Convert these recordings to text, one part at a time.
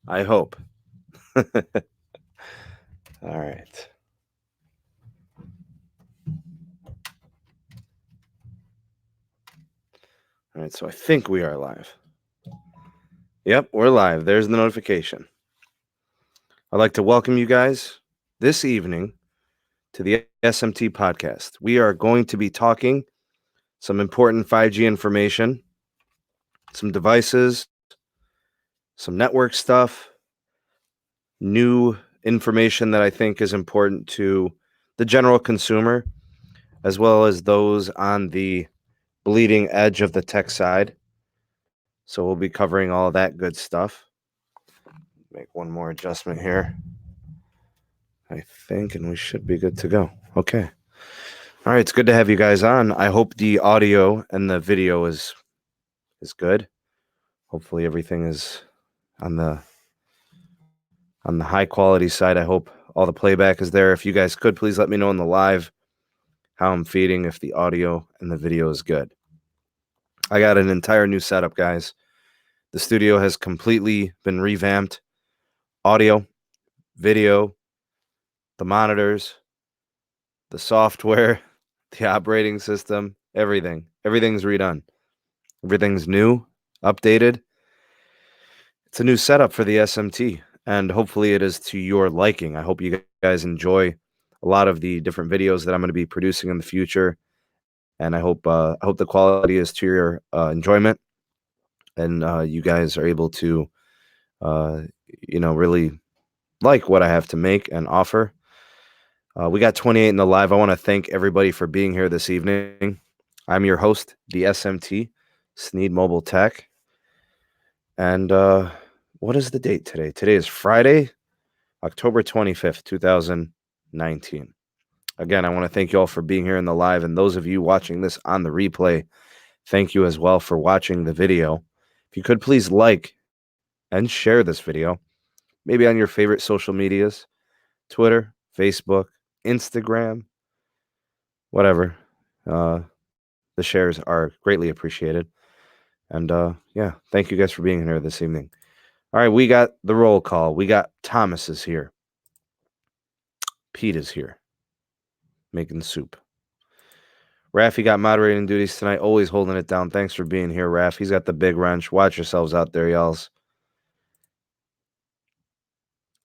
I hope. All right. All right, so I think we are live. Yep, we're live. There's the notification. I'd like to welcome you guys this evening to the SMT podcast. We are going to be talking some important 5G information, some devices, some network stuff, new information that I think is important to the general consumer, as well as those on the bleeding edge of the tech side. So we'll be covering all that good stuff. Make one more adjustment here, I think, and we should be good to go. Okay. All right, it's good to have you guys on. I hope the audio and the video is good. Hopefully everything is on the high quality side. I hope all the playback is there. If you guys could please let me know in the live how I'm feeding, if the audio and the video is good. I got an entire new setup, guys. The studio has completely been revamped. Audio, video, the monitors, the software, the operating system, everything. Everything's redone. Everything's new, updated. It's a new setup for the SMT, and hopefully it is to your liking. I hope you guys enjoy a lot of the different videos that I'm going to be producing in the future, and I hope the quality is to your enjoyment, and you guys are able to, really like what I have to make and offer. We got 28 in the live. I want to thank everybody for being here this evening. I'm your host, the SMT, Sneed Mobile Tech. And what is the date today? Today is Friday, October 25th, 2019. Again, I want to thank you all for being here in the live. And those of you watching this on the replay, thank you as well for watching the video. If you could please like and share this video, maybe on your favorite social medias, Twitter, Facebook, Instagram, whatever. The shares are greatly appreciated. And thank you guys for being here this evening. All right, we got the roll call. We got Thomas is here. Pete is here, making soup. Raffy got moderating duties tonight, always holding it down. Thanks for being here, Raff. He's got the big wrench. Watch yourselves out there, y'alls.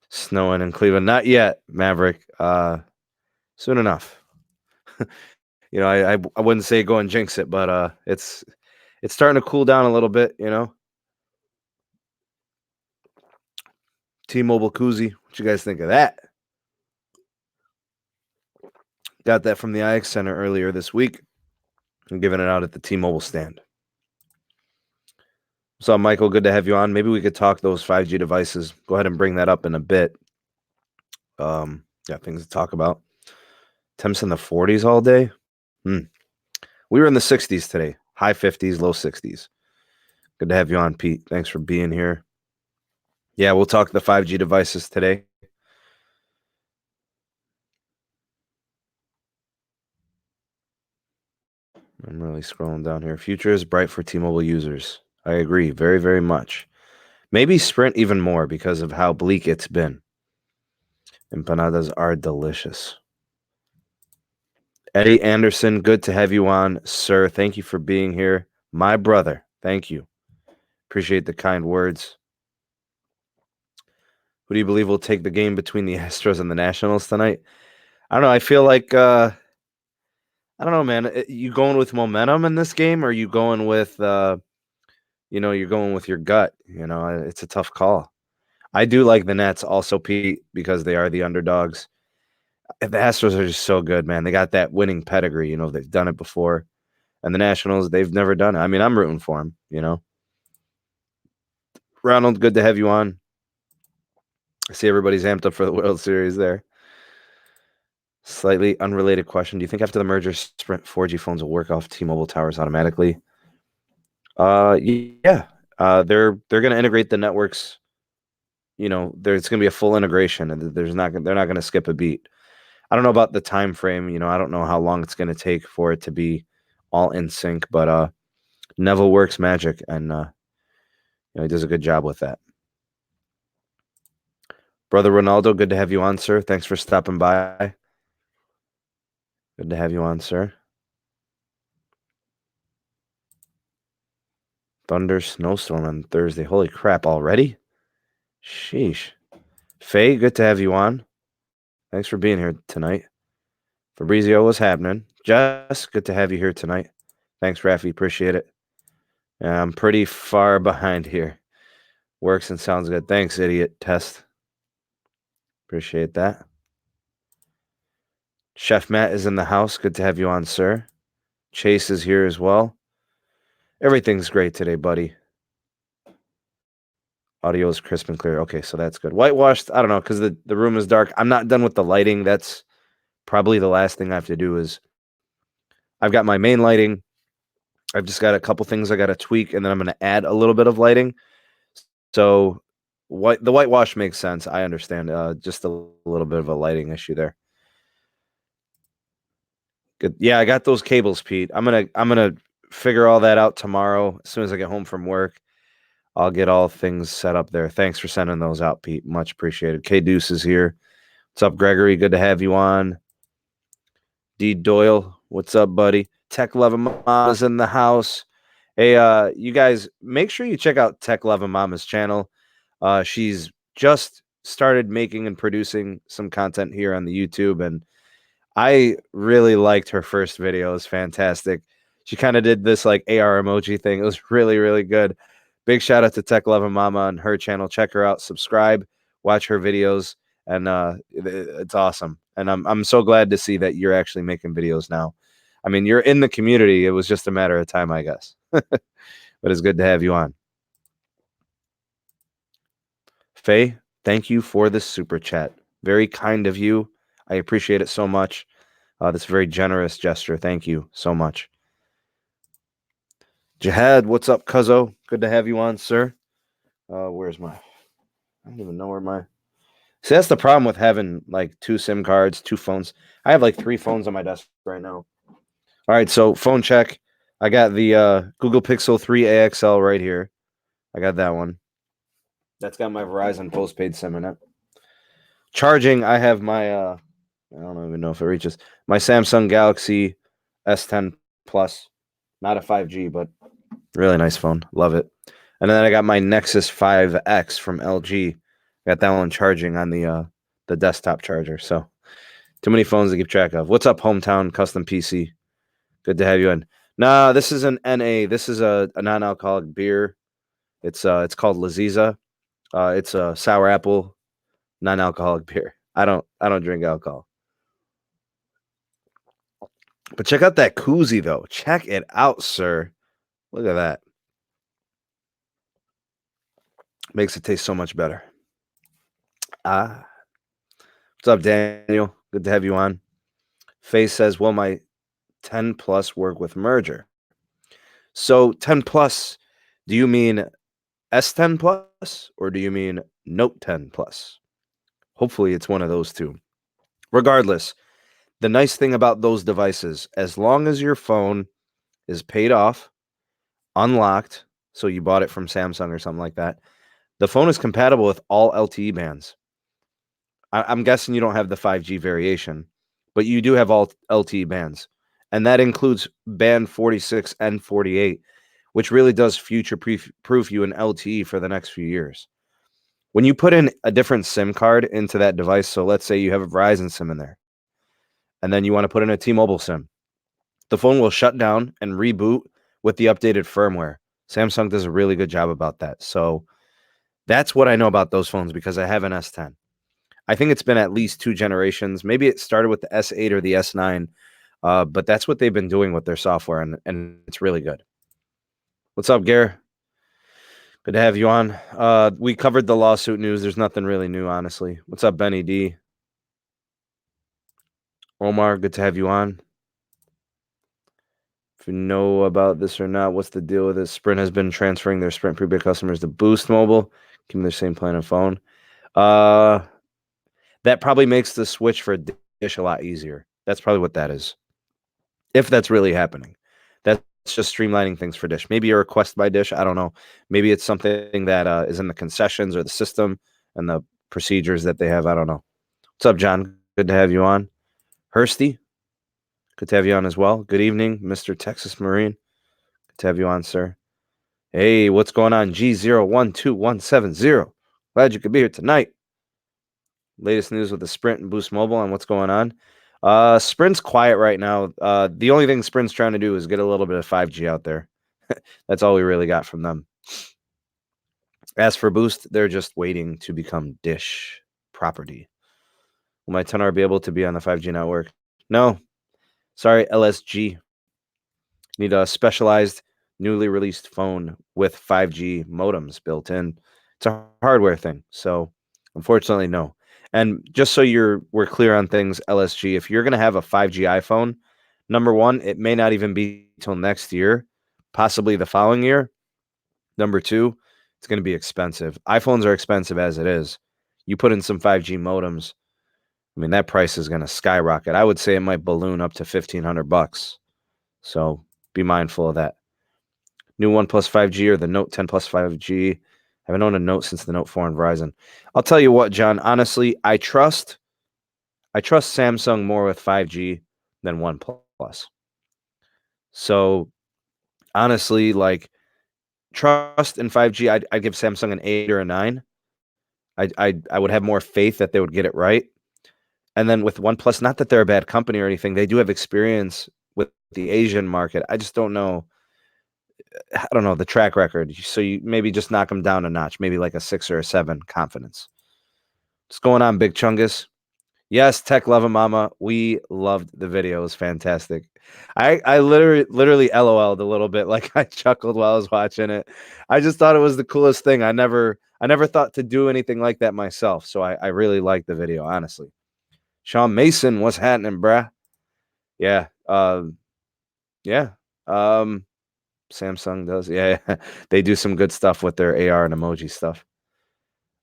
Snowing in Cleveland. Not yet, Maverick. Soon enough. I wouldn't say go and jinx it, but it's starting to cool down a little bit, T-Mobile koozie. What you guys think of that? Got that from the IX Center earlier this week. I'm giving it out at the T-Mobile stand. What's up, Michael? Good to have you on. Maybe we could talk those 5G devices. Go ahead and bring that up in a bit. Got things to talk about. Temps in the 40s all day. We were in the 60s today. High 50s, low 60s. Good to have you on, Pete. Thanks for being here. Yeah, we'll talk the 5G devices today. I'm really scrolling down here. Future is bright for T-Mobile users. I agree very, very much. Maybe Sprint even more because of how bleak it's been. Empanadas are delicious. Eddie Anderson, good to have you on, sir. Thank you for being here. My brother, thank you. Appreciate the kind words. Who do you believe will take the game between the Astros and the Nationals tonight? I don't know. I feel like, I don't know, man. You going with momentum in this game, or are you going with, you're going with your gut? It's a tough call. I do like the Nets also, Pete, because they are the underdogs. The Astros are just so good, man. They got that winning pedigree. They've done it before. And the Nationals, they've never done it. I mean, I'm rooting for them, Ronald, good to have you on. I see everybody's amped up for the World Series there. Slightly unrelated question. Do you think after the merger, Sprint 4G phones will work off T-Mobile towers automatically? Yeah. They're going to integrate the networks. There's going to be a full integration, and they're not going to skip a beat. I don't know about the time frame. I don't know how long it's going to take for it to be all in sync, but Neville works magic, and he does a good job with that. Brother Ronaldo, good to have you on, sir. Thanks for stopping by. Good to have you on, sir. Thunder, snowstorm on Thursday. Holy crap, already? Sheesh. Faye, good to have you on. Thanks for being here tonight. Fabrizio, what's happening? Jess, good to have you here tonight. Thanks, Rafi. Appreciate it. I'm pretty far behind here. Works and sounds good. Thanks, idiot test. Appreciate that. Chef Matt is in the house. Good to have you on, sir. Chase is here as well. Everything's great today, buddy. Audio is crisp and clear. Okay, so that's good. Whitewashed, I don't know, because the room is dark. I'm not done with the lighting. That's probably the last thing I have to do is I've got my main lighting. I've just got a couple things I got to tweak, and then I'm going to add a little bit of lighting. So the whitewash makes sense. I understand. Just a little bit of a lighting issue there. Good. Yeah, I got those cables, Pete. I'm gonna figure all that out tomorrow as soon as I get home from work. I'll get all things set up there. Thanks for sending those out, Pete. Much appreciated. K Deuce is here. What's up, Gregory? Good to have you on. D Doyle, what's up, buddy? Tech Loving Mama's in the house. Hey, you guys, make sure you check out Tech Loving Mama's channel. She's just started making and producing some content here on the YouTube, and I really liked her first video. It was fantastic. She kind of did this like AR emoji thing. It was really, really good. Big shout out to Tech Loving Mama on her channel. Check her out, subscribe, watch her videos, and it's awesome. And I'm so glad to see that you're actually making videos now. I mean, you're in the community. It was just a matter of time, I guess. But it's good to have you on. Faye, thank you for the super chat. Very kind of you. I appreciate it so much. That's a very generous gesture. Thank you so much. Jihad, what's up, cuzzo? Good to have you on, sir. Where's my... I don't even know where my... See, that's the problem with having like 2 SIM cards, 2 phones. I have like 3 phones on my desk right now. All right, so phone check. I got the Google Pixel 3 AXL right here. I got that one. That's got my Verizon postpaid SIM in it. Charging, I have my... I don't even know if it reaches. My Samsung Galaxy S10 Plus. Not a 5G, but really nice phone. Love it. And then I got my Nexus 5X from LG. Got that one charging on the desktop charger. So too many phones to keep track of. What's up, Hometown Custom PC? Good to have you in. Nah, this is an NA. This is a non-alcoholic beer. It's called Laziza. It's a sour apple non-alcoholic beer. I don't drink alcohol. But check out that koozie though. Check it out, sir. Look at that. Makes it taste so much better. What's up, Daniel? Good to have you on. Faye says, will my 10 Plus work with merger? So 10 Plus, do you mean S10 Plus or do you mean Note 10 Plus? Hopefully it's one of those two. Regardless, the nice thing about those devices, as long as your phone is paid off, unlocked, so you bought it from Samsung or something like that, the phone is compatible with all LTE bands. I'm guessing you don't have the 5G variation, but you do have all LTE bands. And that includes band 46 and 48, which really does future-proof you in LTE for the next few years. When you put in a different SIM card into that device, so let's say you have a Verizon SIM in there, and then you want to put in a T-Mobile SIM, the phone will shut down and reboot with the updated firmware. Samsung does a really good job about that. So that's what I know about those phones because I have an S10. I think it's been at least 2 generations. Maybe it started with the S8 or the S9, but that's what they've been doing with their software, and it's really good. What's up, Gare? Good to have you on. We covered the lawsuit news. There's nothing really new, honestly. What's up, Benny D? Omar, good to have you on. If you know about this or not, what's the deal with this? Sprint has been transferring their Sprint prepaid customers to Boost Mobile, keeping their same plan and phone. That probably makes the switch for Dish a lot easier. That's probably what that is. If that's really happening. That's just streamlining things for Dish. Maybe a request by Dish. I don't know. Maybe it's something that is in the concessions or the system, and the procedures that they have. I don't know. What's up, John? Good to have you on. Hursty, good to have you on as well. Good evening, Mr. Texas Marine. Good to have you on, sir. Hey, what's going on? G012170. Glad you could be here tonight. Latest news with the Sprint and Boost Mobile on what's going on. Sprint's quiet right now. The only thing Sprint's trying to do is get a little bit of 5G out there. That's all we really got from them. As for Boost, they're just waiting to become Dish property. Will my 10R be able to be on the 5G network? No. Sorry, LSG. Need a specialized, newly released phone with 5G modems built in. It's a hardware thing. So, unfortunately, no. And just so we're clear on things, LSG, if you're going to have a 5G iPhone, number one, it may not even be till next year, possibly the following year. Number two, it's going to be expensive. iPhones are expensive as it is. You put in some 5G modems, I mean, that price is going to skyrocket. I would say it might balloon up to $1,500. So be mindful of that. New OnePlus 5G or the Note 10 Plus 5G. I haven't owned a Note since the Note 4 on Verizon. I'll tell you what, John, honestly, I trust Samsung more with 5G than OnePlus. So honestly, like, trust in 5G, I'd give Samsung an 8 or a 9. I would have more faith that they would get it right. And then with OnePlus, not that they're a bad company or anything, they do have experience with the Asian market. I just don't know. I don't know the track record. So you maybe just knock them down a notch, maybe like a 6 or a 7 confidence. What's going on, Big Chungus? Yes, Tech Love and Mama. We loved the video. It was fantastic. I literally LOL'd a little bit, like I chuckled while I was watching it. I just thought it was the coolest thing. I never thought to do anything like that myself. So I really liked the video, honestly. Sean Mason, what's happening, bruh? Yeah. Yeah. Samsung does. Yeah. They do some good stuff with their AR and emoji stuff.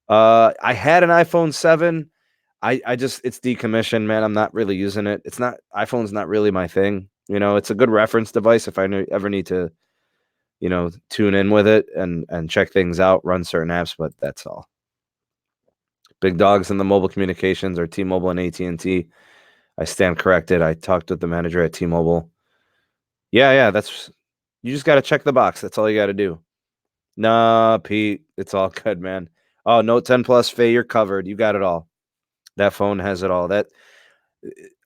I had an iPhone 7. I just it's decommissioned, man. I'm not really using it. iPhone's not really my thing. You know, it's a good reference device if I ever need to, tune in with it and check things out, run certain apps, but that's all. Big dogs in the mobile communications are T-Mobile and AT&T. I stand corrected. I talked with the manager at T-Mobile. Yeah, you just got to check the box. That's all you got to do. Nah, Pete, it's all good, man. Oh, Note 10 Plus, Faye, you're covered. You got it all. That phone has it all.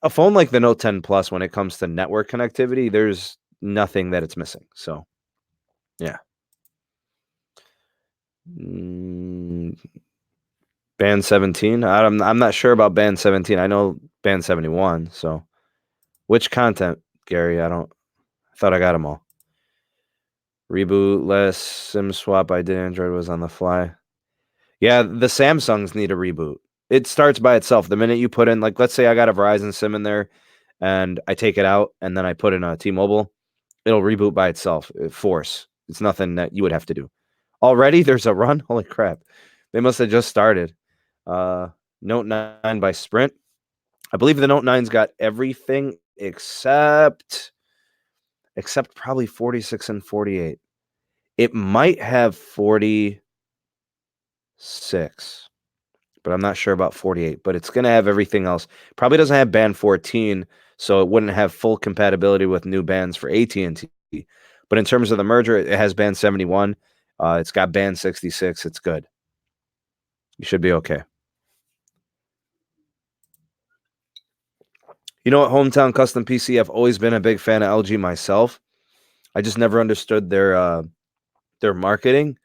A phone like the Note 10 Plus, when it comes to network connectivity, there's nothing that it's missing. So, yeah. Band 17. I'm not sure about Band 17. I know Band 71. So, which content, Gary? I thought I got them all. Reboot, less SIM swap. I did Android was on the fly. Yeah, the Samsungs need a reboot. It starts by itself. The minute you put in, like, let's say I got a Verizon SIM in there and I take it out and then I put in a T-Mobile, it'll reboot by itself. Force. It's nothing that you would have to do. Already there's a run? Holy crap. They must have just started. Note 9 by Sprint. I believe the Note 9's got everything except probably 46 and 48. It might have 46, but I'm not sure about 48, but it's going to have everything else. Probably doesn't have band 14, so it wouldn't have full compatibility with new bands for AT&T. But in terms of the merger, it has band 71. It's got band 66. It's good. You should be okay. You know what, Hometown Custom PC, I've always been a big fan of LG myself. I just never understood their marketing.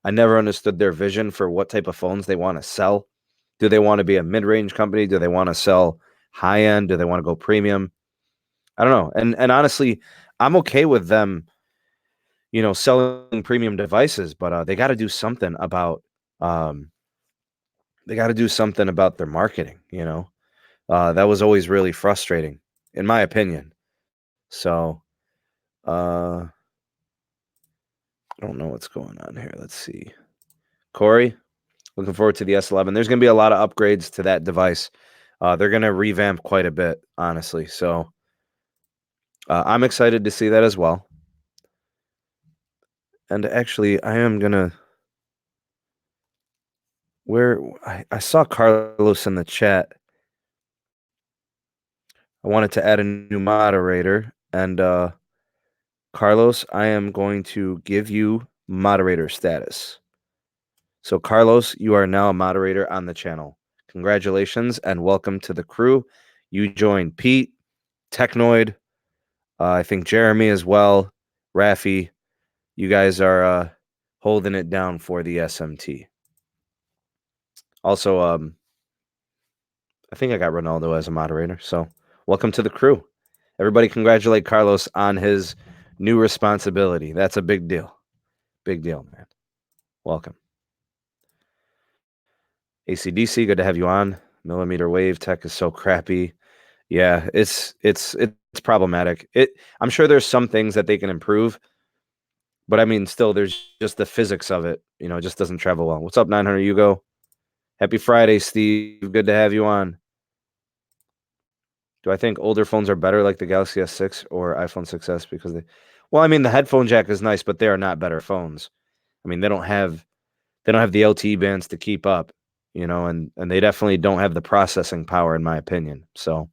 I never understood their vision for what type of phones they want to sell. Do they want to be a mid-range company? Do they want to sell high-end? Do they want to go premium? I don't know. And honestly, I'm okay with them, selling premium devices, but they got to do something about their marketing, that was always really frustrating, in my opinion. So, I don't know what's going on here. Let's see. Corey, looking forward to the S11. There's going to be a lot of upgrades to that device. They're going to revamp quite a bit, honestly. So, I'm excited to see that as well. And actually, I am going to Where I saw Carlos in the chat. I wanted to add a new moderator, and Carlos, I am going to give you moderator status. So, Carlos, you are now a moderator on the channel. Congratulations and welcome to the crew. You joined Pete, Technoid, I think Jeremy as well, Rafi. You guys are holding it down for the SMT. Also, I think I got Ronaldo as a moderator. So, welcome to the crew. Everybody congratulate Carlos on his new responsibility. That's a big deal. Big deal, man. Welcome. ACDC, good to have you on. Millimeter wave tech is so crappy. Yeah, it's problematic. I'm sure there's some things that they can improve, but I mean, still, there's just the physics of it. You know, it just doesn't travel well. What's up, 900 Hugo? Happy Friday, Steve. Good to have you on. Do I think older phones are better, like the Galaxy S6 or iPhone 6s, because they? Well, I mean, the headphone jack is nice, but they are not better phones. I mean, they don't have the LTE bands to keep up, you know, and they definitely don't have the processing power, in my opinion. So,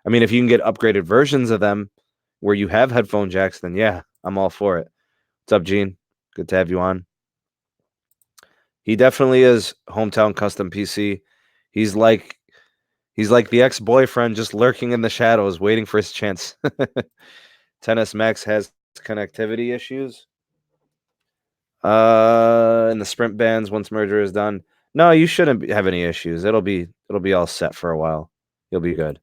I mean, if you can get upgraded versions of them where you have headphone jacks, then yeah, I'm all for it. What's up, Gene? Good to have you on. He definitely is hometown custom PC. He's like the ex-boyfriend just lurking in the shadows, waiting for his chance. 10s Max has connectivity issues. In the sprint bands, once merger is done. No, you shouldn't have any issues. It'll be all set for a while. You'll be good.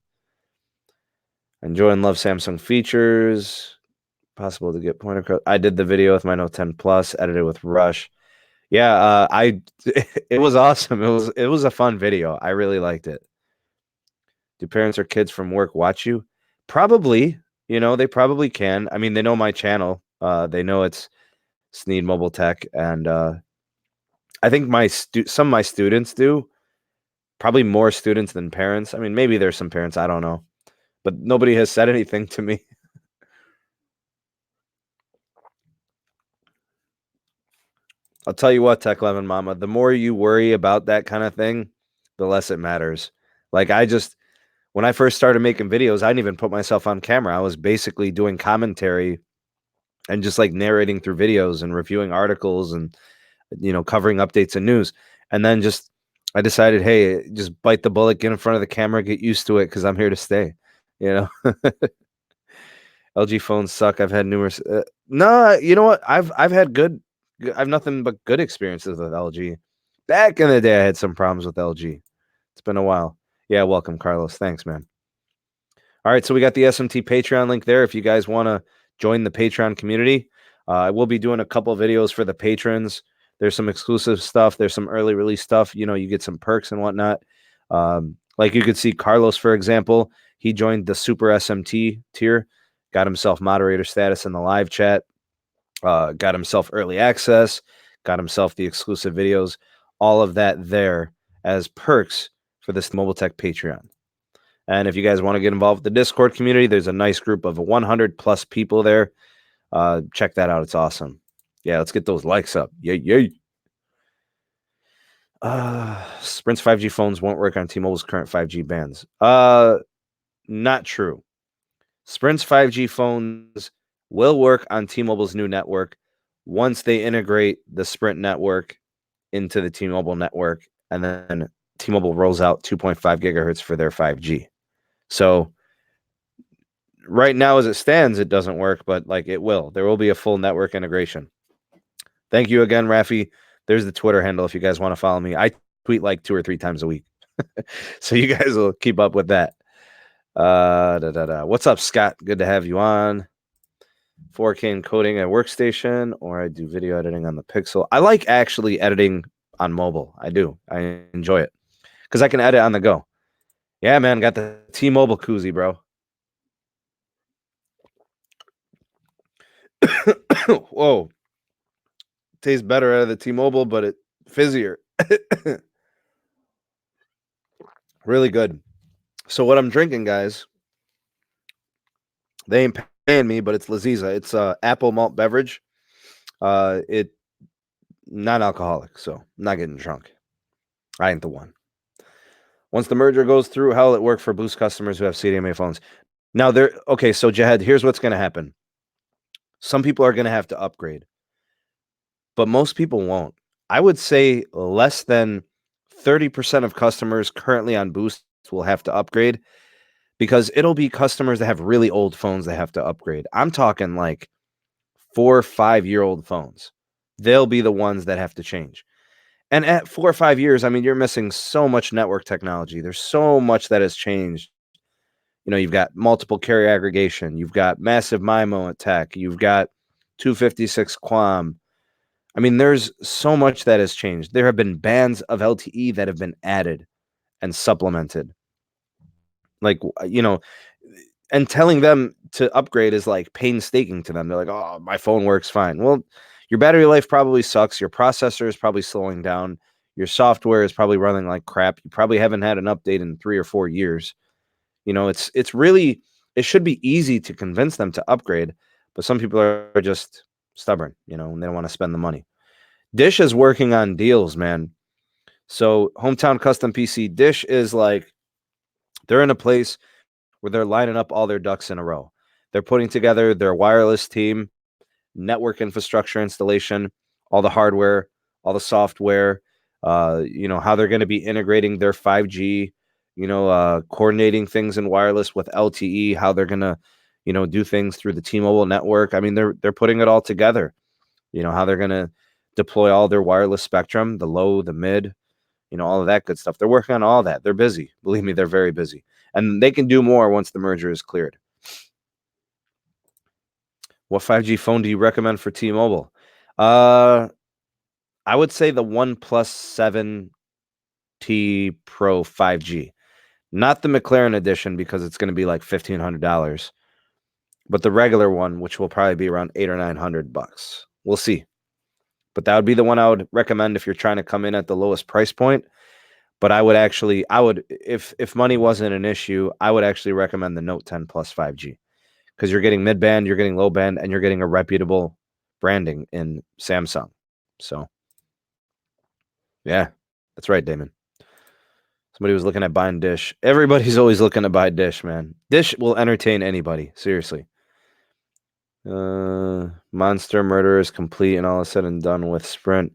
Enjoy and love Samsung features. Possible to get point across. I did the video with my Note 10 Plus, edited with Rush. Yeah, it was awesome. It was a fun video. I really liked it. Do parents or kids from work watch you? Probably. You know, they probably can. I mean, they know my channel. They know it's Sneed Mobile Tech, and I think some of my students do. Probably more students than parents. I mean, maybe there's some parents, I don't know. But nobody has said anything to me. I'll tell you what, Tech Lemon Mama, the more you worry about that kind of thing, the less it matters. Like when I first started making videos, I didn't even put myself on camera. I was basically doing commentary and just like narrating through videos and reviewing articles and, you know, covering updates and news. And then I decided, hey, just bite the bullet, get in front of the camera, get used to it because I'm here to stay. You know, LG phones suck. I've had numerous. No, you know what? I've had I've nothing but good experiences with LG. Back in the day, I had some problems with LG. It's been a while. Yeah, welcome, Carlos. Thanks, man. All right, so we got the SMT Patreon link there. If you guys want to join the Patreon community, I will be doing a couple videos for the patrons. There's some exclusive stuff. There's some early release stuff. You know, you get some perks and whatnot. Like you could see Carlos, for example, he joined the Super SMT tier, got himself moderator status in the live chat, got himself early access, got himself the exclusive videos, all of that there as perks for this Mobile Tech Patreon. And if you guys want to get involved with the Discord community, there's a nice group of 100 plus people there. Check that out. It's awesome. Yeah, let's get those likes up. Yay, yay. Sprint's 5G phones won't work on T-Mobile's current 5G bands. Not true. Sprint's 5G phones will work on T-Mobile's new network once they integrate the Sprint network into the T-Mobile network, and then T-Mobile rolls out 2.5 gigahertz for their 5G. So right now, as it stands, it doesn't work, but like it will. There will be a full network integration. Thank you again, Rafi. There's the Twitter handle if you guys want to follow me. I tweet like 2 or 3 times a week. So you guys will keep up with that. What's up, Scott? Good to have you on. 4K encoding at workstation, or I do video editing on the Pixel. I like actually editing on mobile. I do. I enjoy it because I can edit on the go. Yeah, man. Got the T-Mobile koozie, bro. Whoa. Tastes better out of the T-Mobile, but it fizzier. Really good. So what I'm drinking, guys, they ain't paying me, but it's Laziza. It's apple malt beverage. It non-alcoholic, so I'm not getting drunk. I ain't the one. Once the merger goes through, how will it work for Boost customers who have CDMA phones? Now, okay, so Jahed, here's what's going to happen. Some people are going to have to upgrade, but most people won't. I would say less than 30% of customers currently on Boost will have to upgrade, because it'll be customers that have really old phones that have to upgrade. I'm talking like 4 or 5-year-old phones. They'll be the ones that have to change. And at 4 or 5 years, I mean, you're missing so much network technology. There's so much that has changed. You've got multiple carrier aggregation. You've got massive MIMO at tech. You've got 256 QAM. I mean, there's so much that has changed. There have been bands of LTE that have been added and supplemented. Like, and telling them to upgrade is like painstaking to them. They're like, oh, my phone works fine. Well, your battery life probably sucks. Your processor is probably slowing down. Your software is probably running like crap. You probably haven't had an update in 3 or 4 years. It's really, it should be easy to convince them to upgrade, but some people are just stubborn, and they don't want to spend the money. Dish is working on deals, man. So Hometown Custom PC, Dish is like, they're in a place where they're lining up all their ducks in a row. They're putting together their wireless team, network infrastructure installation, all the hardware, all the software, how they're going to be integrating their 5G, coordinating things in wireless with LTE, how they're going to, do things through the T-Mobile network. I mean, they're putting it all together. How they're going to deploy all their wireless spectrum, the low, the mid, all of that good stuff. They're working on all that. They're busy. Believe me, they're very busy. And they can do more once the merger is cleared. What 5G phone do you recommend for T-Mobile? I would say the OnePlus 7T Pro 5G. Not the McLaren edition, because it's going to be like $1,500. But the regular one, which will probably be around $800 or $900. We'll see. But that would be the one I would recommend if you're trying to come in at the lowest price point. But I would if money wasn't an issue, I would actually recommend the Note 10 Plus 5G, because you're getting mid-band, you're getting low-band, and you're getting a reputable branding in Samsung. So, yeah, that's right, Damon. Somebody was looking at buying Dish. Everybody's always looking to buy Dish, man. Dish will entertain anybody, seriously. Monster Murder is complete and all is said and done with Sprint.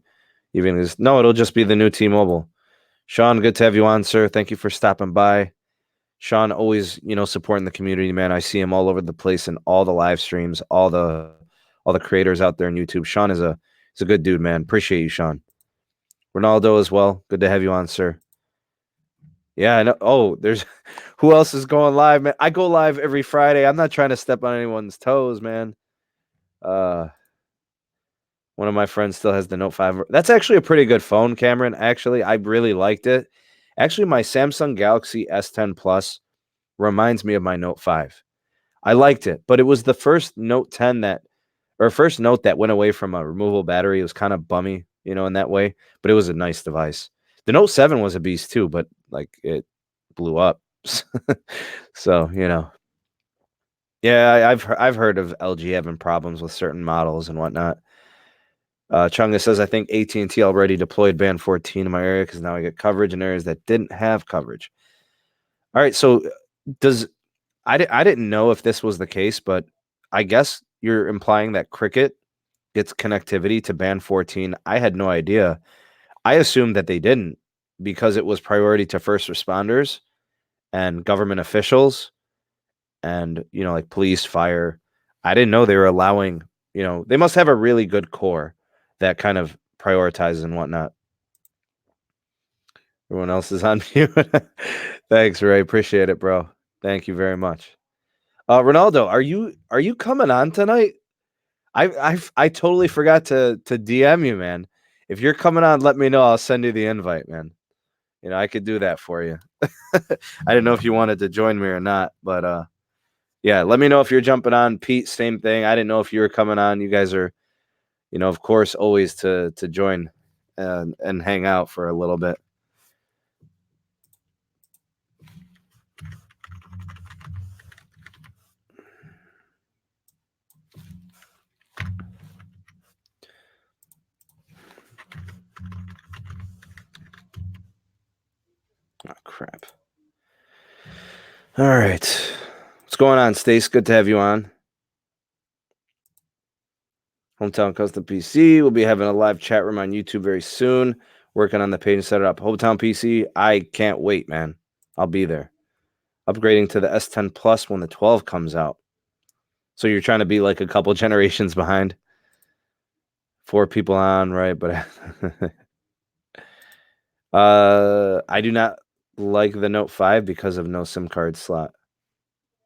No, it'll just be the new T-Mobile. Sean, good to have you on, sir. Thank you for stopping by. Sean always, supporting the community, man. I see him all over the place in all the live streams, all the creators out there on YouTube. Sean is he's a good dude, man. Appreciate you, Sean. Ronaldo as well. Good to have you on, sir. Yeah, I know. Oh, there's who else is going live, man? I go live every Friday. I'm not trying to step on anyone's toes, man. One of my friends still has the Note 5. That's actually a pretty good phone, Cameron. Actually, I really liked it. Actually, my Samsung Galaxy S10 Plus reminds me of my Note 5. I liked it, but it was the first Note 10 first Note that went away from a removable battery. It was kind of bummy, in that way, but it was a nice device. The Note 7 was a beast too, but like it blew up. So, yeah, I've heard of LG having problems with certain models and whatnot. Chunga says, I think AT&T already deployed band 14 in my area because now I get coverage in areas that didn't have coverage. All right, so I didn't know if this was the case, but I guess you're implying that Cricket gets connectivity to band 14. I had no idea. I assumed that they didn't, because it was priority to first responders and government officials and, like police, fire. I didn't know they were allowing, they must have a really good core that kind of prioritizes and whatnot. Everyone else is on mute. Thanks, Ray. Appreciate it, bro. Thank you very much. Ronaldo, are you coming on tonight? I totally forgot to DM you, man. If you're coming on, let me know. I'll send you the invite, man. I could do that for you. I didn't know if you wanted to join me or not, but yeah, let me know if you're jumping on. Pete, same thing. I didn't know if you were coming on. You guys are, of course, always to join and hang out for a little bit. Oh, crap. All right. What's going on, Stace? Good to have you on. Hometown Custom PC. We'll be having a live chat room on YouTube very soon. Working on the page and set it up. Hometown PC. I can't wait, man. I'll be there. Upgrading to the S10 Plus when the 12 comes out. So you're trying to be like a couple generations behind. 4 people on, right? But I do not like the Note 5 because of no SIM card slot.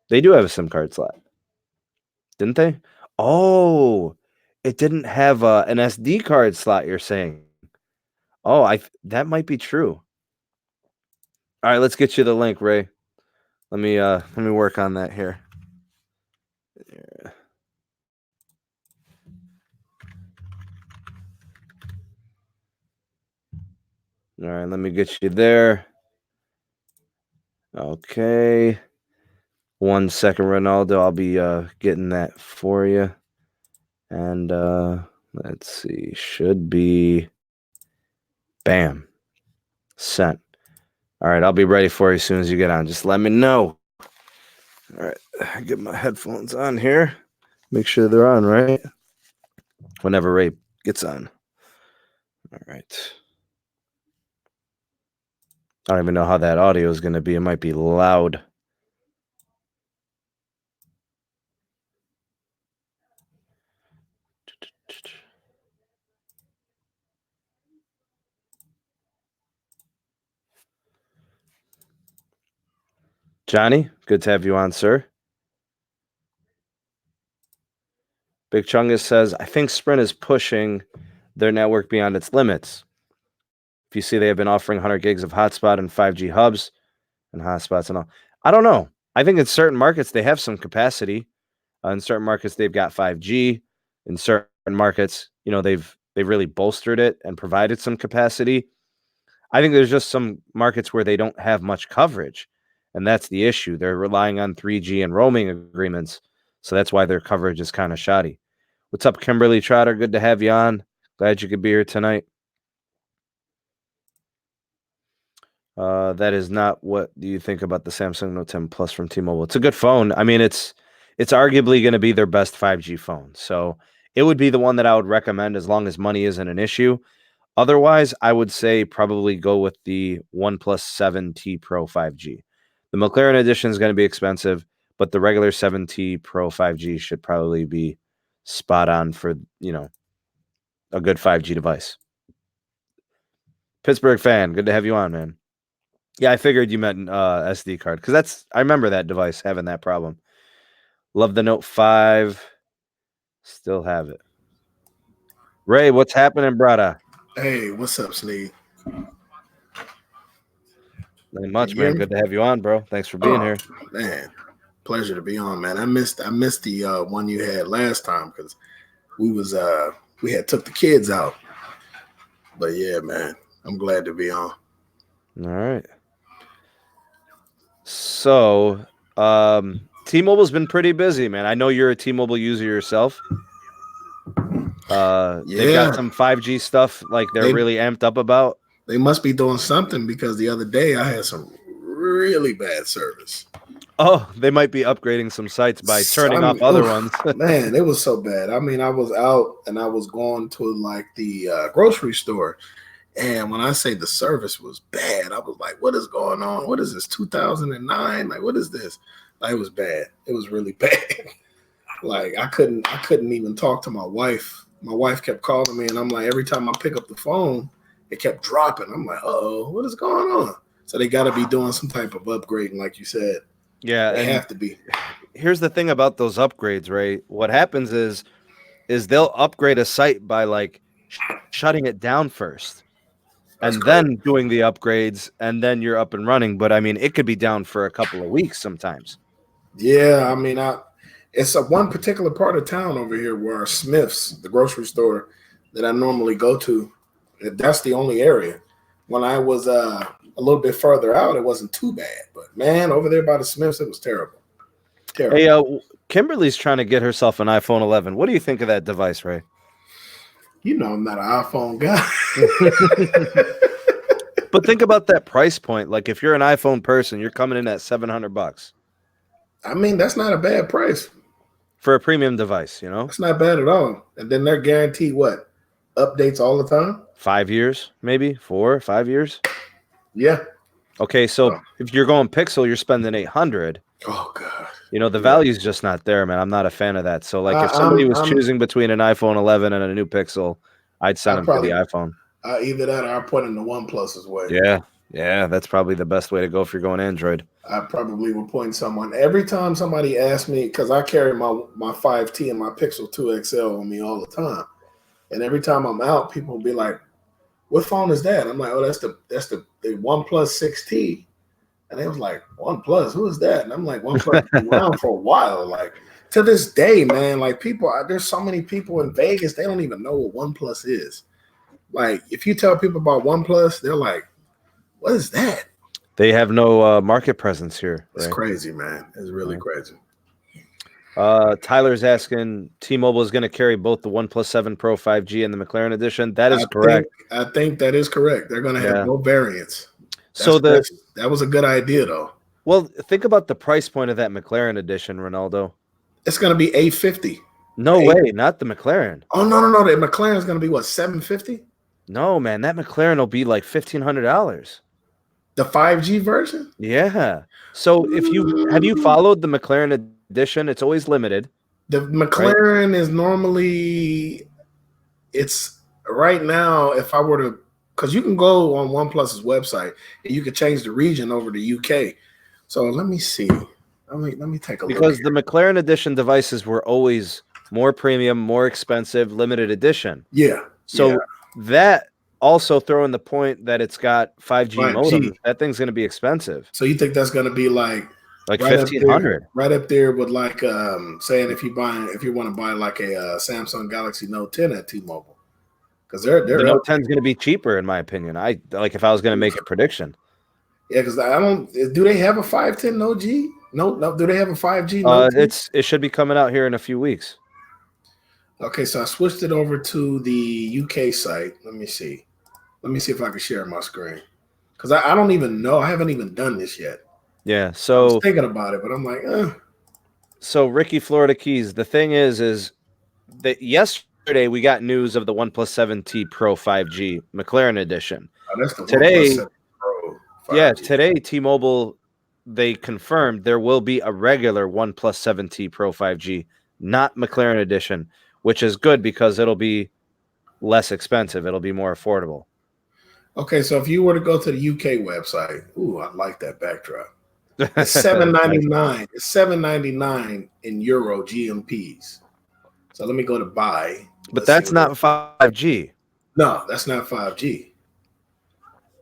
They do have a SIM card slot. Didn't they? Oh, it didn't have an SD card slot, you're saying. Oh, that might be true. All right, let's get you the link, Ray. Let me work on that here. Yeah. All right, let me get you there. Okay. 1 second, Ronaldo. I'll be getting that for you. And let's see. Should be bam. Sent. All right, I'll be ready for you as soon as you get on. Just let me know. All right, get my headphones on here. Make sure they're on, right? Whenever Ray gets on. All right. I don't even know how that audio is going to be. It might be loud. Johnny, good to have you on, sir. Big Chungus says, I think Sprint is pushing their network beyond its limits. If you see, they have been offering 100 gigs of hotspot and 5G hubs and hotspots and all. I don't know. I think in certain markets, they have some capacity. In certain markets, they've got 5G. In certain markets, they've really bolstered it and provided some capacity. I think there's just some markets where they don't have much coverage, and that's the issue. They're relying on 3G and roaming agreements, so that's why their coverage is kind of shoddy. What's up, Kimberly Trotter? Good to have you on. Glad you could be here tonight. That is not what do you think about the Samsung Note 10 Plus from T-Mobile? It's a good phone. I mean, it's arguably going to be their best 5G phone. So it would be the one that I would recommend as long as money isn't an issue. Otherwise, I would say probably go with the OnePlus 7T Pro 5G. The McLaren edition is going to be expensive, but the regular 7T Pro 5G should probably be spot on for, a good 5G device. Pittsburgh fan, good to have you on, man. Yeah, I figured you meant SD card because I remember that device having that problem. Love the Note 5. Still have it. Ray, what's happening, brother? Hey, what's up, Sneed? Not much, man. Good to have you on, bro. Thanks for being here. Man, pleasure to be on, man. I missed the one you had last time because we had took the kids out. But yeah, man, I'm glad to be on. All right. So, T-Mobile's been pretty busy, man. I know you're a T-Mobile user yourself. They've got some 5G stuff like they're really amped up about. They must be doing something because the other day I had some really bad service. Oh, they might be upgrading some sites by turning off other ones. Man, it was so bad. I mean, I was out and I was going to like the grocery store. And when I say the service was bad, I was like, what is going on? What is this, 2009? Like, what is this? Like, it was bad. It was really bad. Like, I couldn't even talk to my wife. My wife kept calling me, and I'm like, every time I pick up the phone, it kept dropping. I'm like, uh-oh, what is going on? So they got to be doing some type of upgrading, like you said. Yeah, they have to be. Here's the thing about those upgrades, Ray. What happens is they'll upgrade a site by like shutting it down first. That's and correct. Then doing the upgrades, and then you're up and running. But I mean, it could be down for a couple of weeks sometimes. Yeah, I mean, it's one particular part of town over here where Smith's, the grocery store that I normally go to, that's the only area. When I was a little bit further out, it wasn't too bad. But man, over there by the Smiths, it was terrible. Terrible. Hey, Kimberly's trying to get herself an iPhone 11. What do you think of that device, Ray? You know I'm not an iPhone guy. But think about that price point. Like if you're an iPhone person, you're coming in at $700 I mean, that's not a bad price. for a premium device, you know? That's not bad at all. And then they're guaranteed what? Updates all the time? 5 years, maybe 4, 5 years. Yeah. Okay, so Oh. if you're going Pixel, you're spending 800. Oh God. You know, the value's just not there, man. I'm not a fan of that. So like if I'm- somebody was choosing between an iPhone 11 and a new Pixel, I'd send them to the iPhone. Either that or I put in the OnePlus's way. Yeah, that's probably the best way to go if you're going Android. I probably would point someone every time somebody asks me, because I carry my 5T and my Pixel 2 XL on me all the time. And every time I'm out, people will be like, "What phone is that?" I'm like, "Oh, that's the OnePlus 6T." And they was like, "OnePlus, who is that?" And I'm like, "OnePlus been around for a while." Like to this day, man, like people, there's so many people in Vegas, they don't even know what OnePlus is. Like if you tell people about OnePlus, they're like, "What is that?" They have no market presence here. It's crazy, man. It's really crazy. Tyler's asking, T-Mobile is going to carry both the OnePlus 7 Pro 5G and the McLaren Edition. That is correct. I think that is correct. They're going to have both variants. That was a good idea, though. Well, think about the price point of that McLaren Edition, Ronaldo. It's going to be $850. No way, not the McLaren. Oh no! The McLaren is going to be what, $750? No, man, that McLaren will be like $1,500. The 5G version? Yeah. So have you followed the McLaren Edition? It's always limited. The McLaren is normally, it's right now, if I were to, because you can go on OnePlus's website and you can change the region over to UK. So let me see. Let me take a look. Because the McLaren Edition devices were always more premium, more expensive, limited edition. Yeah. So that also throw in the point that it's got 5G modem. That thing's going to be expensive. So you think that's going to be like right 1,500, right up there with like saying if you want to buy like a Samsung Galaxy Note 10 at T-Mobile, because the Note 10 is going to be cheaper in my opinion. If I was going to make a prediction. Yeah, because I don't. Do they have a 510 Note G? No. Do they have a 5G? Note it should be coming out here in a few weeks. Okay, so I switched it over to the UK site. Let me see. Let me see if I can share my screen. Because I don't even know. I haven't even done this yet. Yeah, so I was thinking about it, but I'm like, So Ricky Florida Keys, the thing is that yesterday we got news of the OnePlus 7T Pro 5G McLaren Edition. Oh, that's the today, OnePlus 7 Pro 5G. Yeah, today T-Mobile, they confirmed there will be a regular OnePlus 7T Pro 5G, not McLaren Edition, which is good because it'll be less expensive. It'll be more affordable. Okay, so if you were to go to the UK website, I like that backdrop. It's $7.99. It's $7.99 in Euro GMPs. So let me go to buy. But that's not 5G. No, that's not 5G.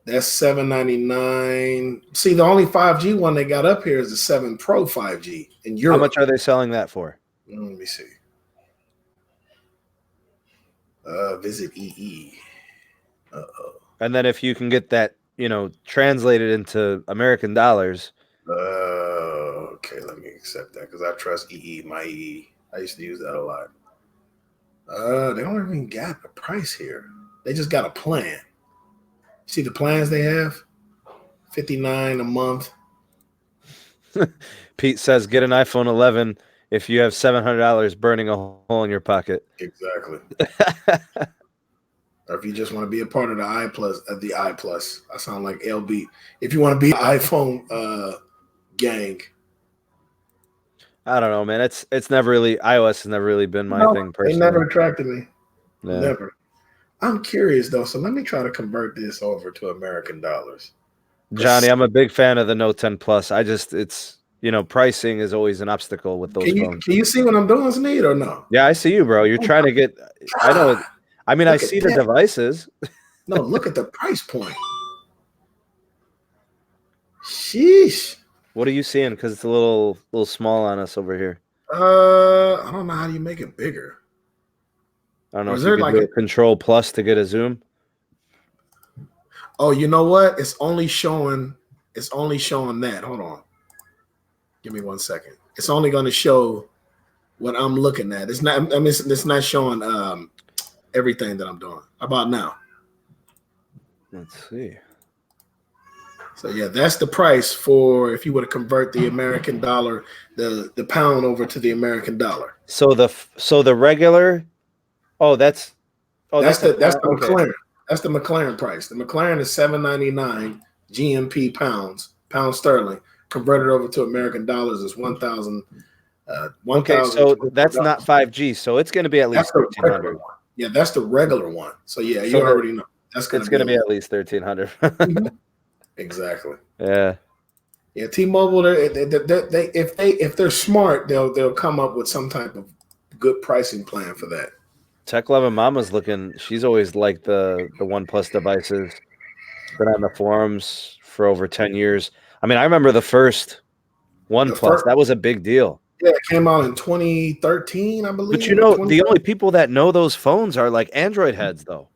That's $7.99. See, the only 5G one they got up here is the 7 Pro 5G in Europe. How much are they selling that for? Let me see. Visit EE. Uh-oh. And then if you can get that, translated into American dollars. Okay, let me accept that because I trust EE, my EE. I used to use that a lot. They don't even got a price here. They just got a plan. See the plans they have? $59 a month. Pete says, get an iPhone 11 if you have $700 burning a hole in your pocket. Exactly. Or if you just want to be a part of the I Plus. I sound like LB. If you want to be iPhone gang. I don't know, man. It's never really, iOS has never really been my thing personally. They never attracted me. Yeah. Never. I'm curious though, so let me try to convert this over to American dollars. Johnny, I'm a big fan of the Note 10 Plus. It's pricing is always an obstacle with those phones. Can you see what I'm doing, Sneed, or no? Yeah, I see you, bro. You're trying to get. I know. I mean, I see the devices. No, look at the price point. Sheesh. What are you seeing? Because it's a little small on us over here. I don't know how do you make it bigger. I don't know. Is there like a Control Plus to get a zoom? Oh, you know what? It's only showing that. Hold on. Give me 1 second. It's only going to show what I'm looking at. It's not. I mean, it's not showing everything that I'm doing. How about now? Let's see. So yeah, that's the price for if you were to convert the American dollar, the pound over to the American dollar. So the regular. Oh, that's That's a the pound. Okay. McLaren. That's the McLaren price. The McLaren is $7.99 GMP pound sterling. Converted over to American dollars is 1,000. Okay, so that's not 5G, so it's going to be at least That's the regular 1,300. one. Yeah, that's the regular one. So yeah, So you already know that's it's going to be at least 1,300. Mhm. Exactly. Yeah. Yeah, T-Mobile. If they're smart, they'll come up with some type of good pricing plan for that. Tech Loving Mama's looking. She's always liked the OnePlus devices. Been on the forums for over 10 years. I mean, I remember the first The OnePlus. first, That was a big deal. yeah, it came out in 2013, I believe. But you know, the only people that know those phones are like Android heads, though.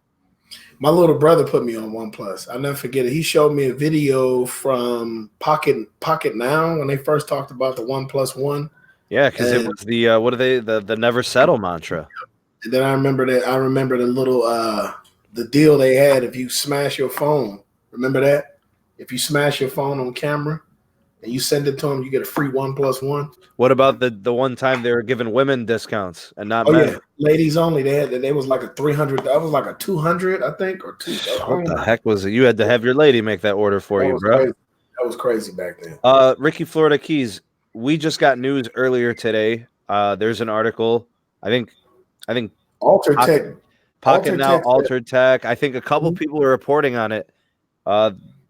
My little brother put me on OnePlus. I'll never forget it. He showed me a video from Pocket Now when they first talked about the OnePlus One. Yeah, because it was the what are they the never settle mantra. And then I remember the little the deal they had if you smash your phone. Remember that? If you smash your phone on camera and you send it to them, you get a free OnePlus One. What about the one time they were giving women discounts and not Oh men? yeah, ladies only. They was like a 300. That was like a 200, I think, or two. What the heck was it? You had to have your lady make that order for you, bro. Crazy. That was crazy back then. Ricky Florida Keys. We just got news earlier today. There's an article. I think Altered Tech. Pocket Now, Altered Tech. I think a couple people are reporting on it.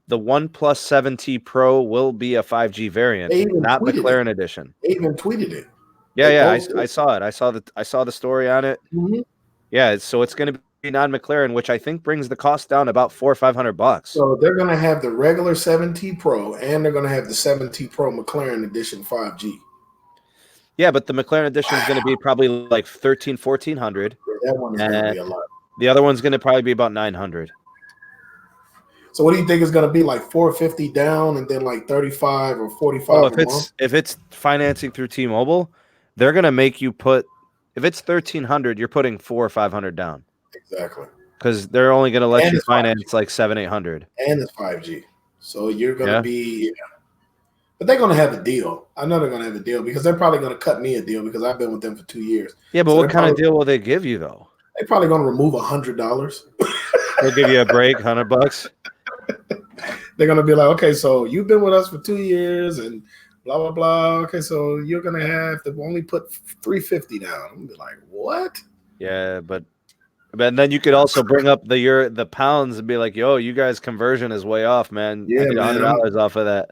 The OnePlus 7T Pro will be a 5G variant, not McLaren edition. They even tweeted it. Yeah, I saw it. I saw the story on it. Mm-hmm. Yeah, so it's going to be non-McLaren, which I think brings the cost down about $400 or $500. So they're going to have the regular 7T Pro, and they're going to have the 7T Pro McLaren edition 5G. Yeah, but the McLaren edition is going to be probably like $1,400. Yeah, that one's going to be a lot. The other one's going to probably be about $900. So what do you think is going to be, like $450 down and then like 35 or 45 a month? If it's financing through T-Mobile, they're going to make you put, if it's $1,300, you're putting $400 or $500 down. Exactly. Because they're only going to let you finance 5G. Like $700-800. And it's 5G. So you're going to be, but they're going to have a deal. I know they're going to have a deal because they're probably going to cut me a deal because I've been with them for 2 years. Yeah, but what kind of deal will they give you though? They're probably going to remove $100. They'll give you a break, $100. They're going to be like, okay, so you've been with us for 2 years and blah, blah, blah. Okay, so you're going to have to only put $350 down. I'm going to be like, what? Yeah, but then you could also bring up the pounds and be like, yo, you guys' conversion is way off, man. Yeah, I get $100 off of that.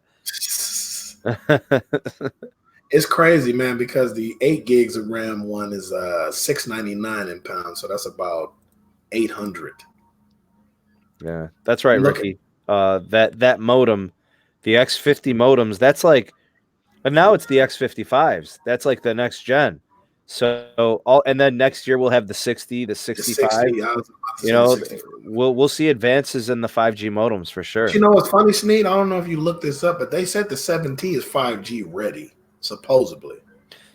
It's crazy, man, because the 8 gigs of RAM one is $699 in pounds, so that's about $800. Yeah, that's right, Ricky. That modem, the X50 modems, that's like, and now it's the X55s. That's like the next gen. So and then next year we'll have the 60, the 65. We'll see advances in the 5G modems for sure. But you know what's funny, Sneed? I don't know if you looked this up, but they said the 7T is 5G ready, supposedly.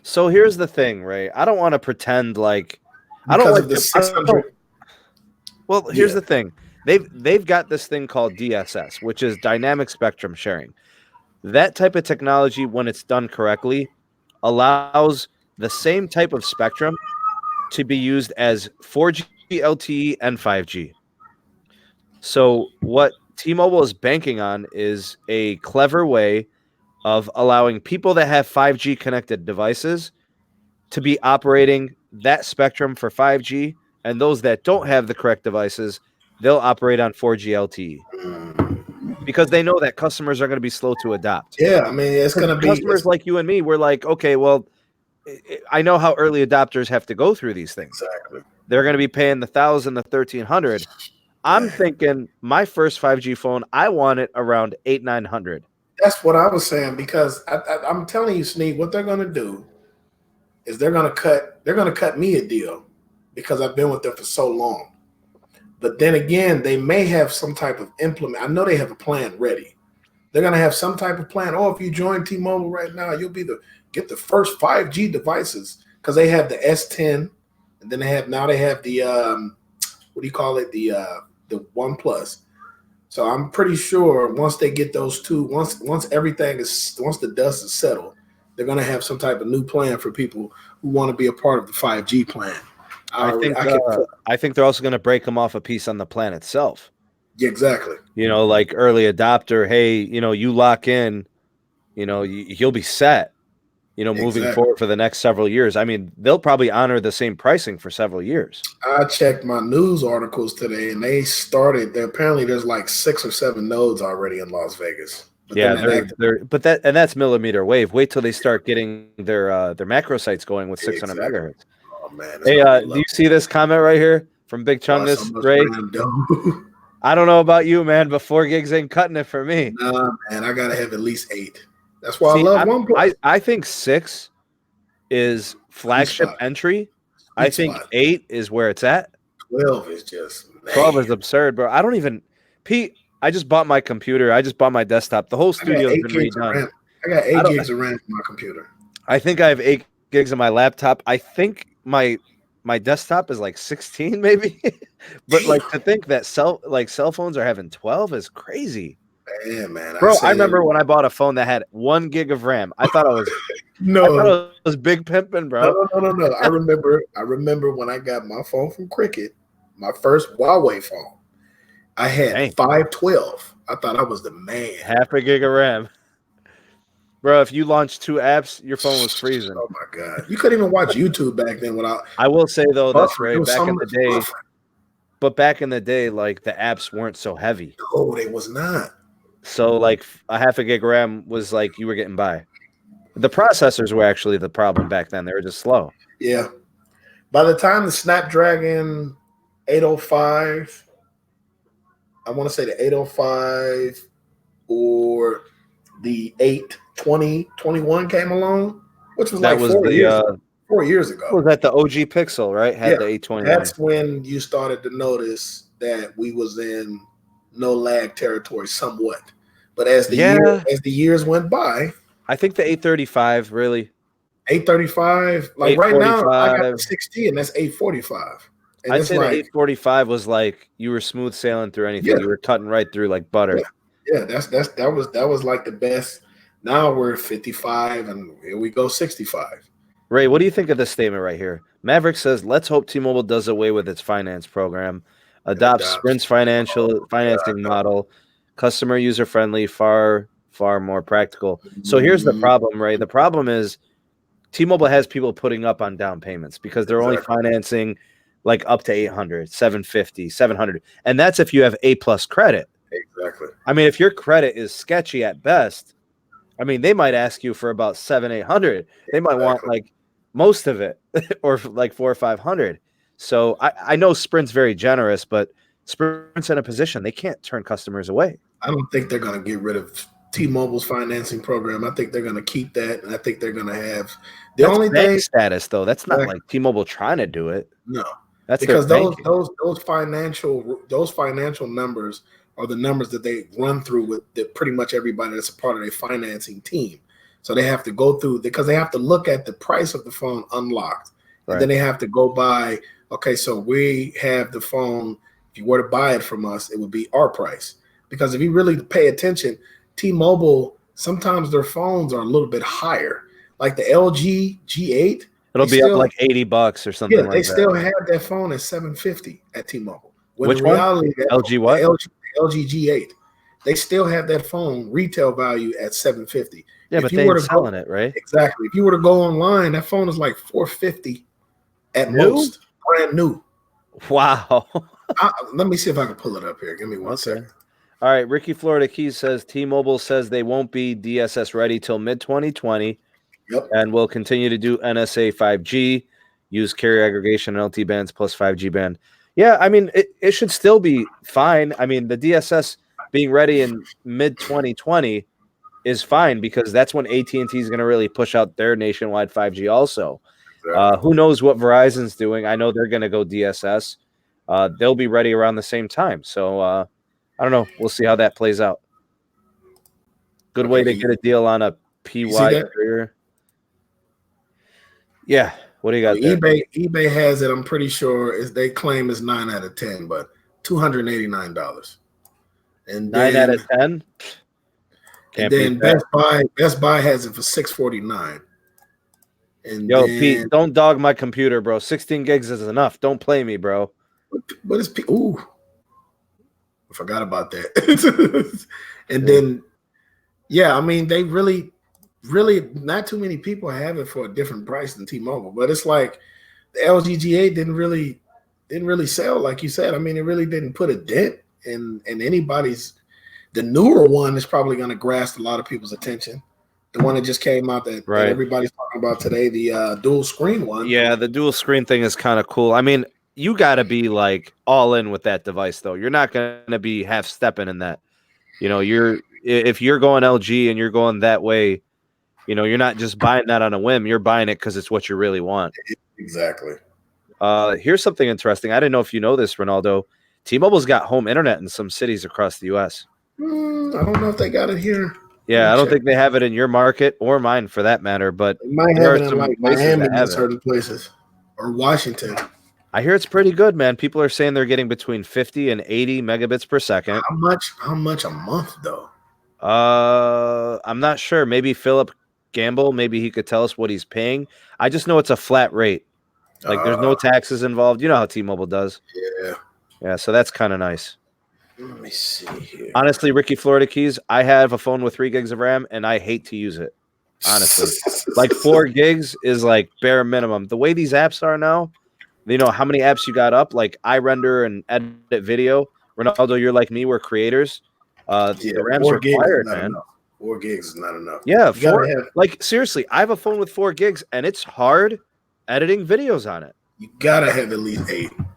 So here's the thing, Ray. I don't want to pretend like because I don't like the 600. Well, here's the thing. They've got this thing called DSS, which is dynamic spectrum sharing. That type of technology, when it's done correctly, allows the same type of spectrum to be used as 4G, LTE, and 5G. So what T-Mobile is banking on is a clever way of allowing people that have 5G connected devices to be operating that spectrum for 5G, and those that don't have the correct devices, they'll operate on 4G LTE. Because they know that customers are going to be slow to adopt. Yeah, I mean, it's going to be customers like you and me. We're like, okay, well, I know how early adopters have to go through these things. Exactly. They're going to be paying the $1,000, the $1,300. I'm thinking my first 5G phone, I want it around $800-900. That's what I was saying because I'm telling you, Sneak, what they're going to do is they're going to cut me a deal because I've been with them for so long. But then again, they may have some type of implement. I know they have a plan ready. They're going to have some type of plan. Oh, if you join T-Mobile right now, you'll be get the first 5G devices because they have the S10, and then they have the what do you call it, the OnePlus. So I'm pretty sure once they get those two, once the dust is settled, they're gonna have some type of new plan for people who want to be a part of the 5G plan. I think they're also going to break them off a piece on the plan itself. Yeah, exactly. Like early adopter. Hey, you lock in. You'll be set. Moving forward for the next several years. I mean, they'll probably honor the same pricing for several years. I checked my news articles today, and apparently there's like 6 or 7 nodes already in Las Vegas. But that's millimeter wave. Wait till they start getting their macro sites going with 600 megahertz. Oh man! Hey, do you see this comment right here from Big Chungus Ray? I don't know about you, man, but 4 gigs ain't cutting it for me. Nah, man, I gotta have at least 8. That's why I love OnePlus. I think 6 is flagship entry. I think 8 is where it's at. 12 is just 12 is absurd, bro. I don't even Pete. I just bought my computer. I just bought my desktop. The whole studio has been redone. I got 8 gigs of RAM in my computer. I think I have 8 gigs on my laptop. I think my desktop is like 16, maybe. But like to think that cell phones are having 12 is crazy. Yeah, man. Bro, I remember when I bought a phone that had 1 gig of RAM. I thought I was big pimping, bro. No. I remember when I got my phone from Cricket, my first Huawei phone. I had 512. I thought I was the man. Half a gig of RAM. Bro, if you launched 2 apps, your phone was freezing. Oh my god. You couldn't even watch YouTube back then without I will say though, that's right. Back in the day. But back in the day, like the apps weren't so heavy. No, they was not. So like a half a gig RAM was like you were getting by. The processors were actually the problem back then. They were just slow. Yeah. By the time the Snapdragon 805, I want to say the 805 or the 82021 came along, which was like 4 years ago. Was that the OG Pixel, right? Had the 820. That's when you started to notice that we was in no lag territory somewhat. But as the years went by, I think the 835 really 835, like right now I got the 60 and that's 845. And I'd say the 845 was like you were smooth sailing through anything. Yeah. You were cutting right through like butter. Yeah, that was like the best. Now we're 55 and here we go 65. Ray, what do you think of this statement right here? Maverick says, "Let's hope T-Mobile does away with its finance program, adopts Sprint's financing model, customer user friendly, far more practical." So here's the problem, Ray. The problem is T-Mobile has people putting up on down payments because they're only financing like up to 800, 750, 700. And that's if you have A+ credit. Exactly. I mean, if your credit is sketchy at best, I mean, they might ask you for about 700, 800. They might want like most of it or like 400 or 500. So I know Sprint's very generous, but Sprint's in a position they can't turn customers away. I don't think they're going to get rid of T-Mobile's financing program. I think they're going to keep that, and I think they're going to have the only thing status though. That's not like T-Mobile trying to do it. No, that's because those financial numbers are the numbers that they run through with pretty much everybody that's a part of their financing team. So they have to go through because they have to look at the price of the phone unlocked, and then they have to go by. Okay, so we have the phone. If you were to buy it from us, it would be our price. Because if you really pay attention, T-Mobile, sometimes their phones are a little bit higher. Like the LG G8. It'll be up like $80 or something like that. They still have that phone at $750 at T-Mobile. Which one? LG what? LG G8. They still have that phone retail value at $750. Yeah, but they're selling it, right? Exactly. If you were to go online, that phone is like $450 at most. Brand new. Wow. Let me see if I can pull it up here. Give me one second. All right. Ricky Florida Keys says T-Mobile says they won't be DSS ready till mid-2020. Yep. And will continue to do NSA 5G, use carrier aggregation and LT bands plus 5G band. Yeah, I mean, it should still be fine. I mean, the DSS being ready in mid-2020 is fine because that's when AT&T is going to really push out their nationwide 5G also. Who knows what Verizon's doing? I know they're going to go DSS. They'll be ready around the same time. So, I don't know. We'll see how that plays out. Good way to get a deal on a PY carrier. Yeah. What do you got there? eBay has it, I'm pretty sure, they claim it's 9 out of 10, but $289. And 9 out of then 10. and Can't beat then that. Best Buy has it for $649. And Yo, then Pete, don't dog my computer, bro. 16 gigs is enough. Don't play me, bro. what is ooh, I forgot about that. And then yeah, I mean they really not too many people have it for a different price than T-Mobile, but it's like the LGGA didn't really sell like you said. I mean, it really didn't put a dent in anybody's. The newer one is probably going to grasp a lot of people's attention. The one that just came out that everybody's talking about today, the dual screen one. Yeah, the dual screen thing is kind of cool. I mean, you got to be like all in with that device, though. You're not going to be half stepping in that. You know, if you're going LG and you're going that way, you know, you're not just buying that on a whim. You're buying it because it's what you really want. Exactly. Here's something interesting. I didn't know if you know this, Ronaldo. T-Mobile's got home internet in some cities across the U.S. I don't know if they got it here. Yeah, I don't think they have it in your market or mine for that matter, but they might have it in like Miami and certain places or Washington. I hear it's pretty good, man. People are saying they're getting between 50 and 80 megabits per second. How much a month though? I'm not sure. Maybe Philip Gamble, maybe he could tell us what he's paying. I just know it's a flat rate. Like there's no taxes involved. You know how T-Mobile does. Yeah. Yeah, so that's kind of nice. Let me see here. Honestly, Ricky Florida Keys, I have a phone with 3 gigs of RAM and I hate to use it. Honestly. Like 4 gigs is like bare minimum. The way these apps are now, you know how many apps you got up? Like I render and edit video. Ronaldo, you're like me, we're creators. The RAM's required, man. Enough. 4 gigs is not enough. Yeah, like seriously, I have a phone with 4 gigs and it's hard editing videos on it. You gotta have at least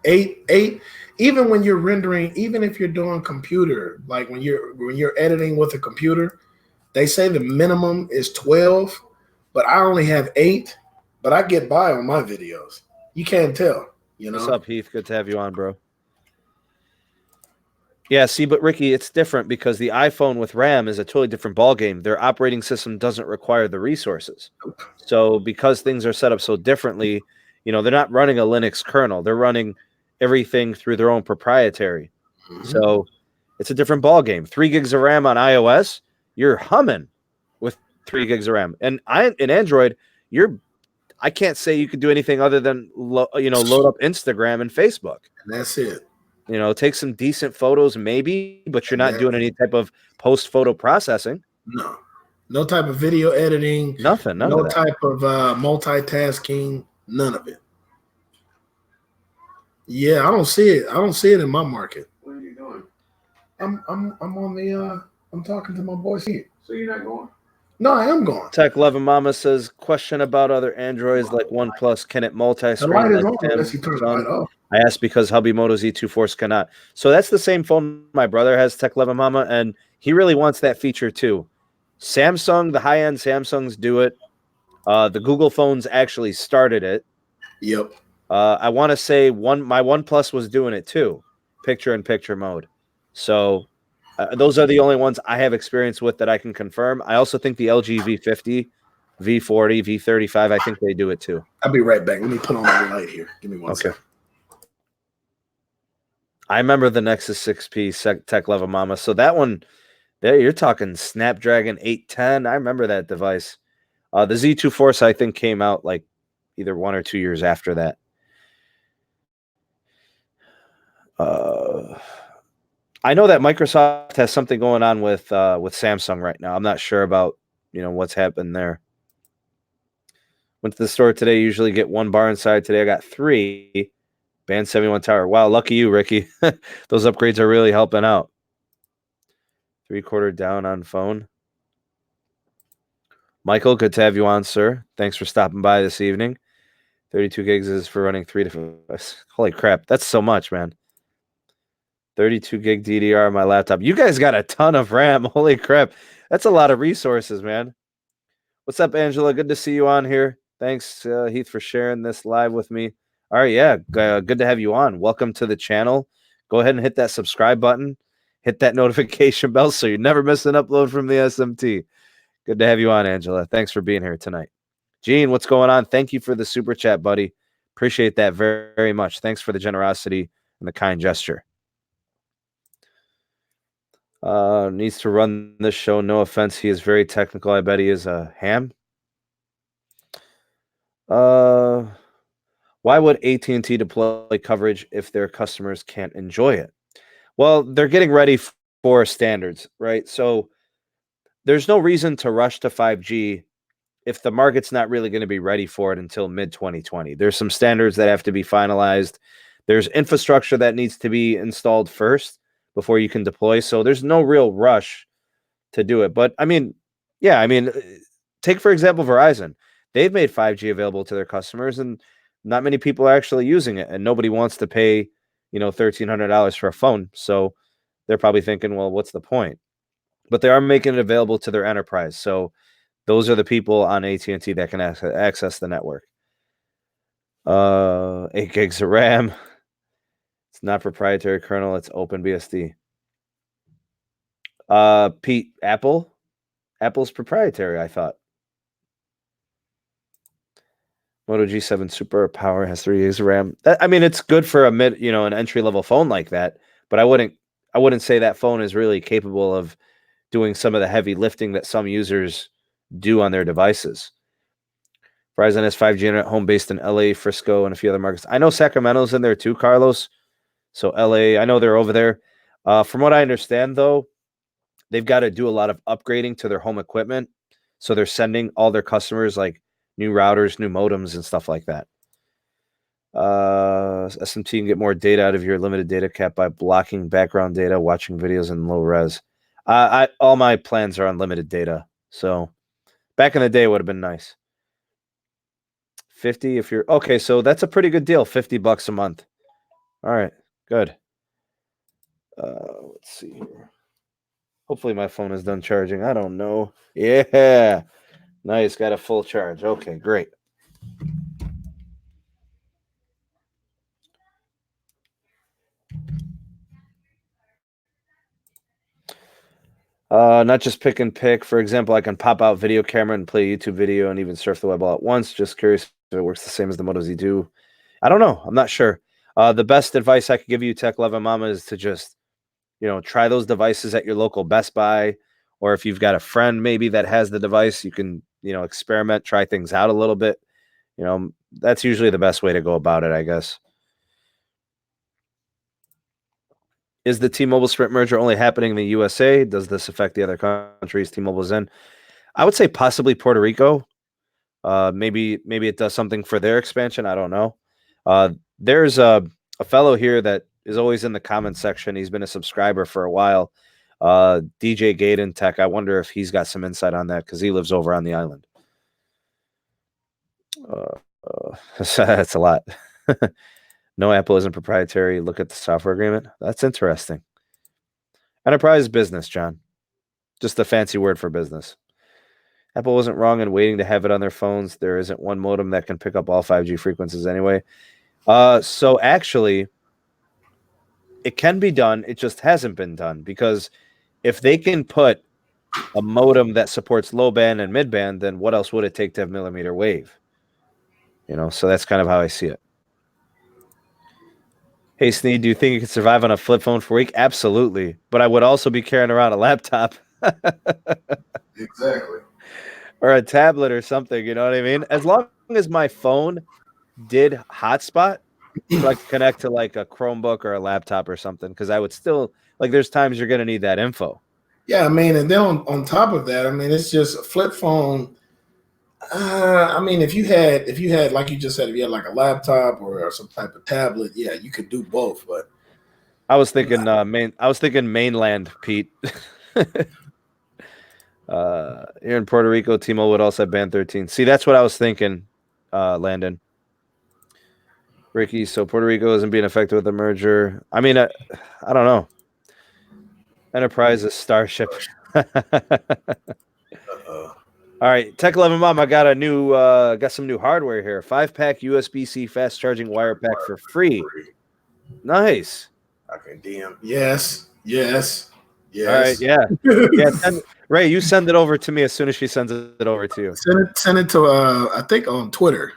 8. Even when you're rendering, even if you're doing computer, like when you're editing with a computer, they say the minimum is 12, but I only have 8. But I get by on my videos. You can't tell, you know. What's up, Heath? Good to have you on, bro. Yeah, see, but Ricky, it's different because the iPhone with RAM is a totally different ballgame. Their operating system doesn't require the resources. So because things are set up so differently, you know, they're not running a Linux kernel. They're running everything through their own proprietary. So it's a different ballgame. 3 gigs of RAM on iOS, you're humming with 3 gigs of RAM. And in Android, I can't say you could do anything other than load up Instagram and Facebook. And that's it. You know, take some decent photos, maybe, but you're not doing any type of post photo processing. No type of video editing. Nothing. No type of multitasking. None of it. Yeah, I don't see it. I don't see it in my market. What are you doing? I'm on the. I'm talking to my boys here. So you're not going? No, I am going. Tech Levin Mama says, question about other Androids like OnePlus. Can it multi-screen? The light is on unless you turn the light off. I asked because Hubby Moto Z2 Force cannot. So that's the same phone my brother has, Tech Levin Mama, and he really wants that feature too. Samsung, the high-end Samsungs do it. The Google phones actually started it. Yep. I want to say my OnePlus was doing it too, picture-in-picture mode. So those are the only ones I have experience with that I can confirm. I also think the LG V50, V40, V35, I think they do it too. I'll be right back. Let me put on my light here. Give me one second. I remember the Nexus 6P Tech Level Mama. So that one, there you're talking Snapdragon 810. I remember that device. The Z2 Force, I think, came out like either 1 or 2 years after that. I know that Microsoft has something going on with Samsung right now. I'm not sure about what's happened there. Went to the store today. Usually get 1 bar inside. Today I got 3. Band 71 tower. Wow, lucky you, Ricky. Those upgrades are really helping out. 3/4 down on phone. Michael, good to have you on, sir. Thanks for stopping by this evening. 32 gigs is for running 3 different. Holy crap, that's so much, man. 32 gig DDR on my laptop. You guys got a ton of RAM. Holy crap. That's a lot of resources, man. What's up, Angela? Good to see you on here. Thanks, Heath, for sharing this live with me. All right, yeah, good to have you on. Welcome to the channel. Go ahead and hit that subscribe button. Hit that notification bell so you never miss an upload from the SMT. Good to have you on, Angela. Thanks for being here tonight. Gene, what's going on? Thank you for the super chat, buddy. Appreciate that very, very much. Thanks for the generosity and the kind gesture. Needs to run this show. No offense, he is very technical. I bet he is a ham. Why would AT&T deploy coverage if their customers can't enjoy it? Well, they're getting ready for standards, right? So there's no reason to rush to 5G if the market's not really going to be ready for it until mid 2020. There's some standards that have to be finalized. There's infrastructure that needs to be installed first before you can deploy. So there's no real rush to do it. But I mean, take for example Verizon. They've made 5G available to their customers, and not many people are actually using it, and nobody wants to pay, $1,300 for a phone. So they're probably thinking, well, what's the point? But they are making it available to their enterprise. So those are the people on AT&T that can access the network. 8 gigs of RAM. It's not proprietary kernel. It's OpenBSD. Pete, Apple's proprietary, I thought. Moto G7 Super Power has 3 gigs of RAM. It's good for an entry level phone like that. But I wouldn't say that phone is really capable of doing some of the heavy lifting that some users do on their devices. Verizon has 5G internet home based in LA, Frisco, and a few other markets. I know Sacramento's in there too, Carlos. So LA, I know they're over there. From what I understand, though, they've got to do a lot of upgrading to their home equipment. So they're sending all their customers like new routers, new modems, and stuff like that. SMT can get more data out of your limited data cap by blocking background data, watching videos in low res. All my plans are unlimited data. So back in the day, it would have been nice. 50 if you're okay. So that's a pretty good deal. $50 a month. All right, good. Let's see here. Hopefully my phone is done charging. I don't know. Yeah, nice. Got a full charge. Okay, great. Not just pick and pick. For example, I can pop out video camera and play a YouTube video and even surf the web all at once. Just curious if it works the same as the Moto Z2. I don't know. I'm not sure. The best advice I could give you, Tech Love and Mama, is to just, try those devices at your local Best Buy, or if you've got a friend maybe that has the device, you can, experiment, try things out a little bit. That's usually the best way to go about it, I guess. Is the T-Mobile Sprint merger only happening in the USA? Does this affect the other countries T-Mobile's in? I would say possibly Puerto Rico. Maybe it does something for their expansion. I don't know. There's a fellow here that is always in the comment section. He's been a subscriber for a while. DJ Gaiden Tech. I wonder if he's got some insight on that because he lives over on the island. That's a lot. No, Apple isn't proprietary. Look at the software agreement. That's interesting. Enterprise business, John. Just a fancy word for business. Apple wasn't wrong in waiting to have it on their phones. There isn't one modem that can pick up all 5G frequencies anyway. So actually, it can be done. It just hasn't been done because if they can put a modem that supports low band and mid band, then what else would it take to have millimeter wave? So that's kind of how I see it. Hey, Sneed, do you think you could survive on a flip phone for a week? Absolutely. But I would also be carrying around a laptop. Exactly. Or a tablet or something, you know what I mean? As long as my phone did hotspot, so I could connect to like a Chromebook or a laptop or something, because I would still, there's times you're going to need that info. Yeah, and then on top of that, it's just a flip phone. If you had, like you just said, if you had like a laptop or some type of tablet, yeah, you could do both. But I was thinking mainland, Pete. Here in Puerto Rico, T-Mobile would also have band 13. See, that's what I was thinking, Landon. Ricky, so Puerto Rico isn't being affected with the merger. I don't know. Enterprise is Starship. All right, Tech 11 Mom, I got got some new hardware here. 5-pack USB-C fast charging wire pack for free. Nice. Okay, DM. Yes. All right, yeah. Ray, you send it over to me as soon as she sends it over to you. Send it to I think on Twitter.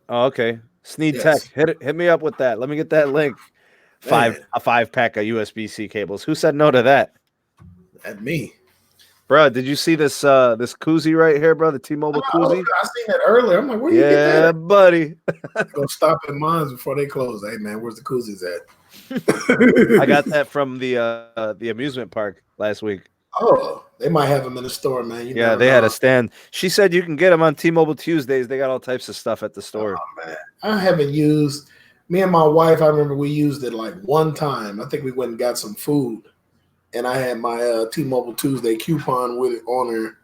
Oh, okay. Sneed Tech, hit me up with that. Let me get that link. A 5-pack of USB-C cables. Who said no to that? At me. Bro, did you see this this koozie right here, bro? The T-Mobile koozie? I seen that earlier. I'm like, where you get that Yeah, at? buddy. Go stop at mines before they close. Hey man, where's the koozies I at? got that from the amusement park last week. Oh, they might have them in the store, man. You Yeah, never they know. had a stand. She said you can get them on T-Mobile Tuesdays. They got all types of stuff at the store. Oh man, I haven't used. Me and my wife, I remember we used it like one time. I think we went and got some food, and I had my T-Mobile Tuesday coupon with it on there.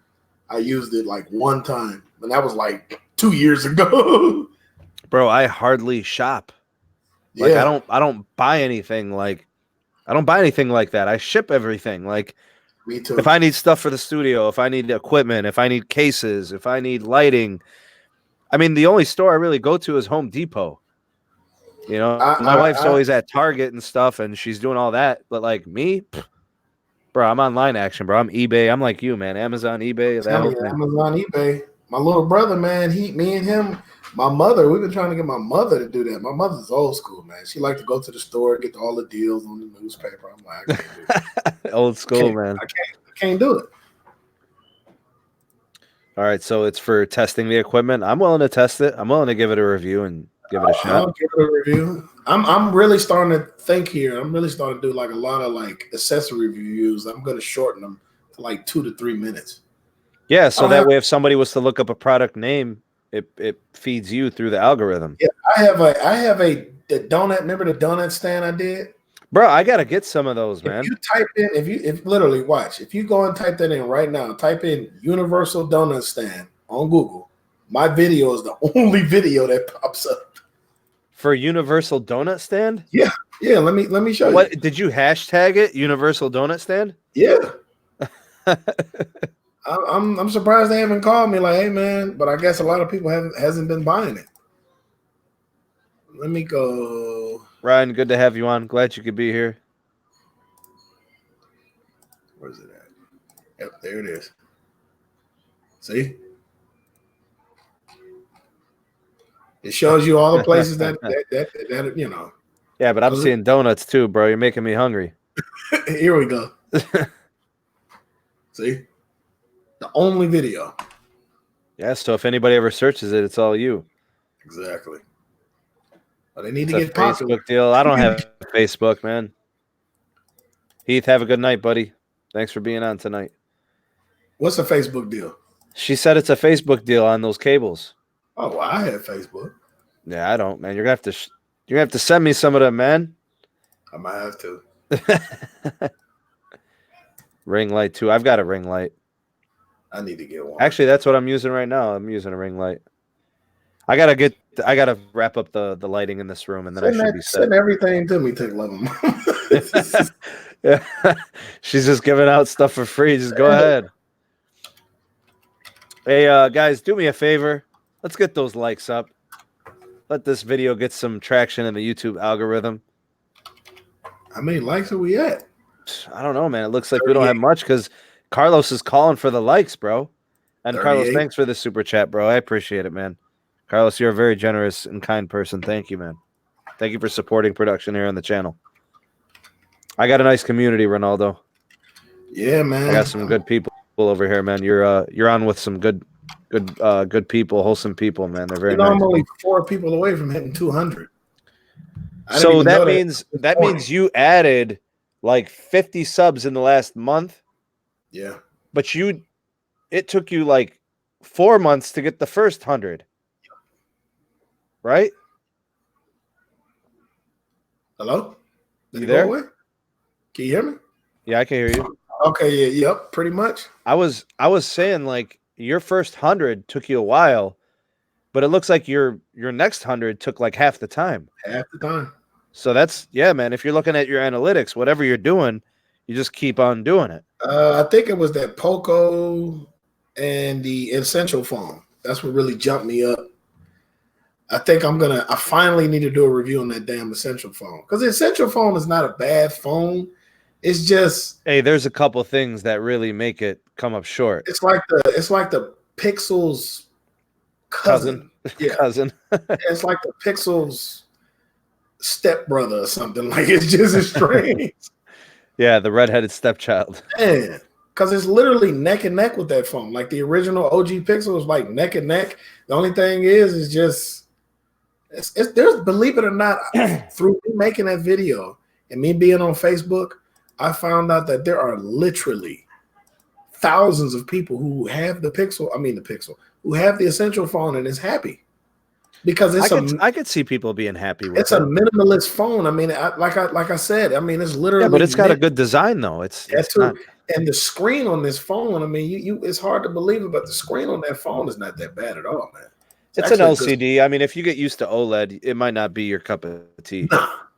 I used it like one time, and that was like 2 years ago. Bro, I hardly shop. Like I don't buy anything like that. I ship everything. Like Me too. if I need stuff for the studio, if I need equipment, if I need cases, if I need lighting. I mean, the only store I really go to is Home Depot. You know, my wife's always at Target and stuff, and she's doing all that. But like me, bro, I'm online action, bro. I'm eBay. I'm like you, man. Amazon, eBay. Amazon, eBay. My little brother, man, me and him, my mother, we've been trying to get my mother to do that. My mother's old school, man. She liked to go to the store, get all the deals on the newspaper. I'm like, I can't do it. Old school, man. I can't do it. All right, so it's for testing the equipment. I'm willing to test it. I'm willing to give it a review and give it a shot. I'll give it a review. I'm really starting to think here. I'm really starting to do like a lot of like accessory reviews. I'm going to shorten them to like 2 to 3 minutes. Yeah, so that way if somebody was to look up a product name, it feeds you through the algorithm. Yeah, I have a donut. Remember the donut stand I did? Bro, I gotta get some of those, man. If you type in, if literally watch, if you go and type that in right now, type in Universal Donut Stand on Google. My video is the only video that pops up. For Universal Donut Stand? Yeah. Let me show you. What did you hashtag it? Universal Donut Stand? Yeah. I'm surprised they haven't called me like, hey man, but I guess a lot of people hasn't been buying it. Let me go. Ryan, good to have you on. Glad you could be here. Where's it at? Yep, there it is. See? It shows you all the places that you know. Yeah, but I'm seeing donuts too, bro. You're making me hungry. Here we go. See? The only video. Yeah, so if anybody ever searches it, it's all you. Exactly. But they need It's to get a popular. Facebook deal. I don't have Facebook, man. Heath, have a good night, buddy. Thanks for being on tonight. What's a Facebook deal? She said it's a Facebook deal on those cables. Oh, well, I have Facebook. Yeah, I don't, man. You're gonna have to send me some of them, man. I might have to. Ring light too. I've got a ring light. I need to get one. Actually, that's what I'm using right now. I'm using a ring light. I gotta wrap up the lighting in this room, and then I should be set. Send everything to me. Take love them. Yeah. She's just giving out stuff for free. Just go ahead. Hey, guys, do me a favor. Let's get those likes up. Let this video get some traction in the YouTube algorithm. How many likes are we at? I don't know, man. It looks like we don't have much because Carlos is calling for the likes, bro. And 38. Carlos, thanks for the super chat, bro. I appreciate it, man. Carlos, you're a very generous and kind person. Thank you, man. Thank you for supporting production here on the channel. I got a nice community, Ronaldo. Yeah, man. I got some good people over here, man. You're on with some good people, wholesome people, man. They're very nice. I'm only 4 people away from hitting 200. So that means you added like 50 subs in the last month. Yeah. But it took you like 4 months to get the first 100. Right? Hello? Did You go there? away? Can you hear me? Yeah, I can hear you. Okay, yep, pretty much. I was saying like your first 100 took you a while, but it looks like your next 100 took like half the time. Half the time. So that's, yeah, man. If you're looking at your analytics, whatever you're doing, you just keep on doing it. I think it was that Poco and the Essential phone. That's what really jumped me up. I think I finally need to do a review on that damn Essential phone. Because the Essential phone is not a bad phone. It's just, hey, there's a couple things that really make it come up short. it's like the Pixel's cousin. Yeah. Cousin. It's like the Pixel's stepbrother or something. Like, it's just as strange. Yeah, the redheaded stepchild. Man, because it's literally neck and neck with that phone. Like the original OG Pixel was like neck and neck. The only thing is just there's, believe it or not, through me making that video and me being on Facebook, I found out that there are literally thousands of people who have the Pixel. I mean the Pixel, who have the Essential phone and is happy because I could see people being happy with it's a minimalist phone. I mean, like I said, I mean it's literally but it's got a good design though. It's not. And the screen on this phone, I mean, you it's hard to believe it, but the screen on that phone is not that bad at all, man. It's an LCD. I mean, if you get used to OLED, it might not be your cup of tea.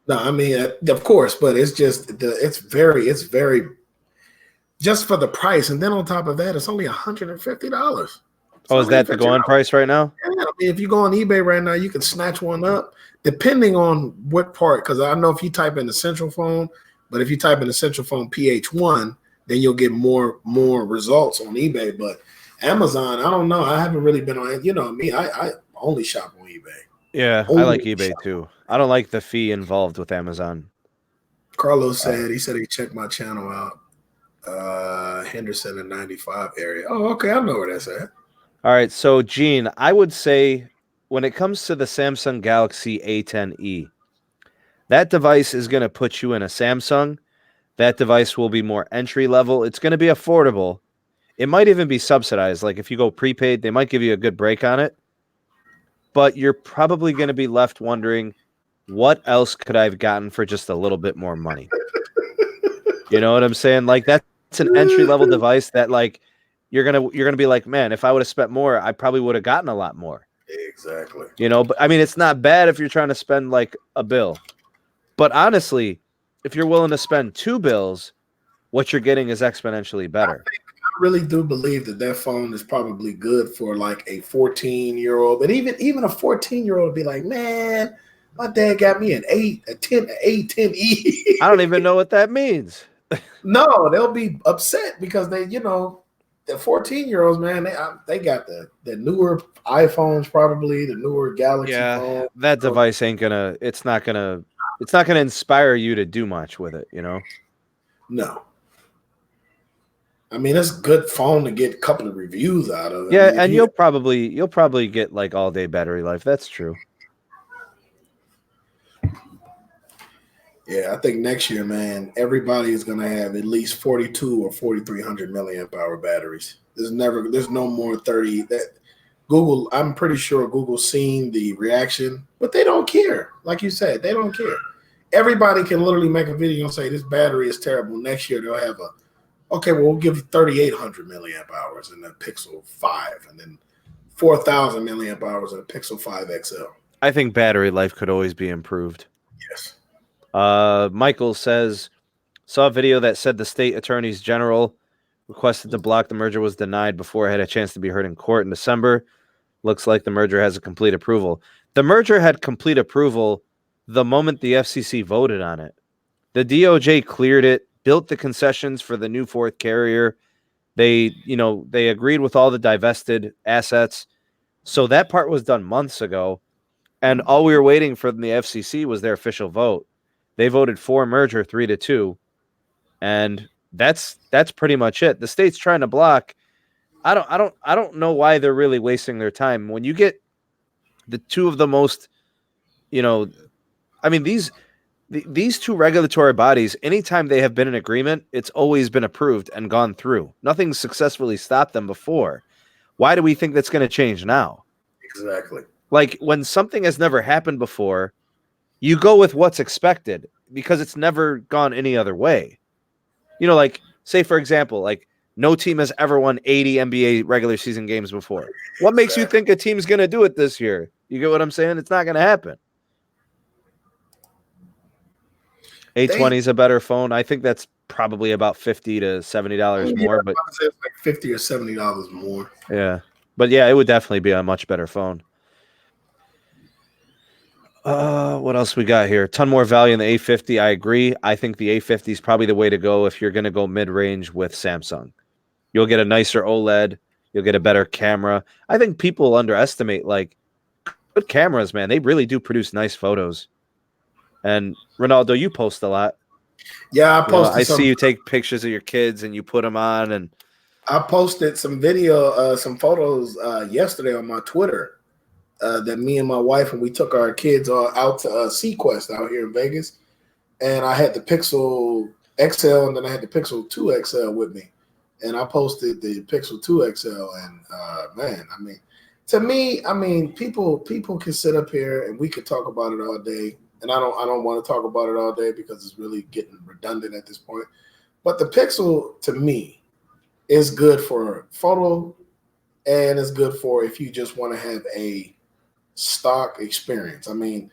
No, I mean, of course, but it's just it's very just for the price, and then on top of that, it's only $150. Oh, is that the going price right now? Yeah, I mean, if you go on eBay right now, you can snatch one up, depending on what part. Because I know if you type in Essential phone, but if you type in Essential phone PH1, then you'll get more results on eBay. But Amazon, I don't know. I haven't really been on. You know me, I only shop on eBay. Yeah, I like eBay too. I don't like the fee involved with Amazon. Carlos said he checked my channel out. Henderson and 95 area. Oh, okay, I know where that's at. All right, so Gene, I would say when it comes to the Samsung Galaxy A10e, that device is going to put you in a Samsung. That device will be more entry level. It's going to be affordable. It might even be subsidized. Like if you go prepaid, they might give you a good break on it. But you're probably going to be left wondering, what else could I have gotten for just a little bit more money? You know what I'm saying? Like that's an entry level device that like you're gonna be like, man, if I would have spent more, I probably would have gotten a lot more. Exactly. You know, but I mean, it's not bad if you're trying to spend like a bill. But honestly, if you're willing to spend two bills, what you're getting is exponentially better. I really do believe that phone is probably good for like a 14-year-old, but even a 14-year-old would be like, man, my dad got me an 10E. I don't even know what that means. No, they'll be upset because they, you know, the 14-year-olds, man, they got the newer iPhones, probably the newer Galaxy phone. That device ain't gonna. It's not gonna inspire you to do much with it. You know. No. I mean, it's a good phone to get a couple of reviews out of. Yeah, I mean, and you'll probably get like all day battery life. That's true. Yeah, I think next year, man, everybody is gonna have at least 42 or 4,300 milliamp hour batteries. There's no more 30. That Google, I'm pretty sure Google's seen the reaction, but they don't care. Like you said, they don't care. Everybody can literally make a video and say this battery is terrible. Next year they'll have we'll give you 3,800 milliamp hours in the Pixel 5, and then 4,000 milliamp hours in the Pixel 5 XL. I think battery life could always be improved. Yes. Michael says, saw a video that said the state attorneys general requested to block the merger was denied before it had a chance to be heard in court in December. Looks like the merger has a complete approval. The merger had complete approval the moment the FCC voted on it. The DOJ cleared it, built the concessions for the new fourth carrier. They agreed with all the divested assets. So that part was done months ago. And all we were waiting for from the FCC was their official vote. They voted for merger 3-2. And that's pretty much it. The state's trying to block. I don't know why they're really wasting their time. When you get the two of the most, these two regulatory bodies, anytime they have been in agreement, it's always been approved and gone through. Nothing's successfully stopped them before. Why do we think that's going to change now? Exactly. Like when something has never happened before, you go with what's expected because it's never gone any other way. Like say, for example, like no team has ever won 80 NBA regular season games before. What makes you think a team's going to do it this year? You get what I'm saying? It's not going to happen. A20 is a better phone. I think that's probably about $50 to $70 more. But it's like $50 or $70 more. Yeah. But yeah, it would definitely be a much better phone. What else we got here? A ton more value in the A50. I agree. I think the A50 is probably the way to go if you're going to go mid-range with Samsung. You'll get a nicer OLED. You'll get a better camera. I think people underestimate like good cameras, man. They really do produce nice photos. And Ronaldo, you post a lot. Yeah, I posted I some. see you take pictures of your kids and you put them on, and I posted some video, some photos yesterday on my Twitter that me and my wife and we took our kids out to Sequest out here in Vegas, and I had the Pixel XL and then I had the Pixel 2 XL with me, and I posted the Pixel 2 XL, and man, I mean, to me, I mean, people can sit up here and we could talk about it all day, and I don't want to talk about it all day because it's really getting redundant at this point. But the Pixel, to me, is good for photo, and it's good for if you just want to have a stock experience. I mean,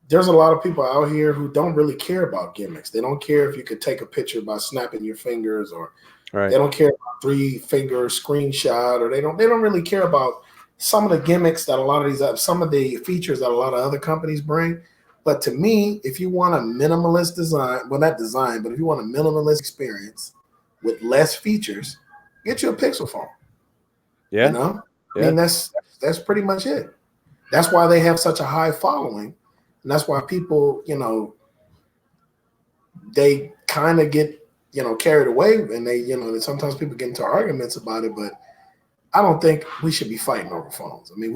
there's a lot of people out here who don't really care about gimmicks. They don't care if you could take a picture by snapping your fingers, or right. They don't care about 3-finger screenshot, or they don't really care about some of the gimmicks that a lot of these, some of the features that a lot of other companies bring. But to me, if you want a minimalist design, well, not design, but if you want a minimalist experience with less features, get you a Pixel phone. Yeah. You know, I mean, that's pretty much it. That's why they have such a high following, and that's why people, you know, they kind of get, you know, carried away, and they, you know, sometimes people get into arguments about it. But I don't think we should be fighting over phones. I mean,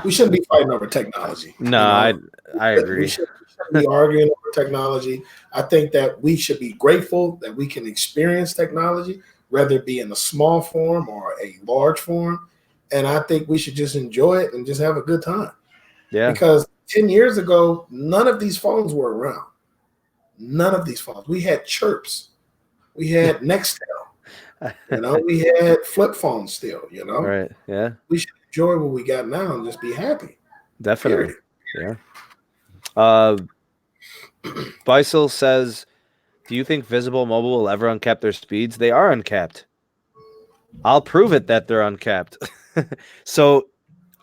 we shouldn't be fighting over technology. No, you know? I agree. We shouldn't be arguing over technology. I think that we should be grateful that we can experience technology, whether it be in a small form or a large form. And I think we should just enjoy it and just have a good time. Yeah. Because 10 years ago, none of these phones were around. None of these phones. We had Chirps. We had Nextel. You know, we had flip phones still, you know. Right. Yeah. We should enjoy what we got now and just be happy. Definitely. Period. Yeah. Faisal says, do you think Visible Mobile will ever uncap their speeds? They are uncapped. I'll prove it that they're uncapped. So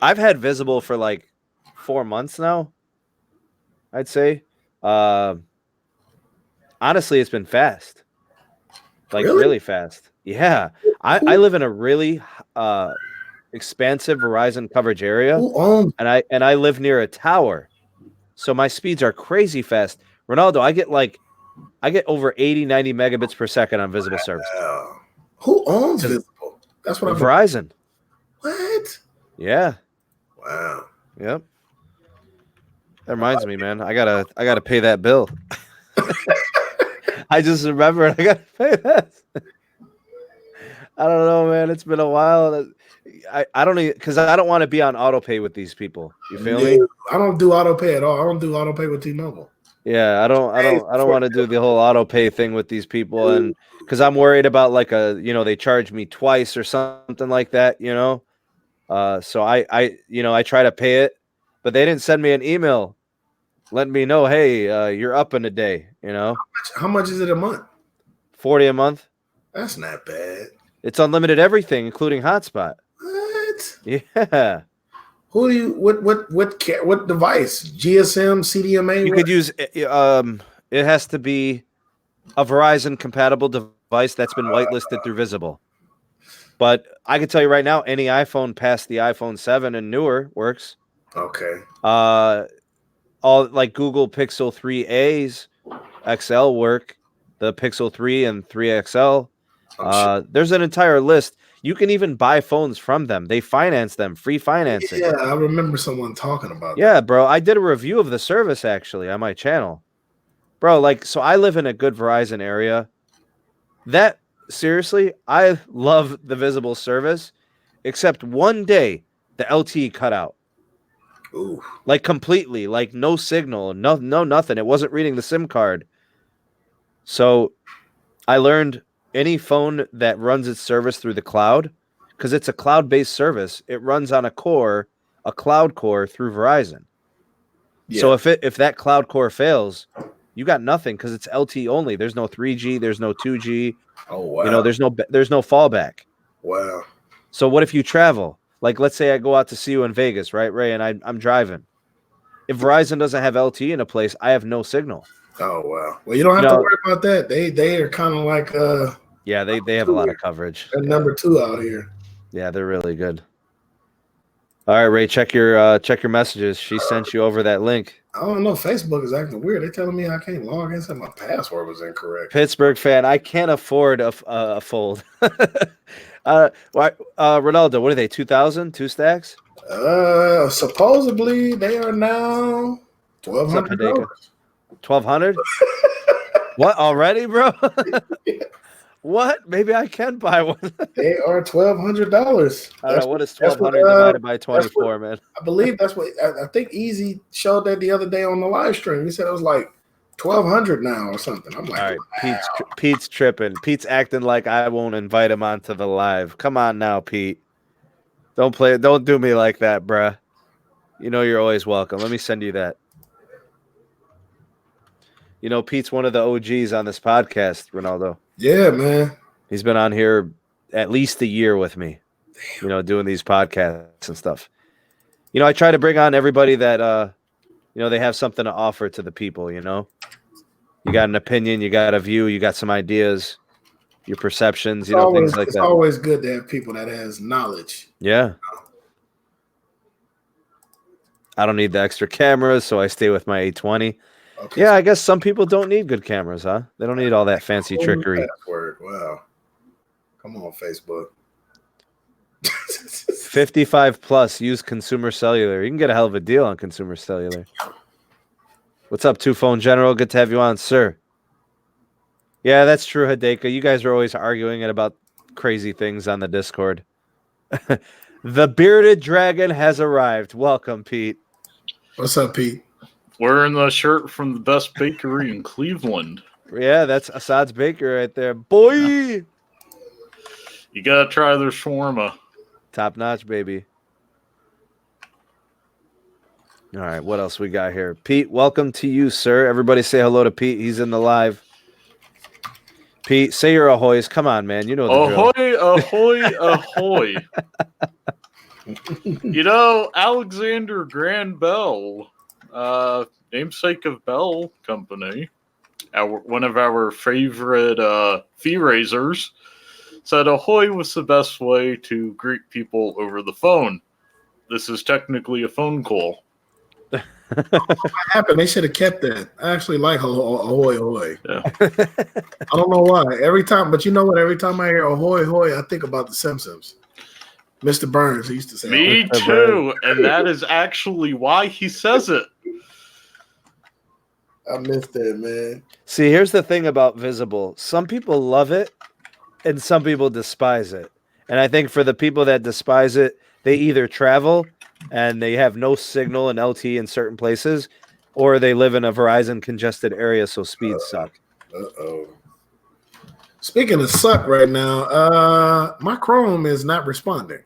I've had Visible for like 4 months now, I'd say. Honestly, it's been fast. Like really fast. Yeah. I live in a really expansive Verizon coverage area. And I live near a tower. So my speeds are crazy fast. Ronaldo, I get over 80, 90 megabits per second on Visible service. Who owns Visible? That's what Verizon. What? Yeah. Wow. Yep. That reminds me, man. I gotta pay that bill. I just remembered I gotta pay that. I don't know, man. It's been a while. I don't even, because I don't want to be on auto pay with these people. You feel me? I don't do auto pay at all. I don't do auto pay with T-Mobile. Yeah, I don't want to do the whole auto pay thing with these people, and because I'm worried about like they charge me twice or something like that, you know. So I try to pay it, but they didn't send me an email letting me know, hey, you're up in a day, you know. How much is it a month? $40 a month. That's not bad. It's unlimited everything, including hotspot. What? Yeah. Who do you what device? GSM, CDMA? You could use it has to be a Verizon compatible device that's been whitelisted through Visible. But I can tell you right now, any iPhone past the iPhone 7 and newer works. Okay. All like Google Pixel 3A's XL work, the Pixel 3 and 3 XL. There's an entire list. You can even buy phones from them. They finance them, free financing. Yeah, I remember someone talking about that. Yeah, bro. I did a review of the service actually on my channel. Bro, like, so I live in a good Verizon area. That, seriously, I love the Visible service, except one day the LTE cut out. Ooh. Like completely, like no signal, no nothing. It wasn't reading the SIM card. So I learned any phone that runs its service through the cloud, because it's a cloud-based service, it runs on a cloud core through Verizon. Yeah. So if that cloud core fails, you got nothing because it's LTE only. There's no 3G, there's no 2G. Oh wow. You know, there's no fallback. Wow. So what if you travel? Like, let's say I go out to see you in Vegas, right, Ray, and I'm driving. If Verizon doesn't have LTE in a place, I have no signal. Oh wow. Well, you don't have to worry about that. They are kind of like yeah, they have a lot of coverage. They're number 2 out here. Yeah, they're really good. All right, Ray, check your messages. She sent you over that link. I don't know. Facebook is acting weird. They're telling me I can't log in. Said my password was incorrect. Pittsburgh fan, I can't afford a fold. Ronaldo, what are they? 2,000, 2 stacks? Supposedly they are now $1,200. 1,200? What already, bro? What? Maybe I can buy one. They are $1,200. I don't know. What is 1,200 divided by 24, man? I believe that's what I think Easy showed that the other day on the live stream. He said it was like 1,200 now or something. I'm like, all right, wow. Pete's tripping. Pete's acting like I won't invite him onto the live. Come on now, Pete. Don't do me like that, bruh. You know you're always welcome. Let me send you that. You know, Pete's one of the OGs on this podcast, Ronaldo. Yeah, man. He's been on here at least a year with me, you know, doing these podcasts and stuff. You know, I try to bring on everybody that, you know, they have something to offer to the people, you know. You got an opinion, you got a view, you got some ideas, your perceptions, you know, things like that. It's always good to have people that has knowledge. Yeah. I don't need the extra cameras, so I stay with my A20. Okay. Yeah, I guess some people don't need good cameras, huh? They don't need all that fancy trickery. Password. Wow. Come on, Facebook. 55 plus, use Consumer Cellular. You can get a hell of a deal on Consumer Cellular. What's up, Two Phone General? Good to have you on, sir. Yeah, that's true, Hideka. You guys are always arguing about crazy things on the Discord. The bearded dragon has arrived. Welcome, Pete. What's up, Pete? Wearing the shirt from the best bakery in Cleveland. Yeah, that's Assad's Baker right there. Boy! You got to try their shawarma. Top notch, baby. All right, what else we got here? Pete, welcome to you, sir. Everybody say hello to Pete. He's in the live. Pete, say your ahoys. Come on, man. You know the drill. Ahoy, ahoy. You know, Alexander Graham Bell, namesake of Bell Company, one of our favorite fee raisers, said ahoy was the best way to greet people over the phone. This is technically a phone call. What happened? They should have kept that. I actually like ahoy, ahoy. Yeah. I don't know why. Every time, but you know what? Every time I hear ahoy, ahoy, I think about the Simpsons. Mr. Burns, he used to say. Me too, and that is actually why he says it. I missed that, man. See, here's the thing about Visible. Some people love it, and some people despise it. And I think for the people that despise it, they either travel and they have no signal and LTE in certain places, or they live in a Verizon congested area, so speeds suck. Uh-oh. Speaking of suck right now, my Chrome is not responding.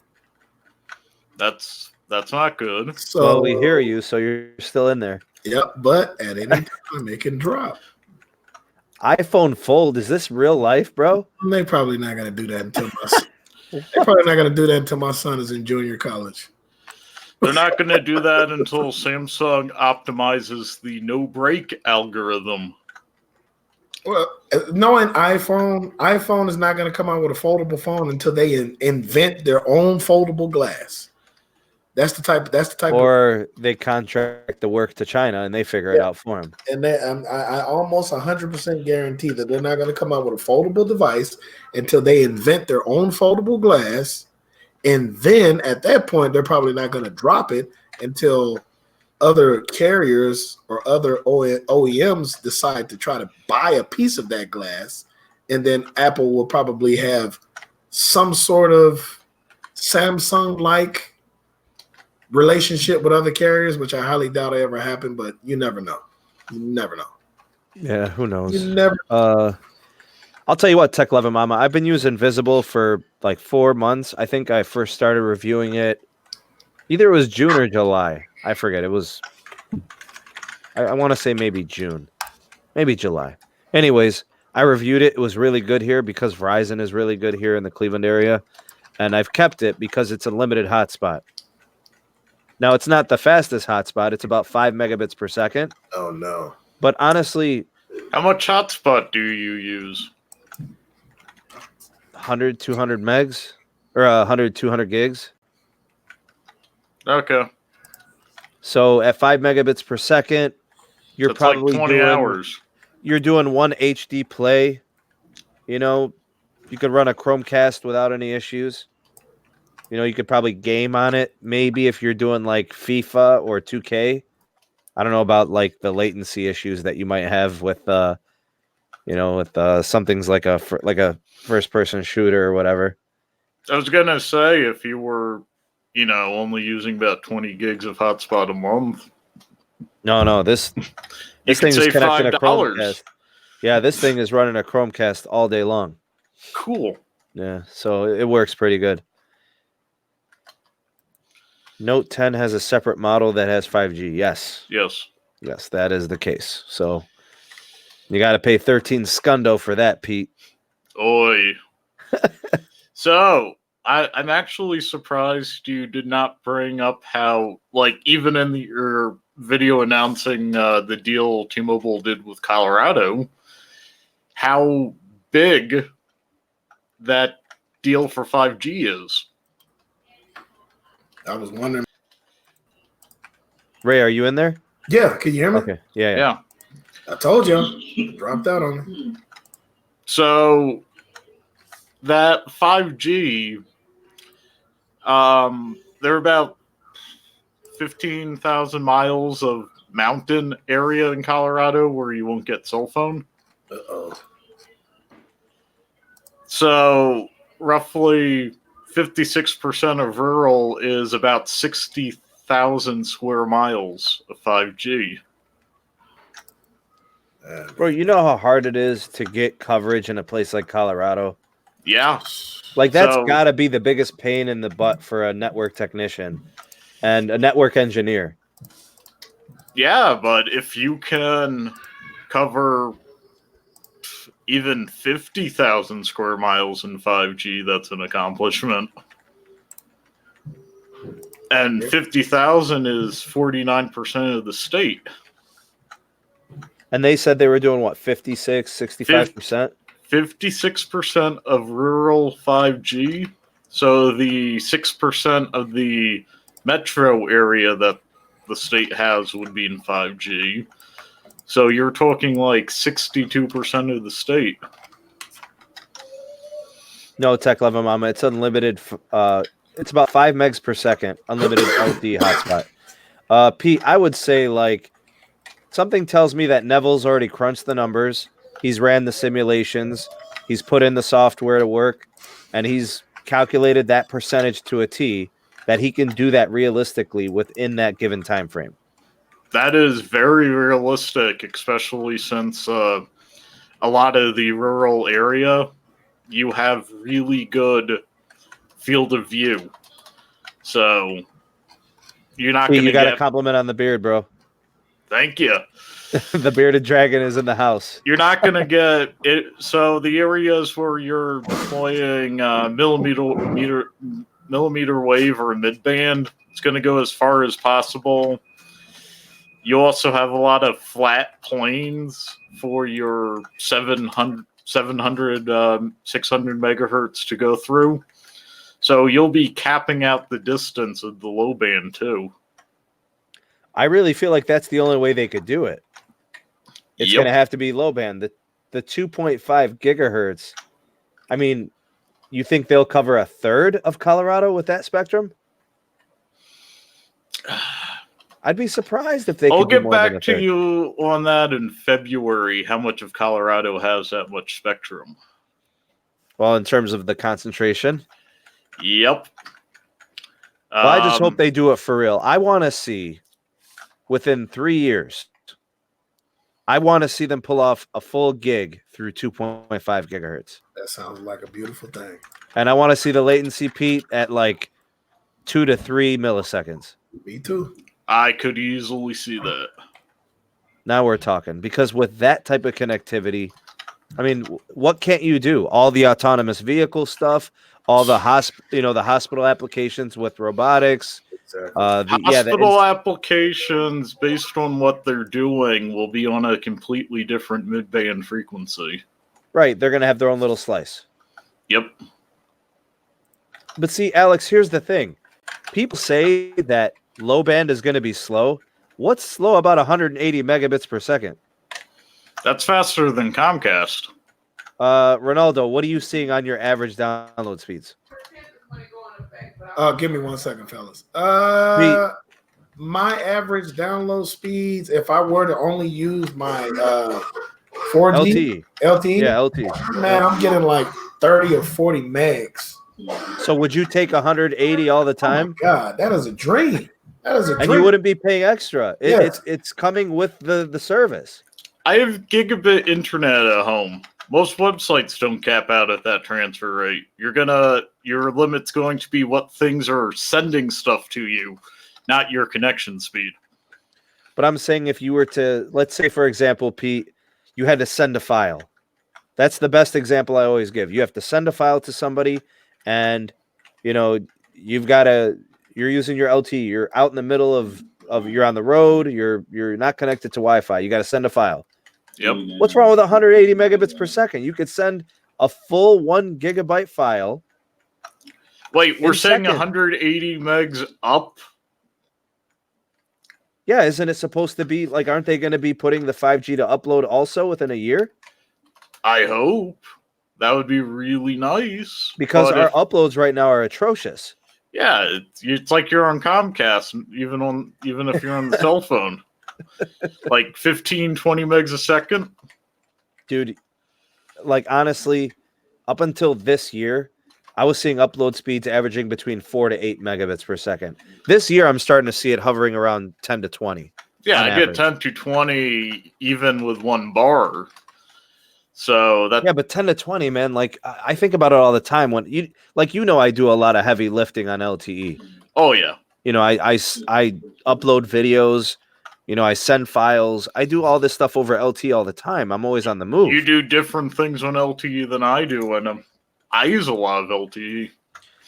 That's not good. So well, we hear you, so you're still in there. Yep, but at any time it can drop. iPhone Fold, is this real life, bro? They're probably not gonna do that until my son is in junior college. They're not going to do that until Samsung optimizes the no-break algorithm. Well, knowing iPhone is not going to come out with a foldable phone until they invent their own foldable glass. That's the type. Or they contract the work to China and they figure it out for them. And I almost 100% guarantee that they're not going to come out with a foldable device until they invent their own foldable glass. And then at that point, they're probably not going to drop it until other carriers or other OEMs decide to try to buy a piece of that glass. And then Apple will probably have some sort of Samsung-like relationship with other carriers, which I highly doubt it ever happened, but you never know. You never know. Yeah, who knows? You never I'll tell you what, Tech Love Mama, I've been using Visible for like 4 months. I think I first started reviewing it. Either it was June or July. I forget. It was, I want to say maybe June. Maybe July. Anyways, I reviewed it. It was really good here because Verizon is really good here in the Cleveland area. And I've kept it because it's a limited hotspot. Now, it's not the fastest hotspot. It's about 5 megabits per second. Oh, no. But honestly, how much hotspot do you use? 100, 200 megs or 100, 200 gigs. Okay. So at 5 megabits per second, you're That's like probably 20 hours. You're doing one HD play. You know, you could run a Chromecast without any issues. You know, you could probably game on it. Maybe if you're doing like FIFA or 2K. I don't know about like the latency issues that you might have with something's like a first person shooter or whatever. I was gonna say if you were, only using about 20 gigs of hotspot a month, No, this you thing could is save connecting a $5. Chromecast. Yeah, this thing is running a Chromecast all day long. Cool. Yeah, so it works pretty good. Note 10 has a separate model that has 5G. Yes. Yes. Yes, that is the case. So you got to pay 13 scundo for that, Pete. Oi. So I'm actually surprised you did not bring up how, like, even in your video announcing the deal T-Mobile did with Colorado, how big that deal for 5G is. I was wondering. Ray, are you in there? Yeah, can you hear me? Okay. Yeah. I told you. Dropped out on me. So that 5G, there are about 15,000 miles of mountain area in Colorado where you won't get cell phone. Uh-oh. So roughly 56% of rural is about 60,000 square miles of 5G. Bro, you know how hard it is to get coverage in a place like Colorado? Yeah. Like, that's So- got to be the biggest pain in the butt for a network technician and a network engineer. Yeah, but if you can cover even 50,000 square miles in 5G, that's an accomplishment. And 50,000 is 49% of the state. And they said they were doing, what, 56, 65%? 56% of rural 5G. So the 6% of the metro area that the state has would be in 5G. So you're talking like 62% of the state. No, Tech Love Mama. It's unlimited. It's about 5 megs per second, unlimited LTE hotspot. Pete, I would say, like, something tells me that Neville's already crunched the numbers. He's ran the simulations. He's put in the software to work, and he's calculated that percentage to a T that he can do that realistically within that given time frame. That is very realistic, especially since a lot of the rural area, you have really good field of view. So you're not going to get a compliment on the beard, bro. Thank you. The bearded dragon is in the house. You're not going to get it. So the areas where you're deploying millimeter wave or mid-band, it's going to go as far as possible. You also have a lot of flat plains for your 600 megahertz to go through. So you'll be capping out the distance of the low band too. I really feel like that's the only way they could do it. It's going to have to be low band. The 2.5 gigahertz. I mean, you think they'll cover a third of Colorado with that spectrum? I'd be surprised if they could do more than a third. I'll get back to you on that in February, how much of Colorado has that much spectrum. Well, in terms of the concentration? Yep. Well, I just hope they do it for real. I want to see, within 3 years, I want to see them pull off a full gig through 2.5 gigahertz. That sounds like a beautiful thing. And I want to see the latency, Pete, at like 2 to 3 milliseconds. Me too. I could easily see that. Now we're talking. Because with that type of connectivity, I mean, what can't you do? All the autonomous vehicle stuff, all the hospital applications with robotics. Exactly. Hospital applications, based on what they're doing, will be on a completely different mid-band frequency. Right. They're going to have their own little slice. Yep. But see, Alex, here's the thing. people say that low band is going to be slow. What's slow about 180 megabits per second? That's faster than Comcast. Ronaldo, what are you seeing on your average download speeds? Give me 1 second, fellas. Pete. My average download speeds, if I were to only use my 4G LTE, Yeah, LTE. man, I'm getting like 30 or 40 megs. So would you take 180 all the Oh my time? God, that is a dream. That is a And dream. you wouldn't be paying extra. Yeah. It's coming with the service. I have gigabit internet at home. Most websites don't cap out at that transfer rate. Your limit's going to be what things are sending stuff to you, not your connection speed. But I'm saying if you were to, let's say, for example, Pete, you had to send a file. That's the best example I always give. You have to send a file to somebody, and you're using your LTE. You're out in the middle of you're on the road. You're not connected to Wi-Fi. You got to send a file. Yep. What's wrong with 180 megabits per second? You could send a full 1 gigabyte file. Wait, we're saying seconds. 180 megs up? Yeah, isn't it supposed to be like? Aren't they going to be putting the 5G to upload also within a year? I hope. That would be really nice. Because But our uploads right now are atrocious. yeah, it's like you're on Comcast, even if you're on the cell phone. Like 15, 20 megs a second. Dude, like honestly, up until this year, I was seeing upload speeds averaging between 4 to 8 megabits per second. This year, I'm starting to see it hovering around 10 to 20. Yeah, on I average. get 10 to 20 even with one bar. So that Yeah, but 10 to 20, man, like I think about it all the time when I do a lot of heavy lifting on LTE. oh yeah. I upload videos, I send files. I do all this stuff over LTE all the time. I'm always on the move. You do different things on LTE than I do, and I use a lot of LTE.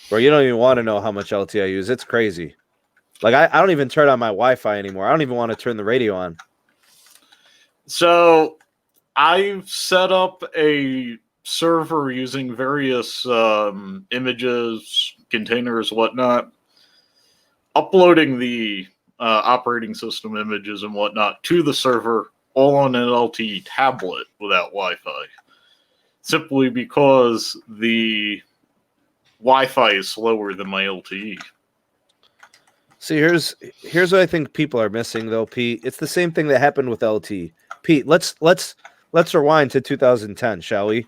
Bro, you don't even want to know how much LTE I use. It's crazy. Like I don't even turn on my Wi-Fi anymore. I don't even want to turn the radio on. So I've set up a server using various images, containers, whatnot, uploading the operating system images and whatnot to the server all on an LTE tablet without Wi-Fi. Simply because the Wi-Fi is slower than my LTE. See, here's what I think people are missing though, Pete. It's the same thing that happened with LTE. Pete, let's rewind to 2010, shall we?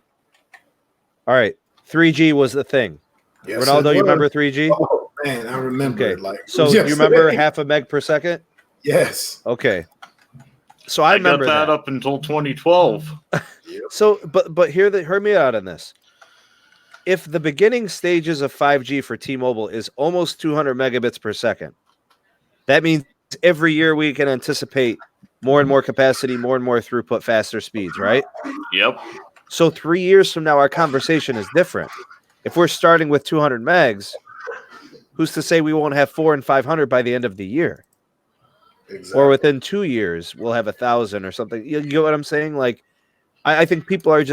All right. 3G was the thing. Yes, Ronaldo, it you was. remember 3G? Oh man, I remember Okay. it. Like So you yesterday. remember half a meg per second? Yes. Okay. So I remember got that up until 2012. So, but hear me out on this. If the beginning stages of 5G for T-Mobile is almost 200 megabits per second, that means every year we can anticipate more and more capacity, more and more throughput, faster speeds, right? Yep. So 3 years from now, our conversation is different. If we're starting with 200 megs, who's to say we won't have 400 and 500 by the end of the year? Exactly. Or within 2 years, we'll have 1,000 or something. You get what I'm saying? Like, I think people are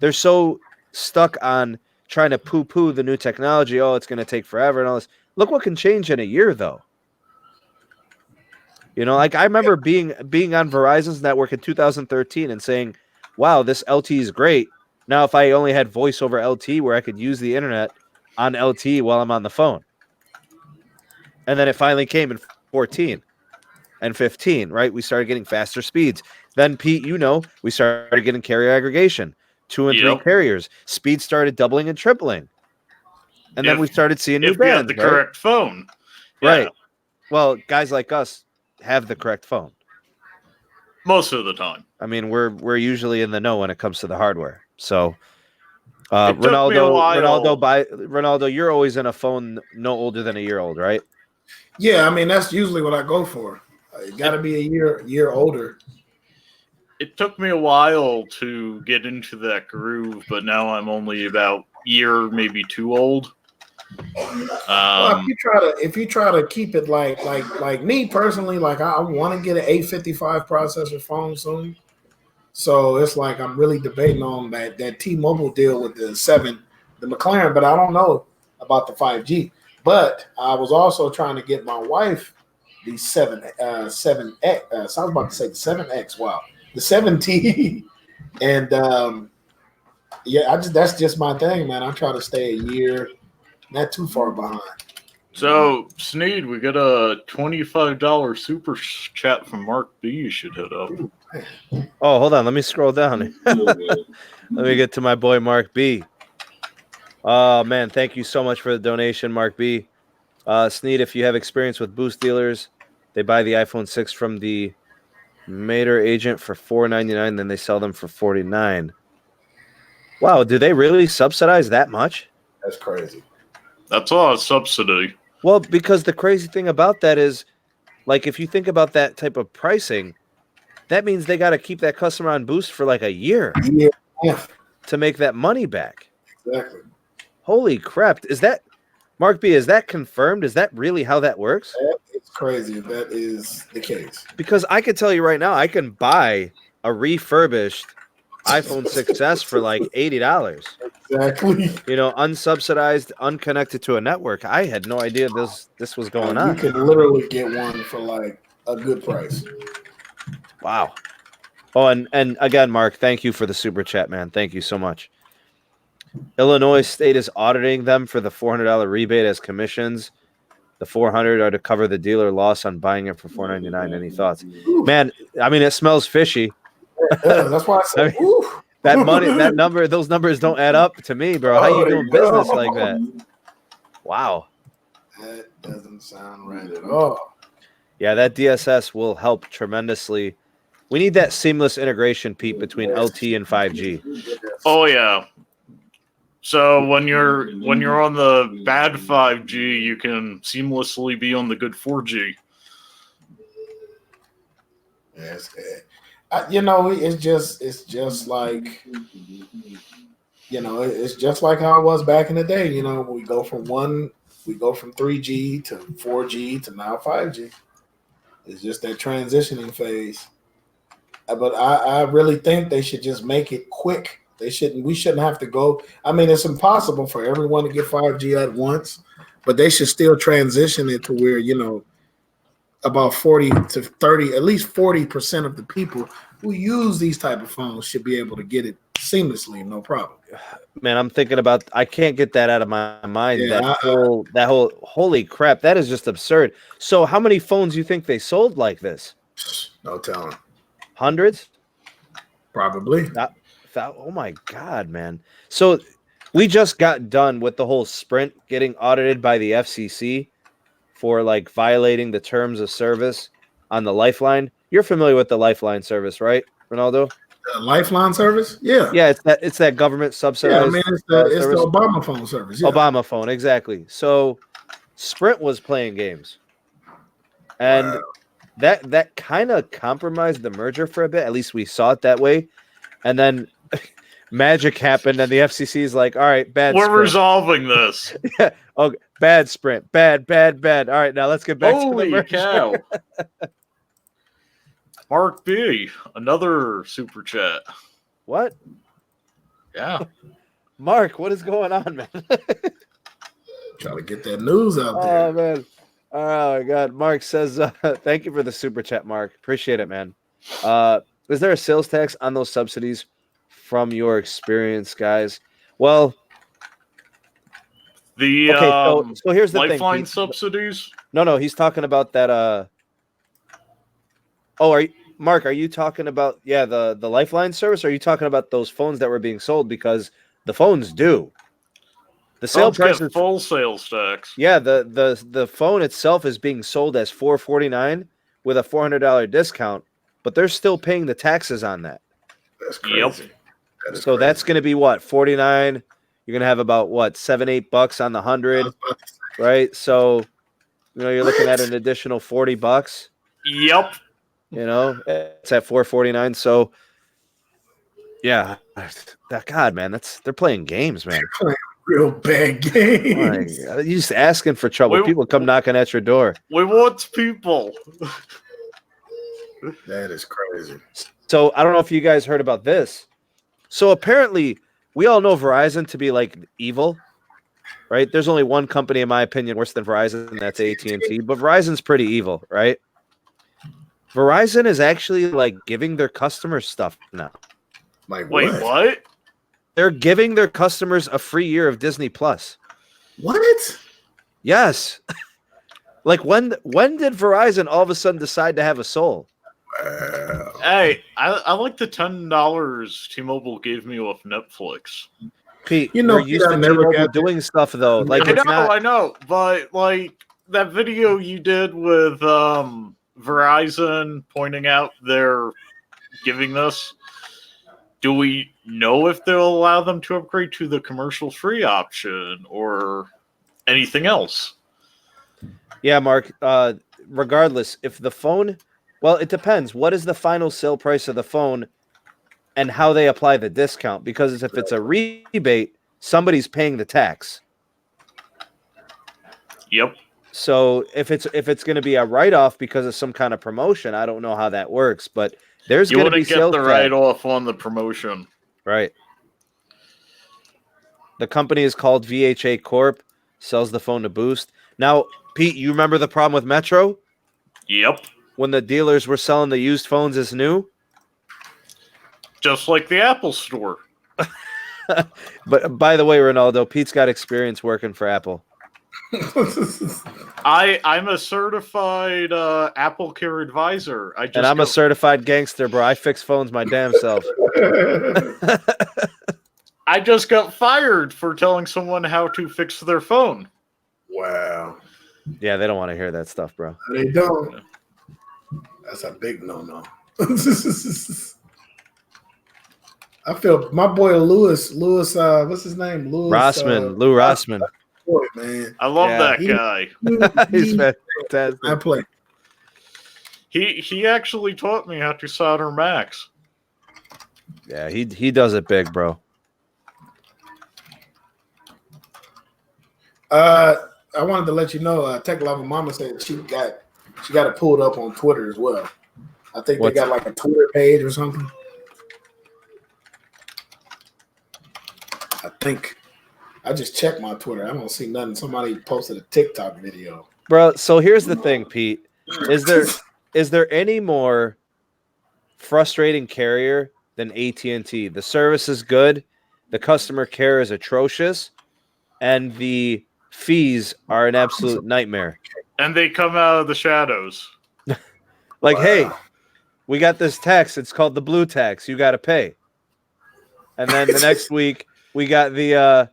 they're so stuck on trying to poo-poo the new technology. Oh, it's going to take forever and all this. Look what can change in a year, though. Like I remember being on Verizon's network in 2013 and saying, wow, this LTE is great. Now, if I only had voice over LTE where I could use the internet on LTE while I'm on the phone. And then it finally came in 14 and 15, right? We started getting faster speeds. Then, Pete, we started getting carrier aggregation, 2 and 3 carriers. Speed started doubling and tripling. And then we started seeing new bands. If you had the correct phone. Right. Well, guys like us have the correct phone. Most of the time. I mean, we're usually in the know when it comes to the hardware. So, It took me a while. Ronaldo, you're always in a phone no older than a year old, right? Yeah, I mean that's usually what I go for. It got to be a year older. It took me a while to get into that groove, but now I'm only about year, maybe 2 old. Well, if you try to keep it like me personally, like I want to get an 855 processor phone soon. So it's like I'm really debating on that T-Mobile deal with the McLaren, but I don't know about the 5G. But I was also trying to get my wife the 7X. So I was about to say the 7X. Wow, the 7T, and yeah, that's just my thing, man. I try to stay a year, not too far behind. So, Sneed, we got a $25 super chat from Mark B. You should hit up. Oh, hold on. Let me scroll down. Let me get to my boy Mark B. Oh, man. Thank you so much for the donation, Mark B. Sneed, if you have experience with boost dealers, they buy the iPhone 6 from the Mater agent for $4.99, then they sell them for $49. Wow, do they really subsidize that much? That's crazy. That's all a subsidy. Well, because the crazy thing about that is, like, if you think about that type of pricing, that means they got to keep that customer on boost for like a year to make that money back. Exactly. Holy crap. Is that, Mark B, is that confirmed? Is that really how that works? It's crazy if that is the case. Because I can tell you right now, I can buy a refurbished iPhone 6S for like $80. Exactly. You know, unsubsidized, unconnected to a network. I had no idea this was going on. You can literally get one for like a good price. Wow. Oh, and again, Mark, thank you for the super chat, man. Thank you so much. Illinois State is auditing them for the $400 rebate as commissions. The $400 are to cover the dealer loss on buying it for $499. Any thoughts? Man, I mean, it smells fishy. Yeah, that's why I said, I mean, that money, that number, those numbers don't add up to me, bro. How you doing business like that? Wow. That doesn't sound right at all. Yeah, that DSS will help tremendously. We need that seamless integration, Pete, between LT and 5G. Oh yeah. So when you're on the bad 5G, you can seamlessly be on the good 4G. Yes, you know, it's just like, you know, it's just like how it was back in the day. You know, we go from 3G to 4G to now 5G. It's just that transitioning phase. But I really think they should just make it quick. We shouldn't have to go. I mean, it's impossible for everyone to get 5G at once, but they should still transition it to where, you know, about 40 to 30, at least 40% of the people who use these type of phones should be able to get it seamlessly, no problem. Man, I'm thinking about, I can't get that out of my mind. Yeah, that whole holy crap, that is just absurd. So how many phones you think they sold like this? No telling. Hundreds? Probably. Oh my God, man. So we just got done with the whole Sprint getting audited by the FCC for like violating the terms of service on the Lifeline. You're familiar with the Lifeline service, right, Ronaldo? Lifeline service? Yeah. Yeah, it's that government subsidized. Yeah, I mean, it's the Obama phone service. Yeah. Obama phone, exactly. So Sprint was playing games. And that kind of compromised the merger for a bit. At least we saw it that way. And then magic happened, and the FCC is like, all right, bad We're Sprint. resolving this. Yeah. Okay, bad Sprint. Bad. All right, now let's get back to the merger. Cow. Mark B, another super chat. What? Yeah. Mark, what is going on, man? Trying to get that news out there. Oh, man. Oh, my God. Mark says, thank you for the super chat, Mark. Appreciate it, man. Is there a sales tax on those subsidies from your experience, guys? Well, the so here's the Lifeline thing. subsidies? No, he's talking about that. Mark, are you talking about the Lifeline service? Or are you talking about those phones that were being sold? Because the phones do. The sale price is full sales tax. Yeah, the phone itself is being sold as $449 with a $400 discount, but they're still paying the taxes on that. That's crazy. Yep. That's going to be what, $49? You're going to have about what, $7-8 on the 100, right? So, you're looking at an additional $40. Yep. It's at $449. So, yeah, God, man, they're playing games, man. They're playing real bad games. You're just asking for trouble. People come knocking at your door. We want people. That is crazy. So I don't know if you guys heard about this. So apparently, we all know Verizon to be like evil, right? There's only one company, in my opinion, worse than Verizon, and that's AT&T. But Verizon's pretty evil, right? Verizon is actually like giving their customers stuff now. Like Wait, what? They're giving their customers a free year of Disney Plus. What? Yes. Like when did Verizon all of a sudden decide to have a soul? Hey, I like the $10 T-Mobile gave me with Netflix. Pete, You know, we're used to T-Mobile doing stuff though. Like I know, but like that video you did with Verizon pointing out they're giving this. Do we know if they'll allow them to upgrade to the commercial free option or anything else? Yeah, Mark. Regardless, if the phone, well, it depends. What is the final sale price of the phone, and how they apply the discount? Because if it's a rebate, somebody's paying the tax. Yep. So if it's going to be a write-off because of some kind of promotion, I don't know how that works, but there's going to be sales the tax. write-off on the promotion, right? The company is called VHA Corp. Sells the phone to Boost. Now, Pete, you remember the problem with Metro? Yep. When the dealers were selling the used phones as new? Just like the Apple Store. But by the way, Ronaldo, Pete's got experience working for Apple. I'm a certified Apple Care advisor. And I'm a certified gangster, bro. I fix phones my damn self. I just got fired for telling someone how to fix their phone. Wow. Yeah, they don't want to hear that stuff, bro. They don't. That's a big no-no. I feel my boy Lewis, what's his name? Lou Rossman. Boy, man. I love that guy. He's fantastic. I play. He actually taught me how to solder Macs. Yeah, he does it big, bro. I wanted to let you know, Tech Lava Mama said she got it pulled up on Twitter as well. I think they got like a Twitter page or something. I think I just checked my Twitter. I don't see nothing. Somebody posted a TikTok video. Bro, so here's the thing, Pete. Is there any more frustrating carrier than AT&T? The service is good, the customer care is atrocious, and the fees are an absolute nightmare. And they come out of the shadows. Like, hey, we got this tax. It's called the blue tax. You got to pay. And then the next week we got the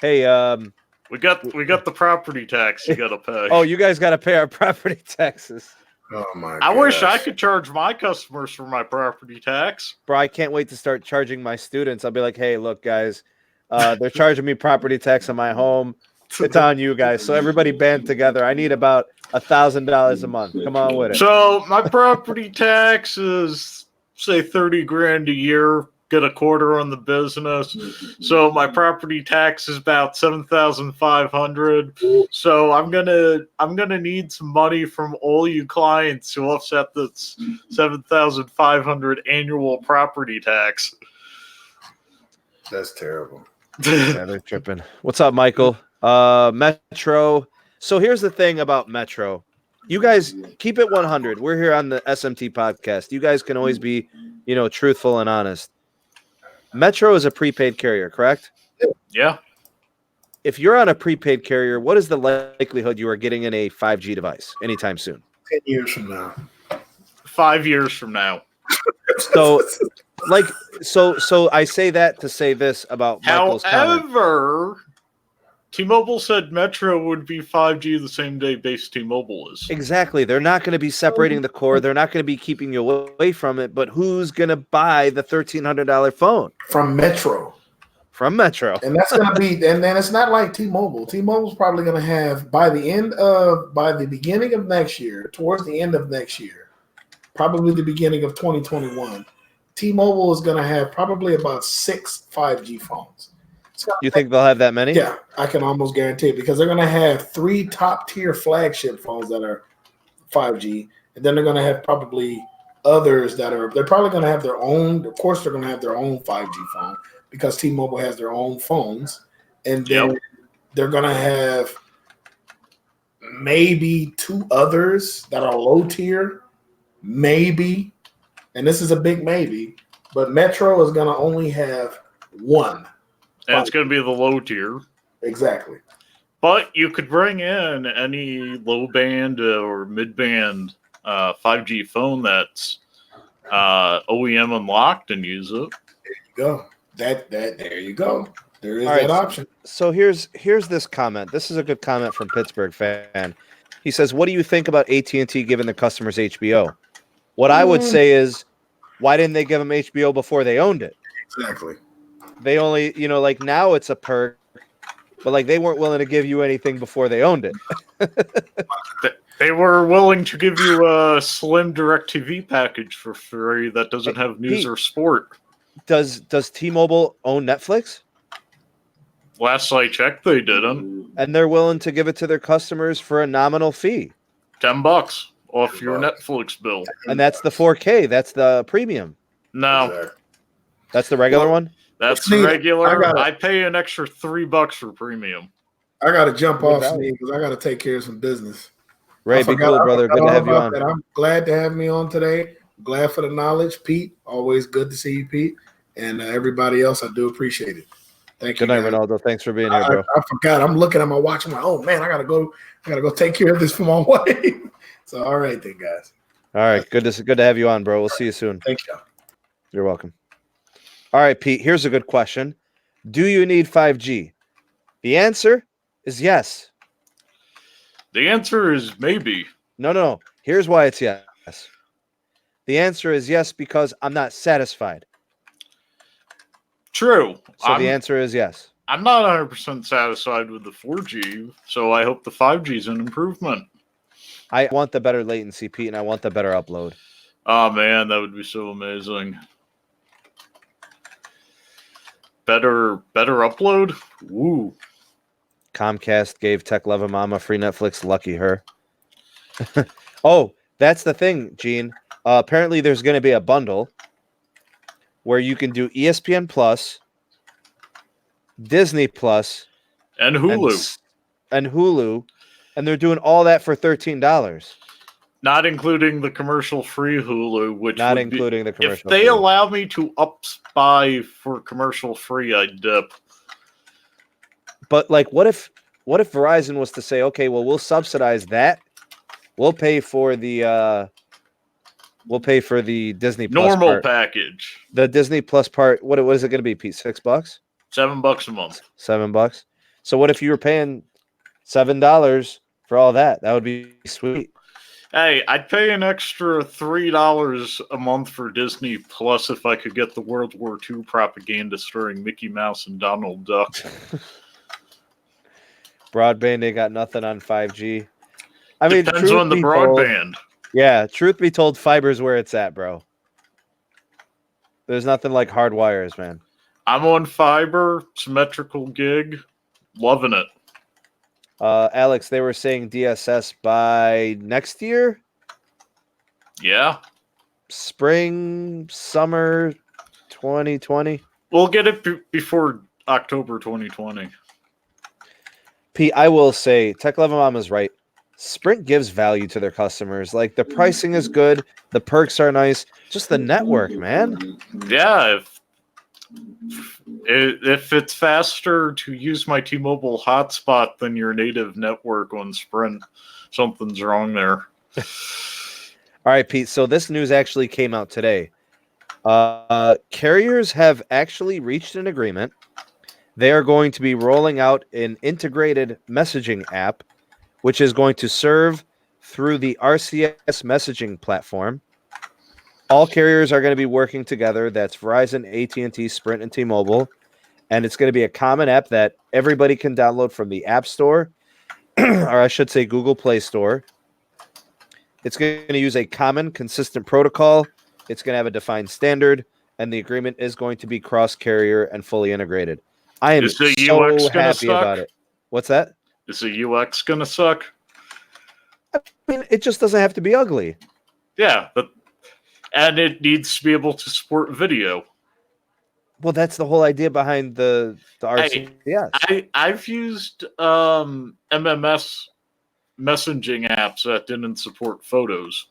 we got the property tax you got to pay. Oh, you guys got to pay our property taxes. Oh my! I wish I could charge my customers for my property tax. Bro, I can't wait to start charging my students. I'll be like, hey, look, guys, they're charging me property tax on my home. It's on you guys. So everybody band together. I need about $1,000 a month. Come on with it. So my property tax is say $30,000 a year. Get a quarter on the business. So my property tax is about $7,500. So I'm gonna need some money from all you clients to offset this $7,500 annual property tax. That's terrible. Yeah, they're tripping. What's up, Michael? Metro. So here's the thing about Metro. You guys keep it 100. We're here on the SMT podcast. You guys can always be, truthful and honest. Metro is a prepaid carrier, correct? Yeah. If you're on a prepaid carrier, what is the likelihood you are getting in a 5G device anytime soon? 10 years from now. 5 years from now. So I say that to say this about Michael's comment. However, T-Mobile said Metro would be 5G the same day base T-Mobile is. Exactly. They're not going to be separating the core. They're not going to be keeping you away from it. But who's going to buy the $1,300 phone? From Metro. From Metro. And that's going to be, and then it's not like T-Mobile. T-Mobile's probably going to have, by the beginning of next year, towards the end of next year, probably the beginning of 2021, T-Mobile is going to have probably about 6 5G phones. You think they'll have that many? Yeah, I can almost guarantee it because they're going to have 3 top-tier flagship phones that are 5G, and then they're going to have probably others they're probably going to have their own. Of course, they're going to have their own 5G phone because T-Mobile has their own phones, and then They're going to have maybe 2 others that are low tier, maybe. And this is a big maybe. But Metro is going to only have 1. And it's going to be the low tier. Exactly. But you could bring in any low band or mid band 5G phone that's OEM unlocked and use it. There you go. There you go. There is All that right, option. So here's this comment. This is a good comment from Pittsburgh fan. He says, "What do you think about AT&T giving the customers HBO?" What I would say is, why didn't they give them HBO before they owned it? Exactly. They only, like now it's a perk, but like they weren't willing to give you anything before they owned it. They were willing to give you a slim DirecTV package for free that doesn't have news or sport. Does T-Mobile own Netflix? Last I checked, they didn't. And they're willing to give it to their customers for a nominal fee. $10 off your Netflix bill. And that's the 4K. That's the premium. No. Exactly. That's the regular one? That's regular. I pay an extra $3 for premium. I got to jump off, Steve, because I got to take care of some business. Ray, be cool, brother. Good to have you on. That. I'm glad to have me on today. Glad for the knowledge. Pete, always good to see you, Pete. And everybody else, I do appreciate it. Thank you. Good night, Ronaldo. Thanks for being here, bro. I forgot. I'm looking at my watch. I'm like, oh man, I gotta go take care of this for my wife. So all right then, guys. All right. Good to have you on, bro. We'll see you soon. Thank you. You're welcome. All right, Pete. Here's a good question. Do you need 5G? The answer is yes. The answer is maybe. No. Here's why it's yes. The answer is yes because I'm not satisfied. True. So the answer is yes. I'm not 100% satisfied with the 4G, so I hope the 5G is an improvement. I want the better latency, Pete, and I want the better upload. Oh, man, that would be so amazing. Better upload? Woo. Comcast gave Tech Love Mama free Netflix. Lucky her. Oh, that's the thing, Gene. Apparently, there's going to be a bundle where you can do ESPN Plus, Disney Plus, and Hulu. And Hulu, and they're doing all that for $13. Not including the commercial-free Hulu, which not including the commercial. If they allow me to up-spy for commercial-free, I'd dip. But like, what if Verizon was to say, okay, well, we'll subsidize that. We'll pay for the Disney Plus normal part. package. The Disney Plus part. What is it going to be, Pete? $6? $7 a month. $7. So what if you were paying $7 for all that? That would be sweet. Hey, I'd pay an extra $3 a month for Disney Plus if I could get the World War II propaganda starring Mickey Mouse and Donald Duck. Broadband, they got nothing on 5G. I mean, depends on the broadband. Truth be told, fiber's where it's at, bro. There's nothing like hard wires, man. I'm on fiber, symmetrical gig, loving it. Alex, they were saying DSS by next year? Yeah. Spring, summer 2020? We'll get it before October 2020. Pete, I will say, Tech Love Mom is right. Sprint gives value to their customers. Like, the pricing is good. The perks are nice. Just the network, man. Yeah. If it's faster to use my T-Mobile hotspot than your native network on Sprint, something's wrong there. All right, Pete. So this news actually came out today. Carriers have actually reached an agreement. They are going to be rolling out an integrated messaging app, which is going to serve through the RCS messaging platform. All carriers are going to be working together. That's Verizon, AT&T, Sprint, and T-Mobile. And it's going to be a common app that everybody can download from the App Store, or I should say Google Play Store. It's going to use a common, consistent protocol. It's going to have a defined standard, and the agreement is going to be cross-carrier and fully integrated. I am so happy about it. What's that? Is the UX going to suck? I mean, it just doesn't have to be ugly. Yeah, and it needs to be able to support video. Well, that's the whole idea behind the Hey, RCS. I've used MMS messaging apps that didn't support photos.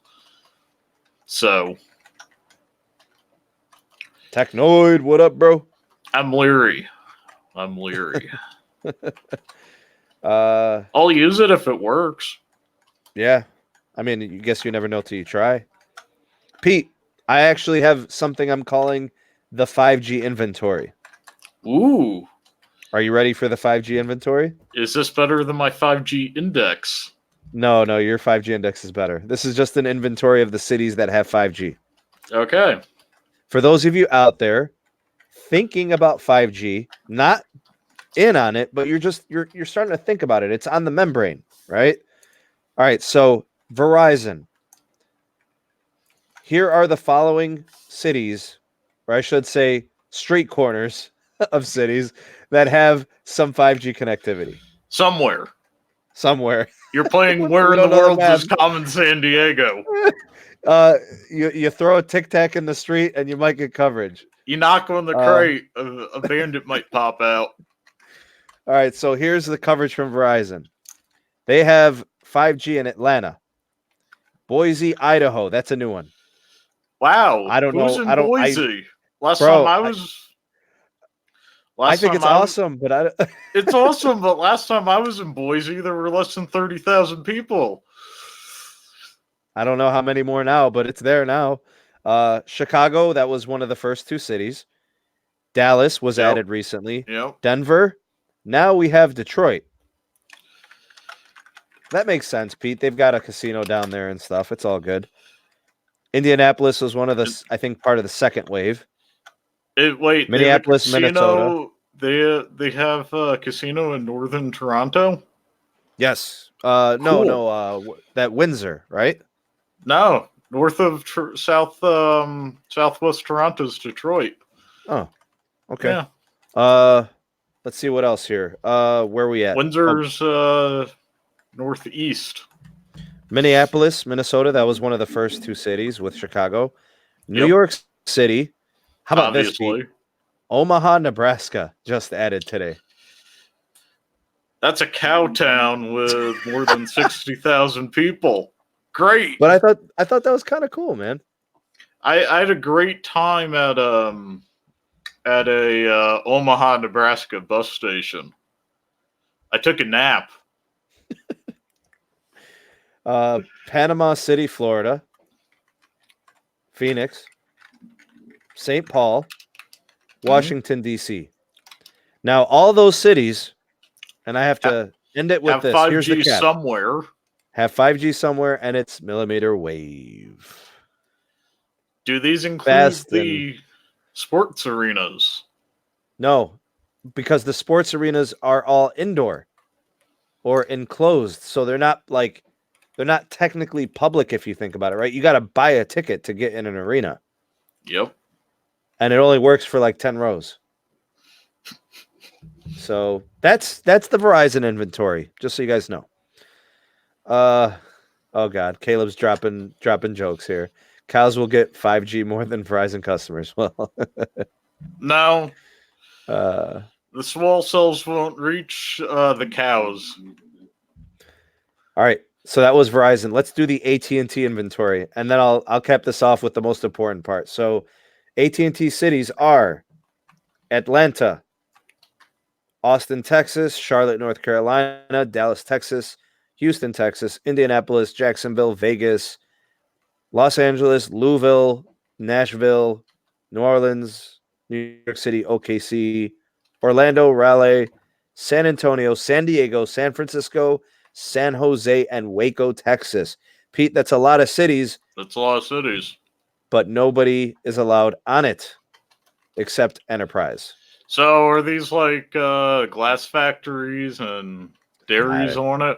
So Technoid, what up, bro? I'm leery. I'm leery. Uh, I'll use it if it works. yeah. I mean, you guess you never know till you try. Pete, I actually have something I'm calling the 5G inventory. Ooh. Are you ready for the 5G inventory? Is this better than my 5G index? No, your 5G index is better. This is just an inventory of the cities that have 5G. Okay. For those of you out there thinking about 5G, not in on it, but you're starting to think about it. It's on the membrane, right? All right, so Verizon. Here are the following cities, or I should say street corners of cities that have some 5G connectivity. Somewhere. Somewhere. You're playing Where We in the don't know the World map. is Common San Diego. You throw a Tic Tac in the street and you might get coverage. You knock on the crate, a bandit might pop out. All right, so here's the coverage from Verizon. They have 5G in Atlanta, Boise, Idaho. That's a new one. Wow. I don't Who's know. in I don't. Boise? Last Bro, time I was. I think it's awesome, but it's awesome, but last time I was in Boise, there were less than 30,000 people. I don't know how many more now, but it's there now. Chicago, that was one of the first two cities. Dallas was added recently. Yep. Denver. Now we have Detroit. That makes sense, Pete. They've got a casino down there and stuff. It's all good. Indianapolis was one of the, I think, part of the second wave. Wait, Minneapolis, Minnesota. They have a casino in northern Toronto? Yes. Cool. No. That Windsor, right? No, north of southwest Toronto's Detroit. Oh, okay. Yeah. Let's see what else here. Where are we at? Windsor's northeast. Minneapolis, Minnesota. That was one of the first two cities with Chicago. New York City. How about this, Pete? Omaha, Nebraska, just added today. That's a cow town with more than 60,000 people. Great. But I thought that was kind of cool, man. I had a great time at a Omaha, Nebraska bus station. I took a nap. Panama City, Florida. Phoenix. St. Paul. Washington, D.C. Now, all those cities, and I have to end it with have this. 5G here's the cap. somewhere. Have 5G somewhere, and it's millimeter wave. Do these include the sports arenas? No, because the sports arenas are all indoor or enclosed, so they're not technically public if you think about it, right? You got to buy a ticket to get in an arena. Yep. And it only works for like 10 rows. So that's the Verizon inventory, just so you guys know. Oh God, Caleb's dropping jokes here. Cows will get 5G more than Verizon customers. Well, no. The small cells won't reach the cows. All right, so that was Verizon. Let's do the AT&T inventory, and then I'll cap this off with the most important part. So, AT&T cities are Atlanta, Austin, Texas, Charlotte, North Carolina, Dallas, Texas, Houston, Texas, Indianapolis, Jacksonville, Vegas, Los Angeles, Louisville, Nashville, New Orleans, New York City, OKC, Orlando, Raleigh, San Antonio, San Diego, San Francisco, San Jose, and Waco, Texas. Pete, that's a lot of cities. That's a lot of cities. But nobody is allowed on it except Enterprise. So are these like glass factories and dairies on it?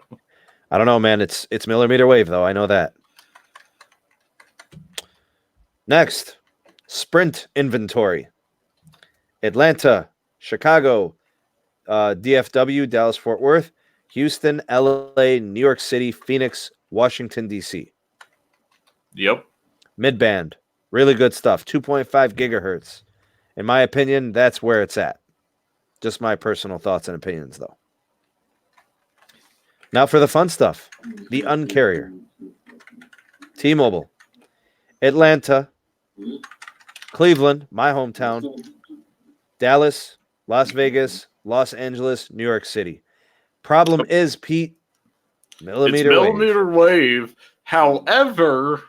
I don't know, man. It's millimeter wave, though. I know that. Next, Sprint inventory. Atlanta, Chicago, DFW, Dallas-Fort Worth, Houston, LA, New York City, Phoenix, Washington, D.C. Yep. Mid-band. Really good stuff. 2.5 gigahertz. In my opinion, that's where it's at. Just my personal thoughts and opinions, though. Now for the fun stuff. The uncarrier. T-Mobile. Atlanta. Cleveland, my hometown. Dallas, Las Vegas, Los Angeles, New York City. Problem is, Pete, millimeter wave. Millimeter wave. However,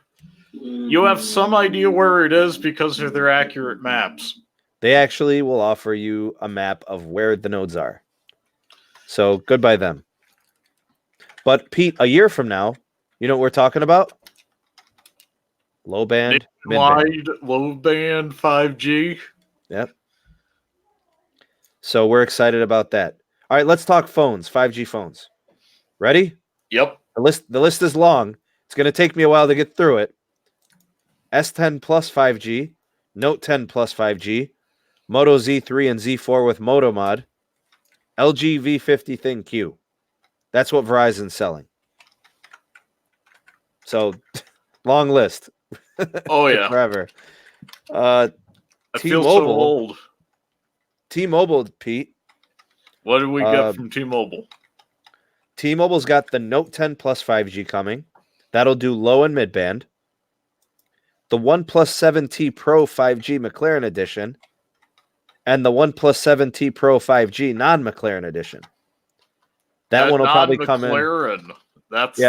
you have some idea where it is because of their accurate maps. They actually will offer you a map of where the nodes are. So goodbye them. But Pete, a year from now, you know what we're talking about? Low band, mid-band. Wide, low band, 5G. Yep. So we're excited about that. All right, let's talk phones, 5G phones. Ready? Yep. The list is long. It's going to take me a while to get through it. S10 Plus 5G, Note 10 Plus 5G, Moto Z3 and Z4 with Moto Mod, LG V50 Thin Q. That's what Verizon's selling. So, long list. Oh, yeah. Forever. I feel so old. T-Mobile, Pete. What did we get from T-Mobile? T-Mobile's got the Note 10 Plus 5G coming. That'll do low and mid-band. The OnePlus 7T Pro 5G McLaren Edition. And the OnePlus 7T Pro 5G non-McLaren Edition. That one will probably come in. McLaren. That's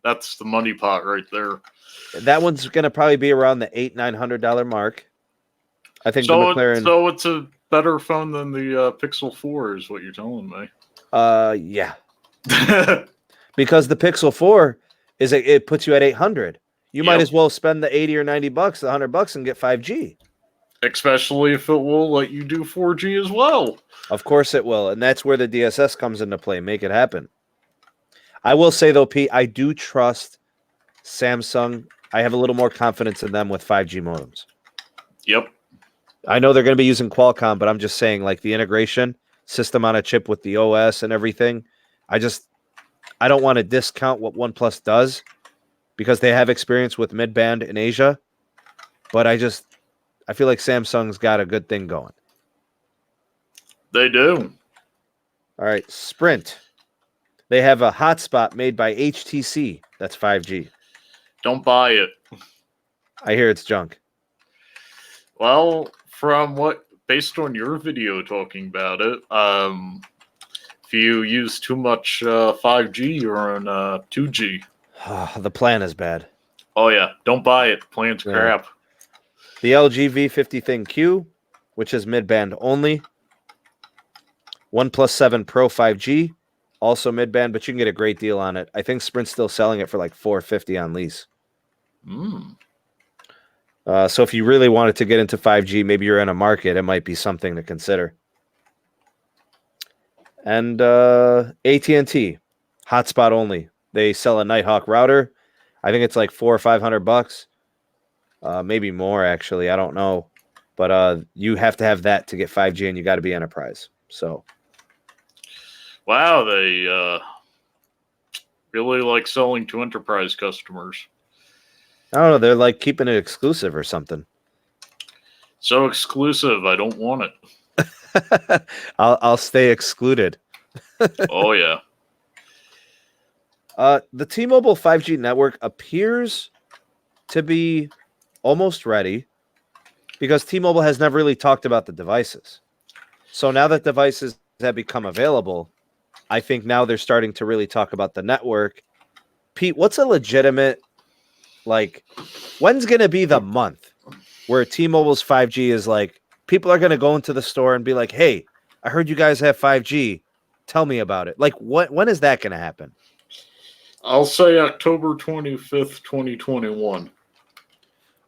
that's the money pot right there. That one's going to probably be around the $800-900 mark. I think the McLaren. So it's a better phone than the Pixel 4, is what you're telling me. Yeah. Because the Pixel 4 it puts you at 800. You might as well spend the 80 or 90 bucks, the $100 and get 5G. Especially if it will let you do 4G as well. Of course it will, and that's where the DSS comes into play. Make it happen. I will say though, Pete, I do trust Samsung. I have a little more confidence in them with 5G modems. Yep. I know they're going to be using Qualcomm, but I'm just saying, like the integration system on a chip with the OS and everything. I don't want to discount what OnePlus does because they have experience with mid-band in Asia, but I feel like Samsung's got a good thing going. They do. All right, Sprint. They have a hotspot made by HTC. That's 5G. Don't buy it. I hear it's junk. Well, based on your video talking about it, if you use too much 5G, you're on 2G. The plan is bad. Oh, yeah. Don't buy it. Plan's crap. The LG V50 Thin Q, which is mid-band only. OnePlus 7 Pro 5G, also mid-band, but you can get a great deal on it. I think Sprint's still selling it for like $450 on lease. So if you really wanted to get into 5G, maybe you're in a market, it might be something to consider. And AT&T, hotspot only. They sell a Nighthawk router. I think it's like $400 or $500. Maybe more, actually. I don't know. But you have to have that to get 5G, and you got to be enterprise. So, wow, they really like selling to enterprise customers. I don't know. They're like keeping it exclusive or something. So exclusive, I don't want it. I'll stay excluded. Oh, yeah. The T-Mobile 5G network appears to be almost ready because T-Mobile has never really talked about the devices. So now that devices have become available, I think now they're starting to really talk about the network. Pete, what's a legitimate, like, when's going to be the month where T-Mobile's 5G is like, people are going to go into the store and be like, hey, I heard you guys have 5G. Tell me about it. Like, when is that going to happen? I'll say October 25th, 2021.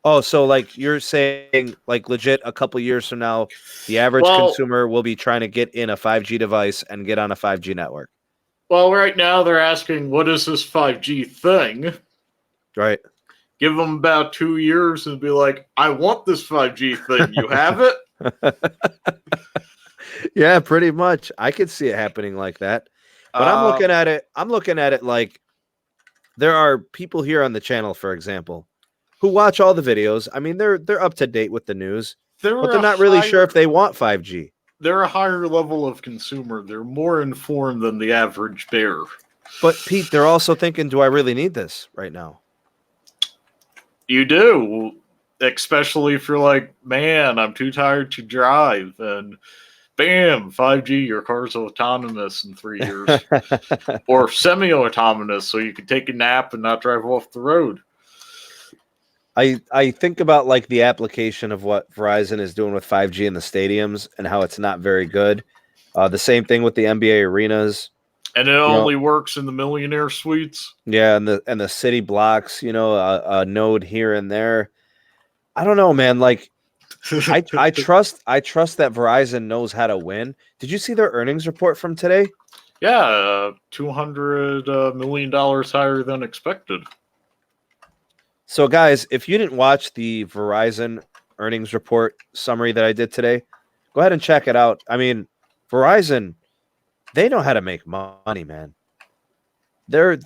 Oh, so like you're saying, like legit, a couple years from now, the average consumer will be trying to get in a 5G device and get on a 5G network. Well, right now they're asking, what is this 5G thing? Right. Give them about 2 years and be like, I want this 5G thing. You have it? Yeah, pretty much. I could see it happening like that. But I'm looking at it like there are people here on the channel, for example, who watch all the videos. I mean, they're up to date with the news, but They're they're not really sure if they want 5G. They're a higher level of consumer. They're more informed than the average bear. But Pete, they're also thinking, do I really need this right now? You do, especially if you're like, man, I'm too tired to drive, and bam, 5G, your car's autonomous in 3 years, or semi-autonomous, so you can take a nap and not drive off the road. I think about like the application of what Verizon is doing with 5G in the stadiums and how it's not very good. The same thing with the NBA arenas. And it only works in the millionaire suites. Yeah, and the city blocks, a node here and there. I don't know, man. Like I trust that Verizon knows how to win. Did you see their earnings report from today? Yeah, $200 million higher than expected. So, guys, if you didn't watch the Verizon earnings report summary that I did today, go ahead and check it out. I mean, Verizon, they know how to make money, man. They're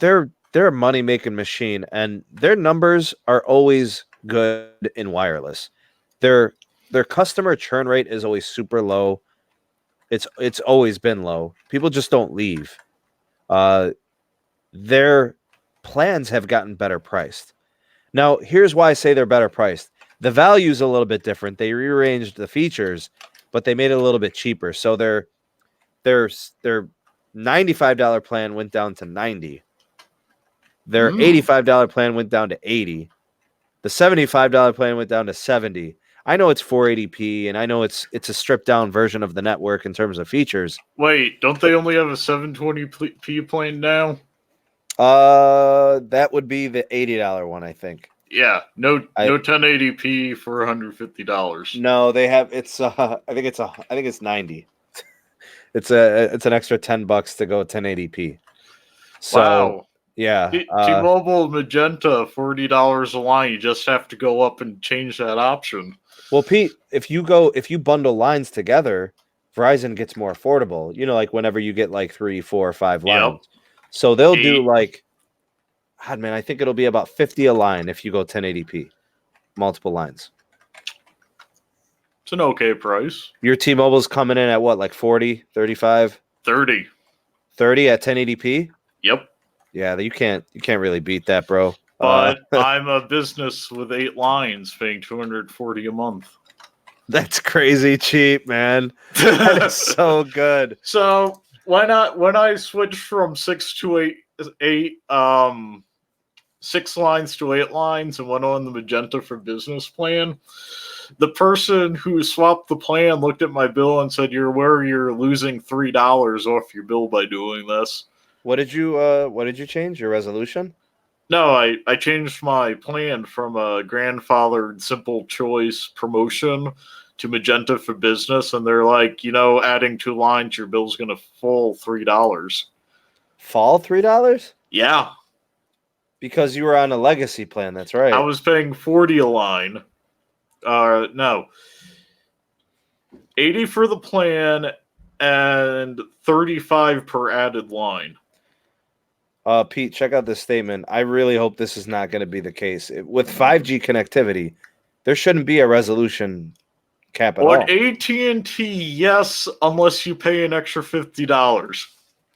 a money-making machine, and their numbers are always good in wireless. Their customer churn rate is always super low. It's always been low. People just don't leave. Their plans have gotten better priced. Now, here's why I say they're better priced. The value's a little bit different. They rearranged the features, but they made it a little bit cheaper. So their $95 plan went down to $90. Their $85 plan went down to $80. The $75 plan went down to $70. I know it's 480p, and I know it's a stripped down version of the network in terms of features. Wait, don't they only have a 720p plan now? That would be the $80 one, I think. Yeah, no 1080p for $150. No, they have. It's I think it's 90. It's an extra $10 to go 1080p. So, wow. Yeah. T-Mobile Magenta, $40 a line. You just have to go up and change that option. Well, Pete, if you bundle lines together, Verizon gets more affordable. Like whenever you get like 3, 4, 5 lines. Yep. So they'll do like, God, man, I think it'll be about 50 a line if you go 1080p, multiple lines. It's an okay price. Your T-Mobile's coming in at what, like 40, 35? 30. 30 at 1080p? Yep. Yeah, you can't really beat that, bro. But I'm a business with 8 lines paying $240 a month. That's crazy cheap, man. That is so good. So when I switched from 6 to 8 6 lines to 8 lines and went on the Magenta for Business plan, the person who swapped the plan looked at my bill and said, "You're losing $3 off your bill by doing this." What did you change? Your resolution? No, I changed my plan from a grandfathered simple choice promotion to Magenta for Business, and they're like, adding 2 lines, your bill's gonna fall $3. Fall $3? Yeah. Because you were on a legacy plan, that's right. I was paying 40 a line. No. 80 for the plan and 35 per added line. Pete, check out this statement. I really hope this is not going to be the case. With 5G connectivity, there shouldn't be a resolution cap at all. On AT&T, yes, unless you pay an extra $50.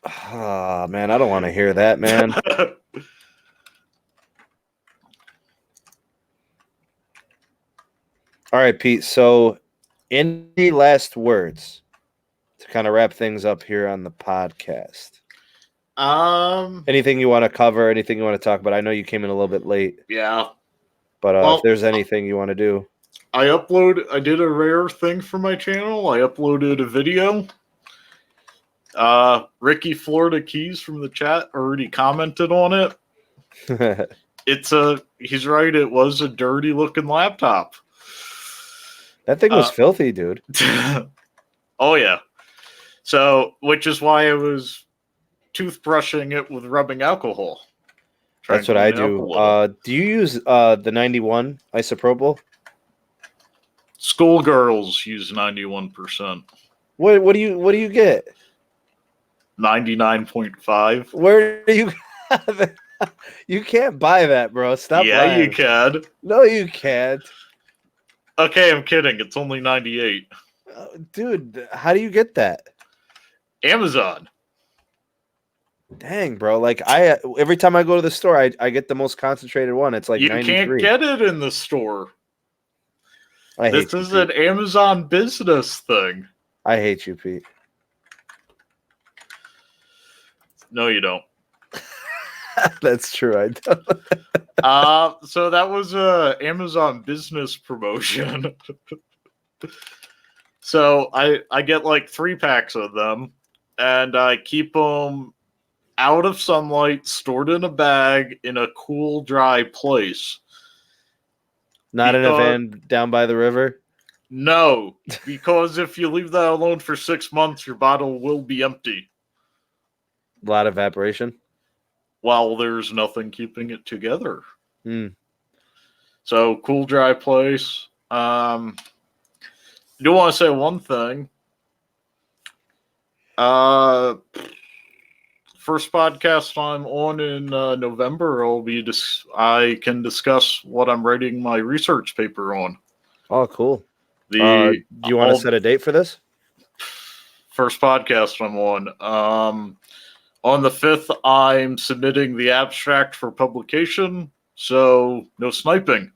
Ah, man, I don't want to hear that, man. All right, Pete. So, any last words to kind of wrap things up here on the podcast? Anything you want to cover? Anything you want to talk about? I know you came in a little bit late. Yeah. But if there's anything you want to do. I did a rare thing for my channel. I uploaded a video. Ricky Florida Keys from the chat already commented on it. He's right, it was a dirty looking laptop. That thing was filthy, dude. Oh yeah. So, which is why I was toothbrushing it with rubbing alcohol. That's what I do. Do you use the 91 isopropyl? Schoolgirls use 91%. What do you get? 99.5. Where do you have it? You can't buy that, bro. Stop Yeah, lying. you can. No, you can't. Okay, I'm kidding. It's only 98. Dude, how do you get that? Amazon. Dang, bro. Like every time I go to the store, I get the most concentrated one. It's like You 93. can't get it in the store. I hate This you, is Pete. an Amazon business thing. I hate you, Pete. No, you don't. That's true. I don't. So that was a Amazon business promotion. So I get like 3 packs of them, and I keep them out of sunlight, stored in a bag in a cool, dry place. Not in a van down by the river? No, because if you leave that alone for 6 months, your bottle will be empty. A lot of evaporation? While there's nothing keeping it together. Mm. So, cool, dry place. I do want to say one thing. First podcast I'm on in November, I can discuss what I'm writing my research paper on. Oh, cool. Do you want to set a date for this? First podcast I'm on the 5th, I'm submitting the abstract for publication, so no sniping.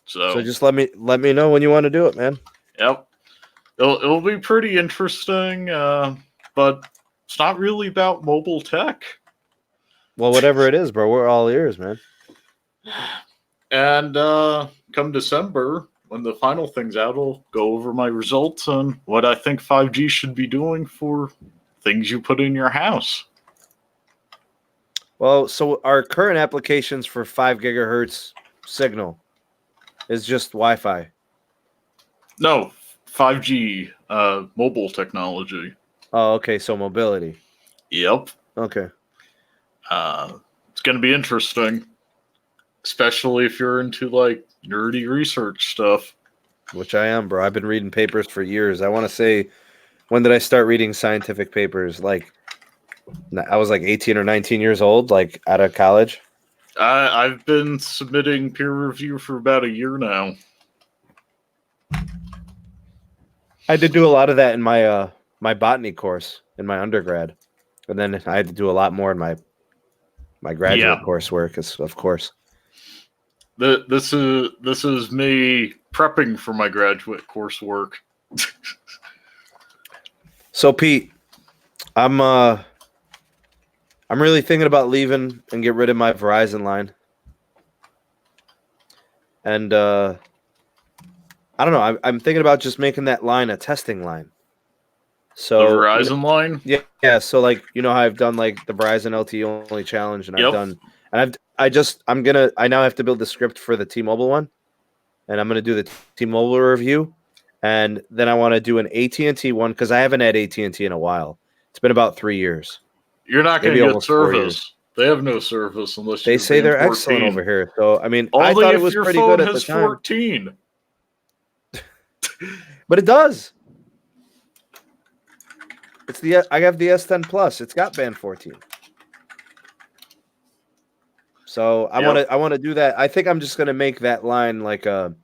So just let me know when you want to do it, man. Yep. It'll be pretty interesting, but it's not really about mobile tech. Well, whatever it is, bro, we're all ears, man. And come December, when the final thing's out, I'll go over my results and what I think 5G should be doing for things you put in your house. Well, so our current applications for 5 gigahertz signal is just Wi-Fi. No, 5G mobile technology. Oh, okay. So mobility. Yep. Okay. It's going to be interesting, especially if you're into like nerdy research stuff. Which I am, bro. I've been reading papers for years. I want to say, when did I start reading scientific papers? Like, I was like 18 or 19 years old, like out of college. I've been submitting peer review for about a year now. I did do a lot of that in my my botany course in my undergrad, and then I had to do a lot more in my graduate coursework, of course. This is me prepping for my graduate coursework. So Pete, I'm really thinking about leaving and get rid of my Verizon line. And I don't know. I'm thinking about just making that line a testing line. So the Verizon line? Yeah. So like, you know how I've done like the Verizon LTE only challenge, and I now have to build the script for the T-Mobile one, and I'm gonna do the T-Mobile review, and then I want to do an AT&T one because I haven't had AT&T in a while. It's been about 3 years. You're not going to get service. They have no service unless they say they're excellent over here. So I mean, only I thought if it was your pretty phone good at the has time. 14. But it does. I have the S10 Plus. It's got band 14. So I want to do that. I think I'm just gonna make that line like a,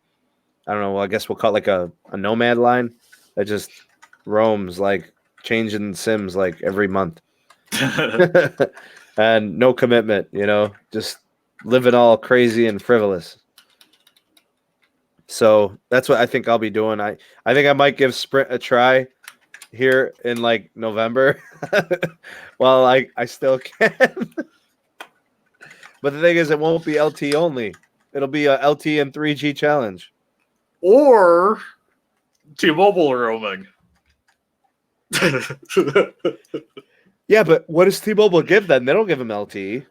I don't know. Well, I guess we'll call it like a nomad line that just roams, like changing SIMs like every month, and no commitment. You know, just living all crazy and frivolous. So that's what I think I'll be doing. I think I might give Sprint a try here in like November. Well, I still can. But the thing is, it won't be LT only. It'll be a LT and 3G challenge. Or T-Mobile roaming. Yeah, but what does T-Mobile give them? They don't give them LTE.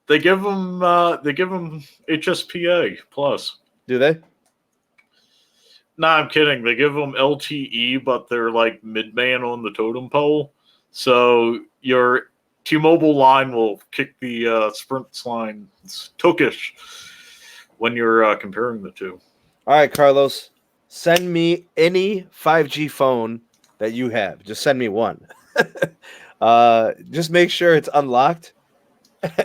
They give them HSPA plus. Do they? Nah, I'm kidding. They give them LTE, but they're like mid-man on the totem pole. So your T-Mobile line will kick the Sprint's line. It's tookish when you're comparing the two. All right, Carlos. Send me any 5G phone that you have. Just send me one. Just make sure it's unlocked.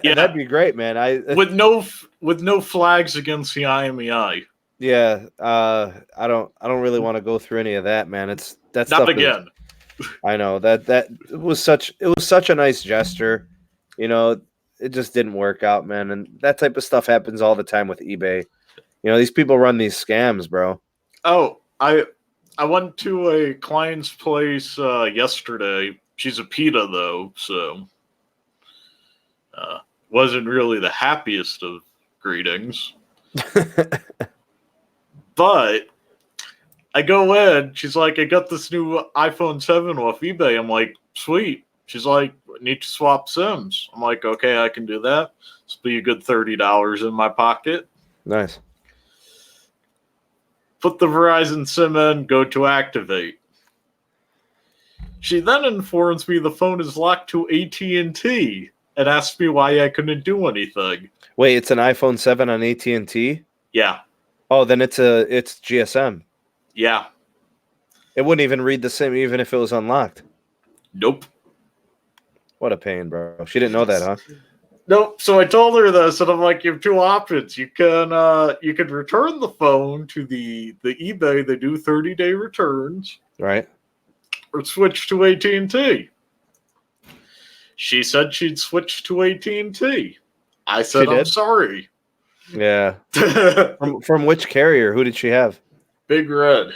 Yeah. That'd be great, man. with no flags against the IMEI. Yeah, I don't really want to go through any of that, man. That Not stuff again. I know that it was such a nice gesture. It just didn't work out, man. And that type of stuff happens all the time with eBay. These people run these scams, bro. Oh, I went to a client's place yesterday. She's a PETA though, so wasn't really the happiest of greetings. But I go in, she's like, I got this new iPhone 7 off eBay. I'm like, sweet. She's like, need to swap SIMs. I'm like, okay, I can do that. It's be a good $30 in my pocket. Nice. Put the Verizon SIM in, go to activate. She then informs me the phone is locked to AT&T and asks me why I couldn't do anything. Wait, it's an iPhone 7 on AT&T? Yeah. Oh, then it's GSM. Yeah. It wouldn't even read the SIM even if it was unlocked. Nope. What a pain, bro. She didn't know that, huh? Nope. So I told her this, and I'm like, you have two options. You can return the phone to the eBay. They do 30-day returns. Right. Or switch to AT&T. She said she'd switch to AT&T. I said, I'm sorry. Yeah. From which carrier? Who did she have? Big Red.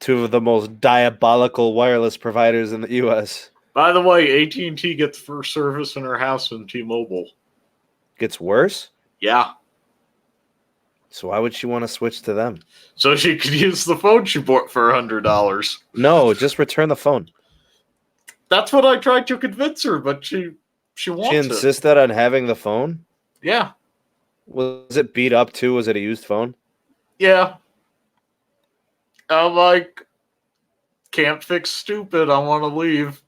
Two of the most diabolical wireless providers in the U.S. By the way, AT&T gets first service in her house in T-Mobile. Gets worse? Yeah. So why would she want to switch to them? So she could use the phone she bought for $100. No, just return the phone. That's what I tried to convince her, but she wants She insisted on having the phone? Yeah. Was it beat up too? Was it a used phone? Yeah. I'm like, can't fix stupid. I want to leave.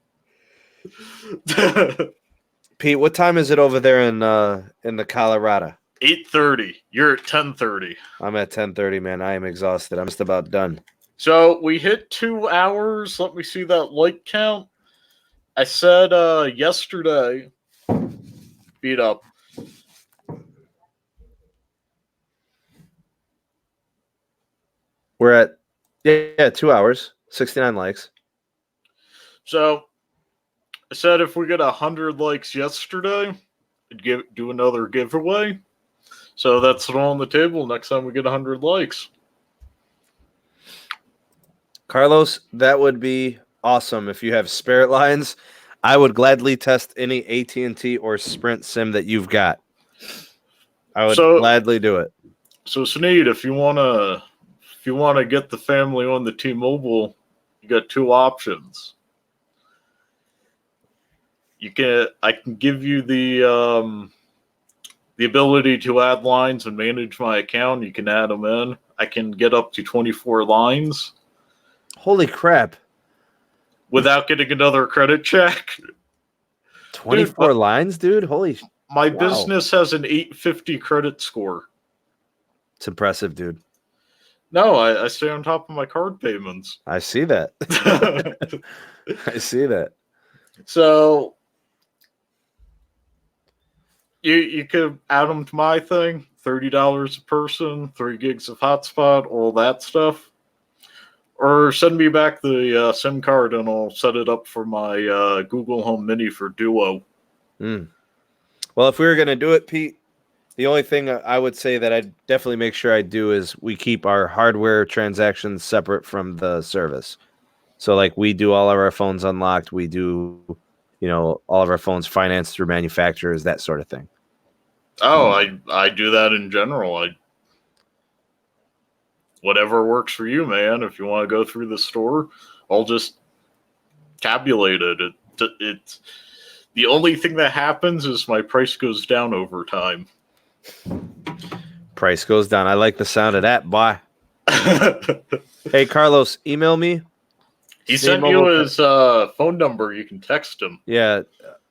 Pete, what time is it over there in the Colorado? 8:30. You're at 10:30. I'm at 10:30, man. I am exhausted. I'm just about done. So we hit 2 hours. Let me see that like count. I said yesterday, beat up. We're at 2 hours, 69 likes. So I said if we get 100 likes yesterday, I'd do another giveaway. So that's it on the table next time we get 100 likes. Carlos, that would be awesome if you have Spirit lines. I would gladly test any AT&T or Sprint SIM that you've got. I would gladly do it. So Sneed, if you wanna get the family on the T-Mobile, you got two options. I can give you the ability to add lines and manage my account. You can add them in. I can get up to 24 lines. Holy crap. Without getting another credit check. 24 lines, dude? My business has an 850 credit score. It's impressive, dude. No, I stay on top of my card payments. I see that. I see that. So you could add them to my thing, $30 a person, 3 gigs of hotspot, all that stuff. Or send me back the SIM card and I'll set it up for my Google Home Mini for Duo. Well, if we were going to do it, Pete, the only thing I would say that I'd definitely make sure I do is we keep our hardware transactions separate from the service. So, like, we do all of our phones unlocked. We do, all of our phones financed through manufacturers, that sort of thing. Oh, I do that in general. Whatever works for you, man. If you want to go through the store, I'll just tabulate it. It's the only thing that happens is my price goes down over time. Price goes down. I like the sound of that. Bye. Hey, Carlos, email me. He sent you his phone number. You can text him. Yeah.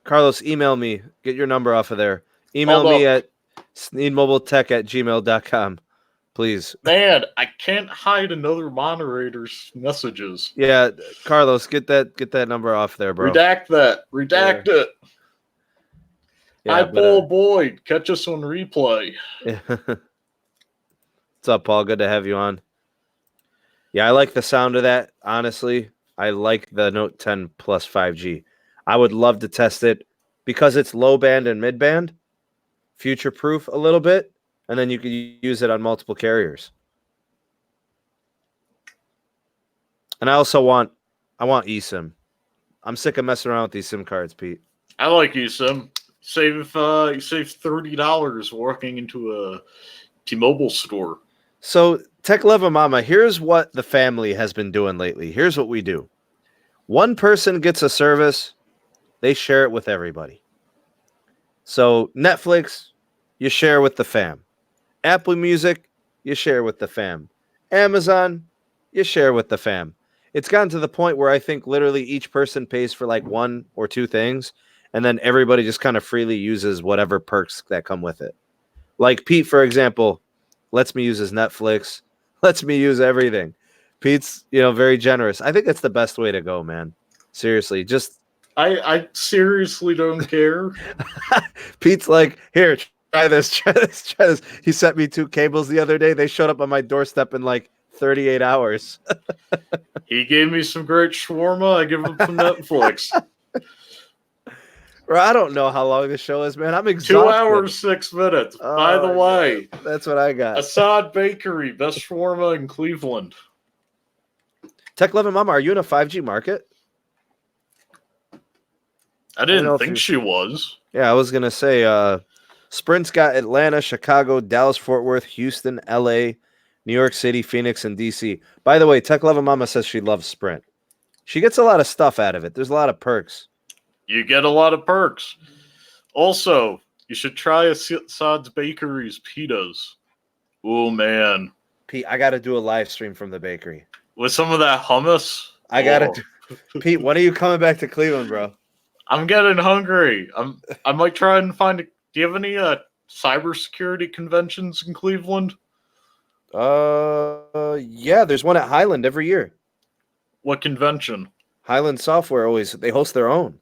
Carlos, email me. Get your number off of there. Email me at sneedmobiletech@gmail.com. Please. Man, I can't hide another moderator's messages. Yeah, Carlos, get that number off there, bro. Redact that. Redact it. Yeah, Hi, but, Paul Boyd. Catch us on replay. What's up, Paul? Good to have you on. Yeah, I like the sound of that. Honestly, I like the Note 10 Plus 5G. I would love to test it because it's low band and mid band, future proof a little bit, and then you could use it on multiple carriers. And I also want eSIM. I'm sick of messing around with these SIM cards, Pete. I like eSIM. You save $30 walking into a T-Mobile store. So, Tech Leva Mama, here's what the family has been doing lately. Here's what we do. One person gets a service, they share it with everybody. So, Netflix, you share with the fam. Apple Music, you share with the fam. Amazon, you share with the fam. It's gotten to the point where I think literally each person pays for like one or two things, and then everybody just kind of freely uses whatever perks that come with it. Like Pete, for example, lets me use his Netflix, lets me use everything. Pete's, very generous. I think that's the best way to go, man. Seriously, just I seriously don't care. Pete's like, here, try this, try this, try this. He sent me 2 cables the other day. They showed up on my doorstep in like 38 hours. He gave me some great shawarma. I give him some Netflix. Bro, I don't know how long the show is, man. I'm exhausted. 2 hours, 6 minutes. By the way, that's what I got. Assad Bakery, best shawarma in Cleveland. Tech Leva Mama, are you in a 5G market? I didn't think she was. Yeah, I was going to say, Sprint's got Atlanta, Chicago, Dallas, Fort Worth, Houston, LA, New York City, Phoenix, and DC. By the way, Tech Leva Mama says she loves Sprint. She gets a lot of stuff out of it. There's a lot of perks. You get a lot of perks. Also, you should try Assad's Bakery's pitas. Oh, man. Pete, I got to do a live stream from the bakery. With some of that hummus. I got to do. Pete, when are you coming back to Cleveland, bro? I'm getting hungry. I might try and find. Do you have any cybersecurity conventions in Cleveland? Yeah, there's one at Highland every year. What convention? Highland Software they host their own.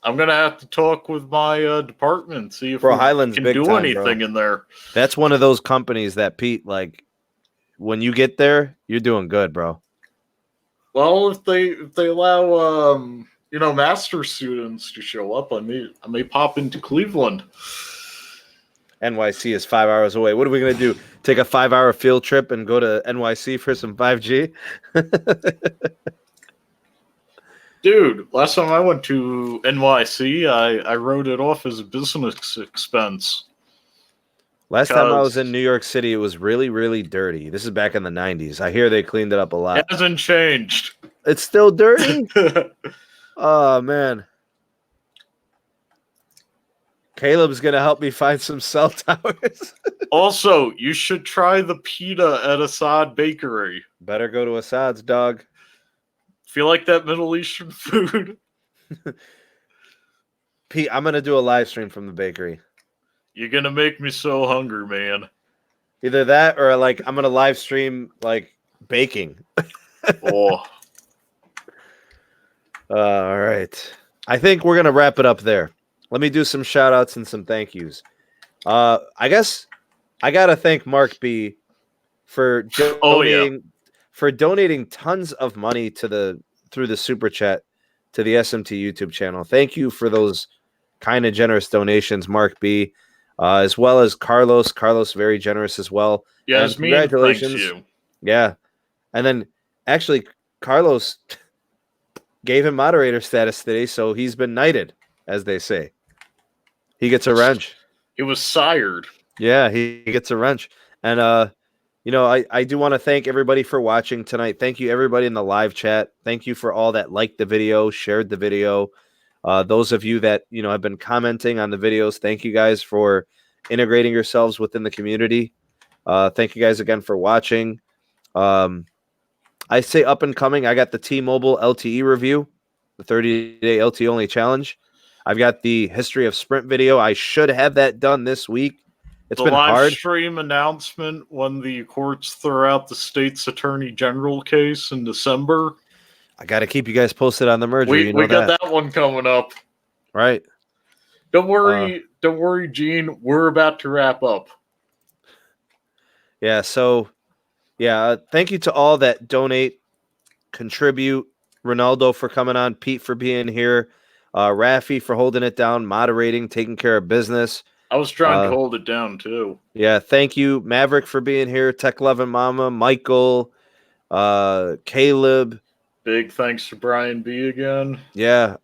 I'm gonna have to talk with my department, see if Highland's can big do time, anything in there. That's one of those companies that Pete, like, when you get there, you're doing good, bro. Well, if they allow master students to show up, I may pop into Cleveland. NYC is 5 hours away. What are we gonna do? Take a 5-hour field trip and go to NYC for some 5G? Dude, last time I went to NYC, I wrote it off as a business expense. Last time I was in New York City, it was really, really dirty. This is back in the 90s. I hear they cleaned it up a lot. It hasn't changed. It's still dirty? Oh, man. Caleb's going to help me find some cell towers. Also, you should try the pita at Assad Bakery. Better go to Assad's, dog. Feel like that Middle Eastern food? Pete, I'm going to do a live stream from the bakery. You're going to make me so hungry, man. Either that or, like, I'm going to live stream, like, baking. Oh. All right. I think we're going to wrap it up there. Let me do some shout-outs and some thank yous. I guess I got to thank Mark B for donating tons of money through the super chat to the SMT YouTube channel. Thank you for those kind of generous donations, Mark B, as well as Carlos. Carlos, very generous as well. Yes, congratulations. Thanks you. Yeah. And then actually Carlos gave him moderator status today, so he's been knighted, as they say. He gets a wrench. He was sired. Yeah, he gets a wrench. And I do want to thank everybody for watching tonight. Thank you, everybody in the live chat. Thank you for all that liked the video, shared the video. Those of you that, have been commenting on the videos, thank you guys for integrating yourselves within the community. Thank you guys again for watching. I say up and coming, I got the T-Mobile LTE review, the 30-day LTE only challenge. I've got the history of Sprint video. I should have that done this week. the been live hard. stream announcement when the courts throw out the state's attorney general case in December. I got to keep you guys posted on the merger. We You know got that one coming up. right? Don't worry, Gene. We're about to wrap up. Yeah. So, yeah. Thank you to all that donate, contribute. Ronaldo for coming on, Pete for being here, Rafi for holding it down, moderating, taking care of business. I was trying to hold it down too. Yeah, thank you, Maverick, for being here. Tech Loving Mama, Michael, Caleb. Big thanks to Brian B again. Yeah.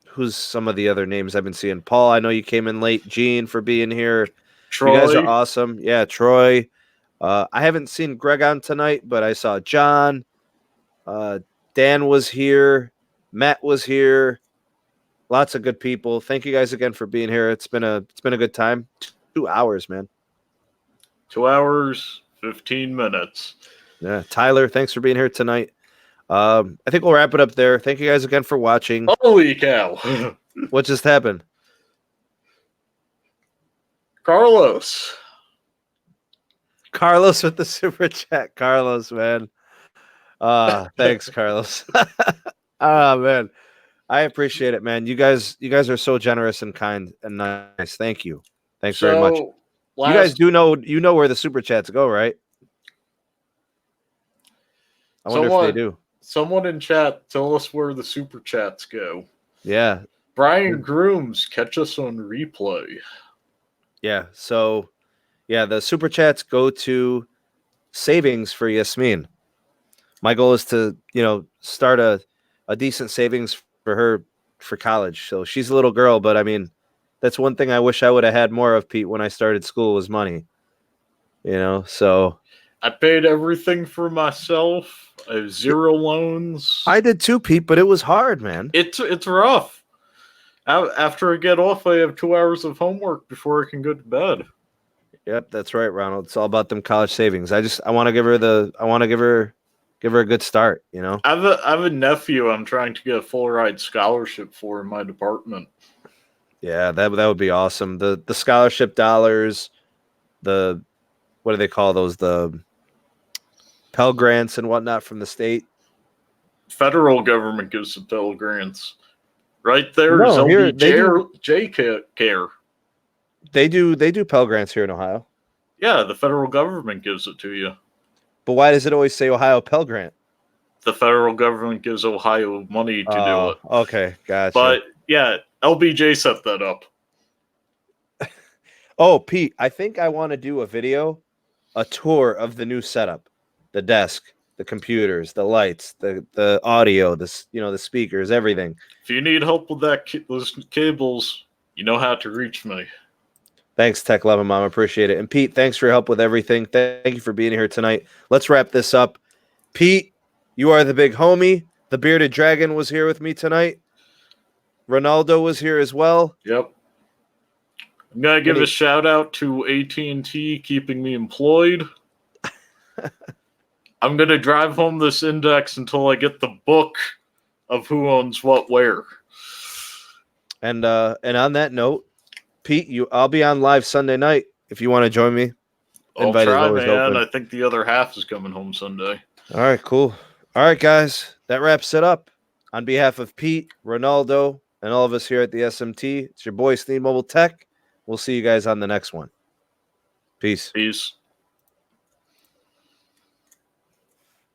Who's some of the other names I've been seeing? Paul, I know you came in late. Gene for being here. Troy. You guys are awesome. Yeah, Troy. I haven't seen Greg on tonight, but I saw John. Dan was here. Matt was here. Lots of good people. Thank you guys again for being here. It's been a good time. 2 hours, man. 2 hours, 15 minutes. Yeah. Tyler, thanks for being here tonight. I think we'll wrap it up there. Thank you guys again for watching. Holy cow. What just happened? Carlos with the super chat. Carlos, man. Thanks, Carlos. Man. I appreciate it, man. You guys are so generous and kind and nice. Thank you. Thanks very much. You guys do know where the super chats go, right? I wonder if they do. Someone in chat, tell us where the super chats go. Yeah. Brian Grooms, catch us on replay. Yeah. So, yeah, the super chats go to savings for Yasmin. My goal is to, start a decent savings for her for college. So she's a little girl, but I mean, that's one thing I wish I would have had more of, Pete, when I started school was money. So I paid everything for myself. I have 0 loans. I did too, Pete, but it was hard, man. It's rough. After I get off, I have 2 hours of homework before I can go to bed. Yep, that's right, Ronald. It's all about them college savings. I want to give her a good start, I have a nephew I'm trying to get a full ride scholarship for in my department. Yeah, that would be awesome. The scholarship dollars, what do they call those? The Pell Grants and whatnot from the state. Federal government gives the Pell Grants. Right there is LBJ care. They do Pell Grants here in Ohio. Yeah, the federal government gives it to you. But why does it always say Ohio Pell Grant? The federal government gives Ohio money to do it. Okay, gotcha. But yeah, LBJ set that up. Oh, Pete, I think I want to do a tour of the new setup, the desk, the computers, the lights, the audio, the speakers, everything. If you need help with those cables, you know how to reach me. Thanks, Tech Loving Mom. Appreciate it. And Pete, thanks for your help with everything. Thank you for being here tonight. Let's wrap this up. Pete, you are the big homie. The Bearded Dragon was here with me tonight. Ronaldo was here as well. Yep. I'm going to give a shout out to AT&T keeping me employed. I'm going to drive home this index until I get the book of who owns what where. And on that note, Pete, I'll be on live Sunday night if you want to join me. I'll try, man. Open. I think the other half is coming home Sunday. All right, cool. All right, guys, that wraps it up. On behalf of Pete, Ronaldo, and all of us here at the SMT, it's your boy, Sneed Mobile Tech. We'll see you guys on the next one. Peace. Peace.